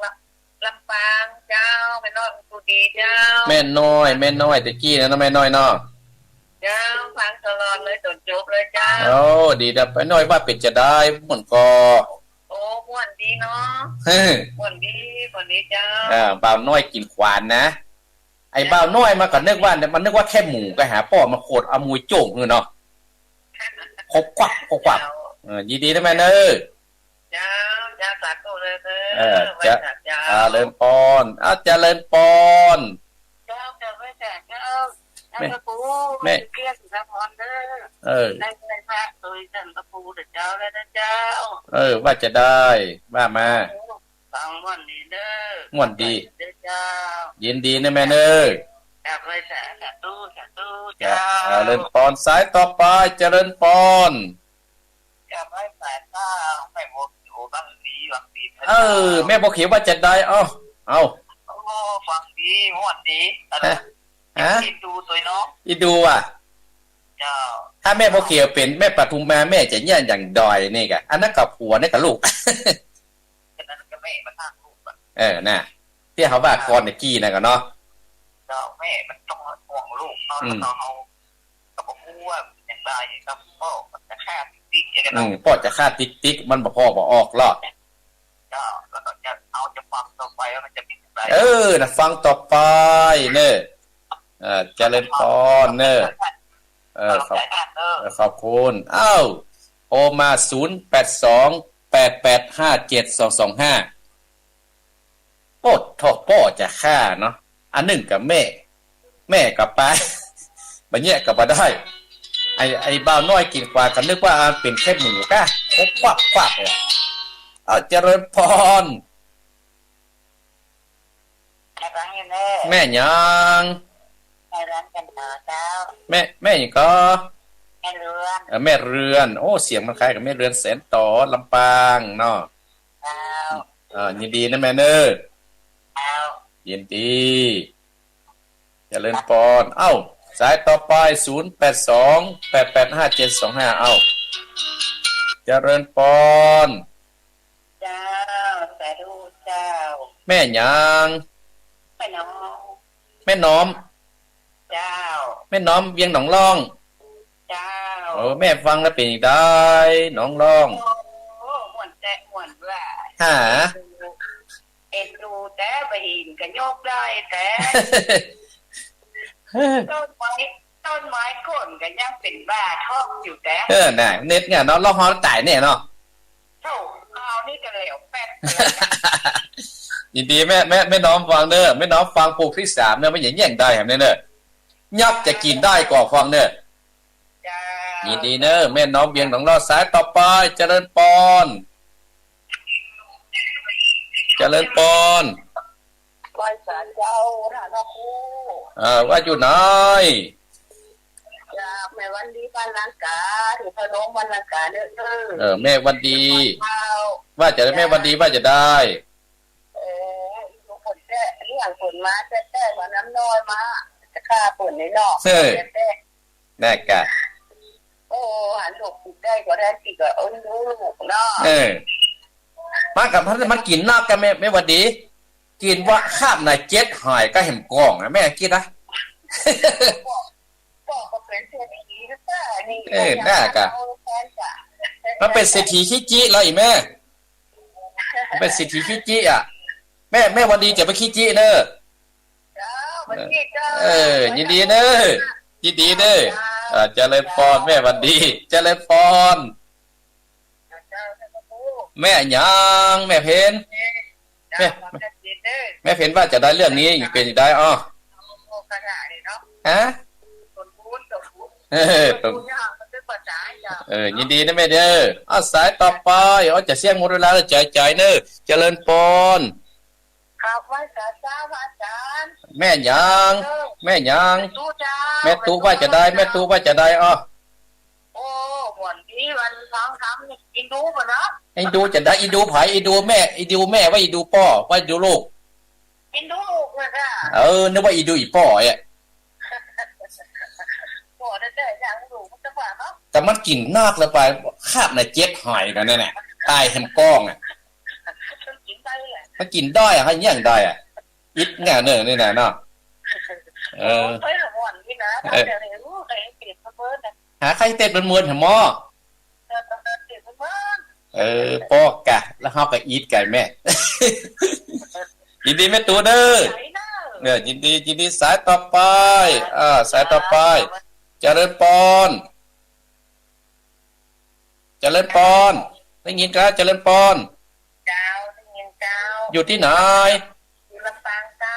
ลำปางเจ้าแม่น้อยกูดีเจ้า แม่น้อยตะกี้นะแม่น้อยเนาะ เจ้าฟังตลอดเลยจนจบเลยเจ้า โอ้ดีดับไปน้อยว่าเป็ดจะได้หมุนกอ โอ้ม่วนดีเนาะ เฮ้อ ม่วนดีเจ้า บ่าวน้อยกินขวานนะไอ้บ่าวน้อยมาก็นึกว่ามันนึกว่าแค่หมูก็หาป้อมาโคตรเอามวยโจ่งเนาะครบควักยินดีนะแม่เด้อ เจ้าสาธุเลยไว้สาเจ้า เจริญปอนเจริญปอน เจ้าไว้สาเจ้าแล้วก็ปู แม่ เกลี้ยงสะพรเด้อได้พระโดยท่านกระปูเด้อเจ้าแล้วนะเจ้า ว่าจะได้ว่ามา ฟังม่วนดีเด้อ ม่วนดี เด้อเจ้า ยินดีนะแม่เด้อ ไว้สาธุ เจ เจ้า ริญปอนสายต่อไปเจริญปอน กับไว้สาเจ้าไม่หมดอยู่บางดี แม่บอกเขียวว่าจะได้เอา โอ้ฟังดีม่วนดีคิดดูตัวน้อง อีดูอ่ะ เจ้า ถ้าแม่บอกเขียวเป็นแม่ปทุมมาแม่จะเนี่ยอย่างดอยนี่กะอันนั้นกับผัวนี่กับลูก ฉะนั้นก็แม่มาตั้งลูกอ่ะ น่ะที่เขาว่าก่อนในกี้นะกันเนาะ เจ้าแม่มันต้องห่วงลูกเนาะแล้วต้องเอากับพูว่าอย่างไรกับพ่อมันจะแค่ติ๊กอย่างนั้น พ่อจะฆ่าติ๊กมันบอกพ่อบอกออกรอด เจ้าแล้วก็จะฟังต่อไปว่ามันจะเป็นอย่างไร นะฟังต่อไปเนอะเจริญพรเนอะขอบคุณโอมา0828857225โปดทอกพ่อจะฆ่าเนาะอันหนึ่งกับแม่กับป้าบัญญัติกับมาได้ไอ้บ่าวน้อยกินกว่ากันนึกว่าเป็นแค่หมูก้าควักเลยเจริญพรแม่ยังในร้านกันต่อเจ้า แม่ยังก็ แม่เรือน แม่เรือนโอ้เสียงมันคล้ายกับแม่เรือนแสนต่อลำปางเนาะ เจ้า ยินดีนะแม่เนอ เจ้า ยินดีเจริญพรสายต่อไป0828857225เจริญพร เจ้าสาธุเจ้า แม่ยัง แม่น้อง แม่น้อม เจ้า แม่น้อมเวียงหนองร่อง เจ้า แม่ฟังแล้วเป็นอีกได้หนองร่อง โอ้ม่วนแต่ม่วนว่า หา เอ็นดูแต่ไปหินกันโยกได้แต่ต้นไม้ก้นกันยังเป็นบ้าทอกอยู่แต่ น่ะเน็ตเนี่ยเนาะเราฮอตายเนี่ยเนาะ เท่าเอานี่กันเลยแป๊ด ยินดีแม่น้อมฟังเด้อแม่น้อมฟังปลูกที่3เนอะไม่อย่างแย่งได้แหมเนอะยับจะกินได้ก่อฟังเนอะยินดีเนอะแม่น้อมเบียงหนองรอสายต่อไปเจริญปอนเจริญปอน ไหว้ศาลเจ้าท่านครู ว่าอยู่ไหน จากแม่วันดีบ้านลังกาถึงพนมบ้านลังกาเด้อ แม่วันดี ว่าจะได้แม่วันดีว่าจะได้ลูกคนแท้เลี้ยงคนมาแท้ๆมาน้ำน้อยมาจะฆ่าคนในนอกแน่กะ โอ้หันลูกได้ก็ได้ที่ก็เอาลูกเนาะมากับมันกินนอกกันแม่วันดีกินว่าข้ามนายเจ็ดหอยก็เห็นกล่องนะแม่คิดนะก็เป็นเศรษฐีก็ได้นี่น่ากะมันเป็นเศรษฐีขี้จี้เลยแม่เป็นเศรษฐีขี้จี้แม่วันดีจะไปขี้จี้เนอะยินดีเนอะยินดีเนอะเจริญพรแม่วันดีเจริญพรแม่ยังแม่เพนแม่เพนว่าจะได้เรื่องนี้เป็นได้ฮะ ตรง ดูยากมันเป็นปัจจัยจ้ะ ยินดีนะแม่เด้อเอาสายต่อไปจะเสี่ยงหมดเวลาแล้วใจเนอะเจริญปอน ครับไหว้สาจ้าพระอาจารย์ แม่หยังแม่หยัง ตู้จ้า แม่ตู้ว่าจะได้แม่ตู้ว่าจะได้อ้อ โอ้หวนที่วันท้องทำนี่กินดูป่ะเนาะ ไอ้ดูจะได้อีดูไผอีดูแม่อีดูแม่ว่าอีดูพ่อว่าอีดูลูก กินดูลูกเลยจ้ะ นึกว่าอีดูอีพ่ออ่ะ บ่ได้แต่อย่างลูกมันจะว่าเนาะ แต่มันกินนากแล้วไปคาบในเจ็ดหอยกันนั่นแหละตายแฮมก้องอ่ะ มันกินได้แหละ มันกินได้อะให้ย่างได้อ่ะอิดแง่เนอะนี่นะเนาะ เฮ้ยหวนนี่นะถ้าเดี๋ยวนี้รู้ใครเปลี่ยนเพิ่นนะ หาใครเต้นมันมวนหมอ เปลี่ยนเพิ่น ป้อกะแล้วเฮาก็อีทไก่แม่ ยินดีแม่ตัวเด้อ ไหนเนาะ เนี่ยยินดีสายต่อไปสายต่อไปเจริญปอนได้ยินครับเจริญปอน เจ้าได้ยินเจ้า อยู่ที่ไหน อยู่ลำปางเจ้า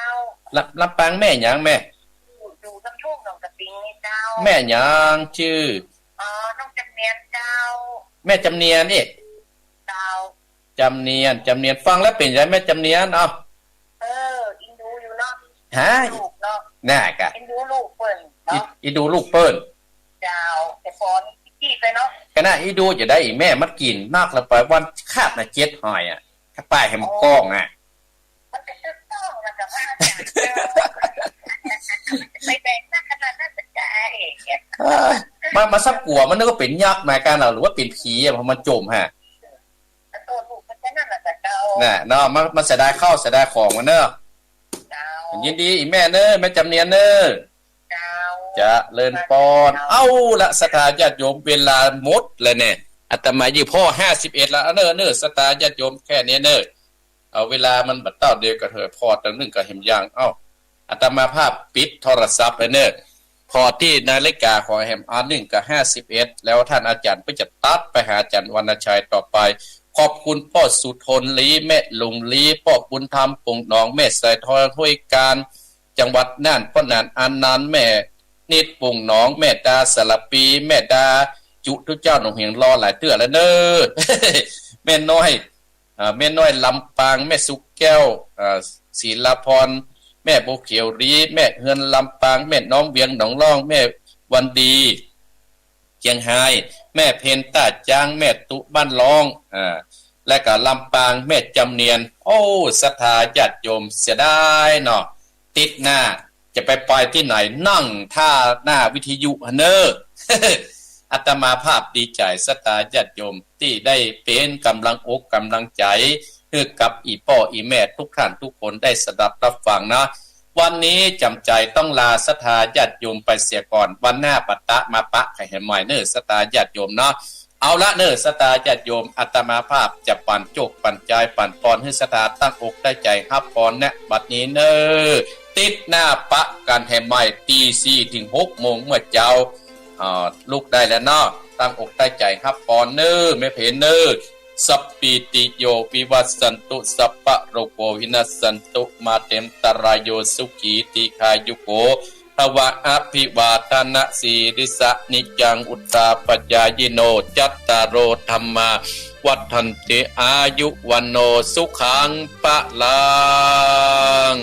ลำปางแม่หยังแม่ อยู่ลำโชคหนองกระติงนี่เจ้า แม่หยังชื่อ น้องจำเนียนเจ้า แม่จำเนียนนี่ เจ้า จำเนียนฟังแล้วเป็นไงแม่จำเนียนเอา อินดูอยู่เนาะ ฮะ ลูกเนาะ น่ากะ อินดูลูกเปิ้นเนาะ อีดูลูกเปิ้น เจ้าแต่ฟอนพี่ไปเนาะ ขณะอีดูจะได้อีแม่มัดกินนากแล้วไปวันคาบน่ะเจ็ดหอยอ่ะถ้าป้ายแฮมก้องอ่ะ มันจะต้องนะกับว่าไม่แบ่งนักขนาดนั้นเป็นใจ มาซับกัวมันนึกว่าเป็นยักษ์มาการเราหรือว่าเป็นผีอ่ะเพราะมันจมฮะ ตัวลูกมันจะนั่นแหละแต่เจ้า น่ะเนาะมันเสียดายข้าวเสียดายของมันเนอะ เจ้า ยินดีอีแม่เนอะแม่จำเนียนเนอะ เจ้า จะเลินปอน เอ้าละสถาญาติโยมเวลาหมดเลยเนี่ยอาตมาอยู่พ่อ51ละเนอะสถาญาติโยมแค่นี้เนอะเอาเวลามันบัดเต้าเดียวกับเธอพอตั้งนึงก็เห็นอย่างเอ้าอาตมาภาพปิดโทรศัพท์เลยเนอะพอที่นาฬิกาของแฮม1กับ51แล้วท่านอาจารย์ก็จะตัดไปหาอาจารย์วรรณชัยต่อไปขอบคุณพ่อสุทนลีแม่ลุงลีพ่อบุญธรรมปงหนองแม่สายทอยห้วยการจังหวัดน่านพ่อนานอันนานแม่นิดปุ่งหนองแม่ดาสลับปีแม่ดาจุทุเจ้าหนองเหียงรอหลายเตื้อแล้วเนอ แม่น้อยลำปางแม่สุกแก้วศิลาพรแม่โบเขียวรีแม่เฮือนลำปางแม่น้องเวียงหนองล่องแม่วันดีเชียงไฮ้แม่เพนตาจางแม่ตุบ้านร้องและก็ลำปางแม่จำเนียนโอ้ศรัทธาญาติโยมเสียดายเนาะติดหน้าจะไปที่ไหนนั่งท่าหน้าวิทยุเนอ อาตมาภาพดีใจศรัทธาญาติโยมที่ได้เป็นกำลังอกกำลังใจให้กับอีพ่ออีแม่ทุกท่านทุกคนได้สดับรับฟังนะวันนี้จำใจต้องลาศรัทธาญาติโยมไปเสียก่อนวันหน้าปะตะมาปะไข่เห็นใหม่เนอศรัทธาญาติโยมเนาะเอาละเนอศรัทธาญาติโยมอาตมาภาพจะปั่นโจกปั่นใจปั่นปอนให้ศรัทธาตั้งอกได้ใจฮับปอนนะบัดนี้เนอติดหน้าปะกันแห่ใหม่ตี4ถึง6โมงเมื่อเจ้าลูกได้แล้วเนาะตั้งอกตั้งใจครับปอนเนอร์ไม่เพนเนอร์สัพปิติโยวิวัสสันตุสัพพะโรโกวินัสสันตุมาเต็มตรายโยสุขีติคายุโกภวะอภิวาทนาสีริสะนิจังอุตตาปัจจายโนจัตตารโอธรรมาวัฏันติอายุวันโนสุขังปะลัง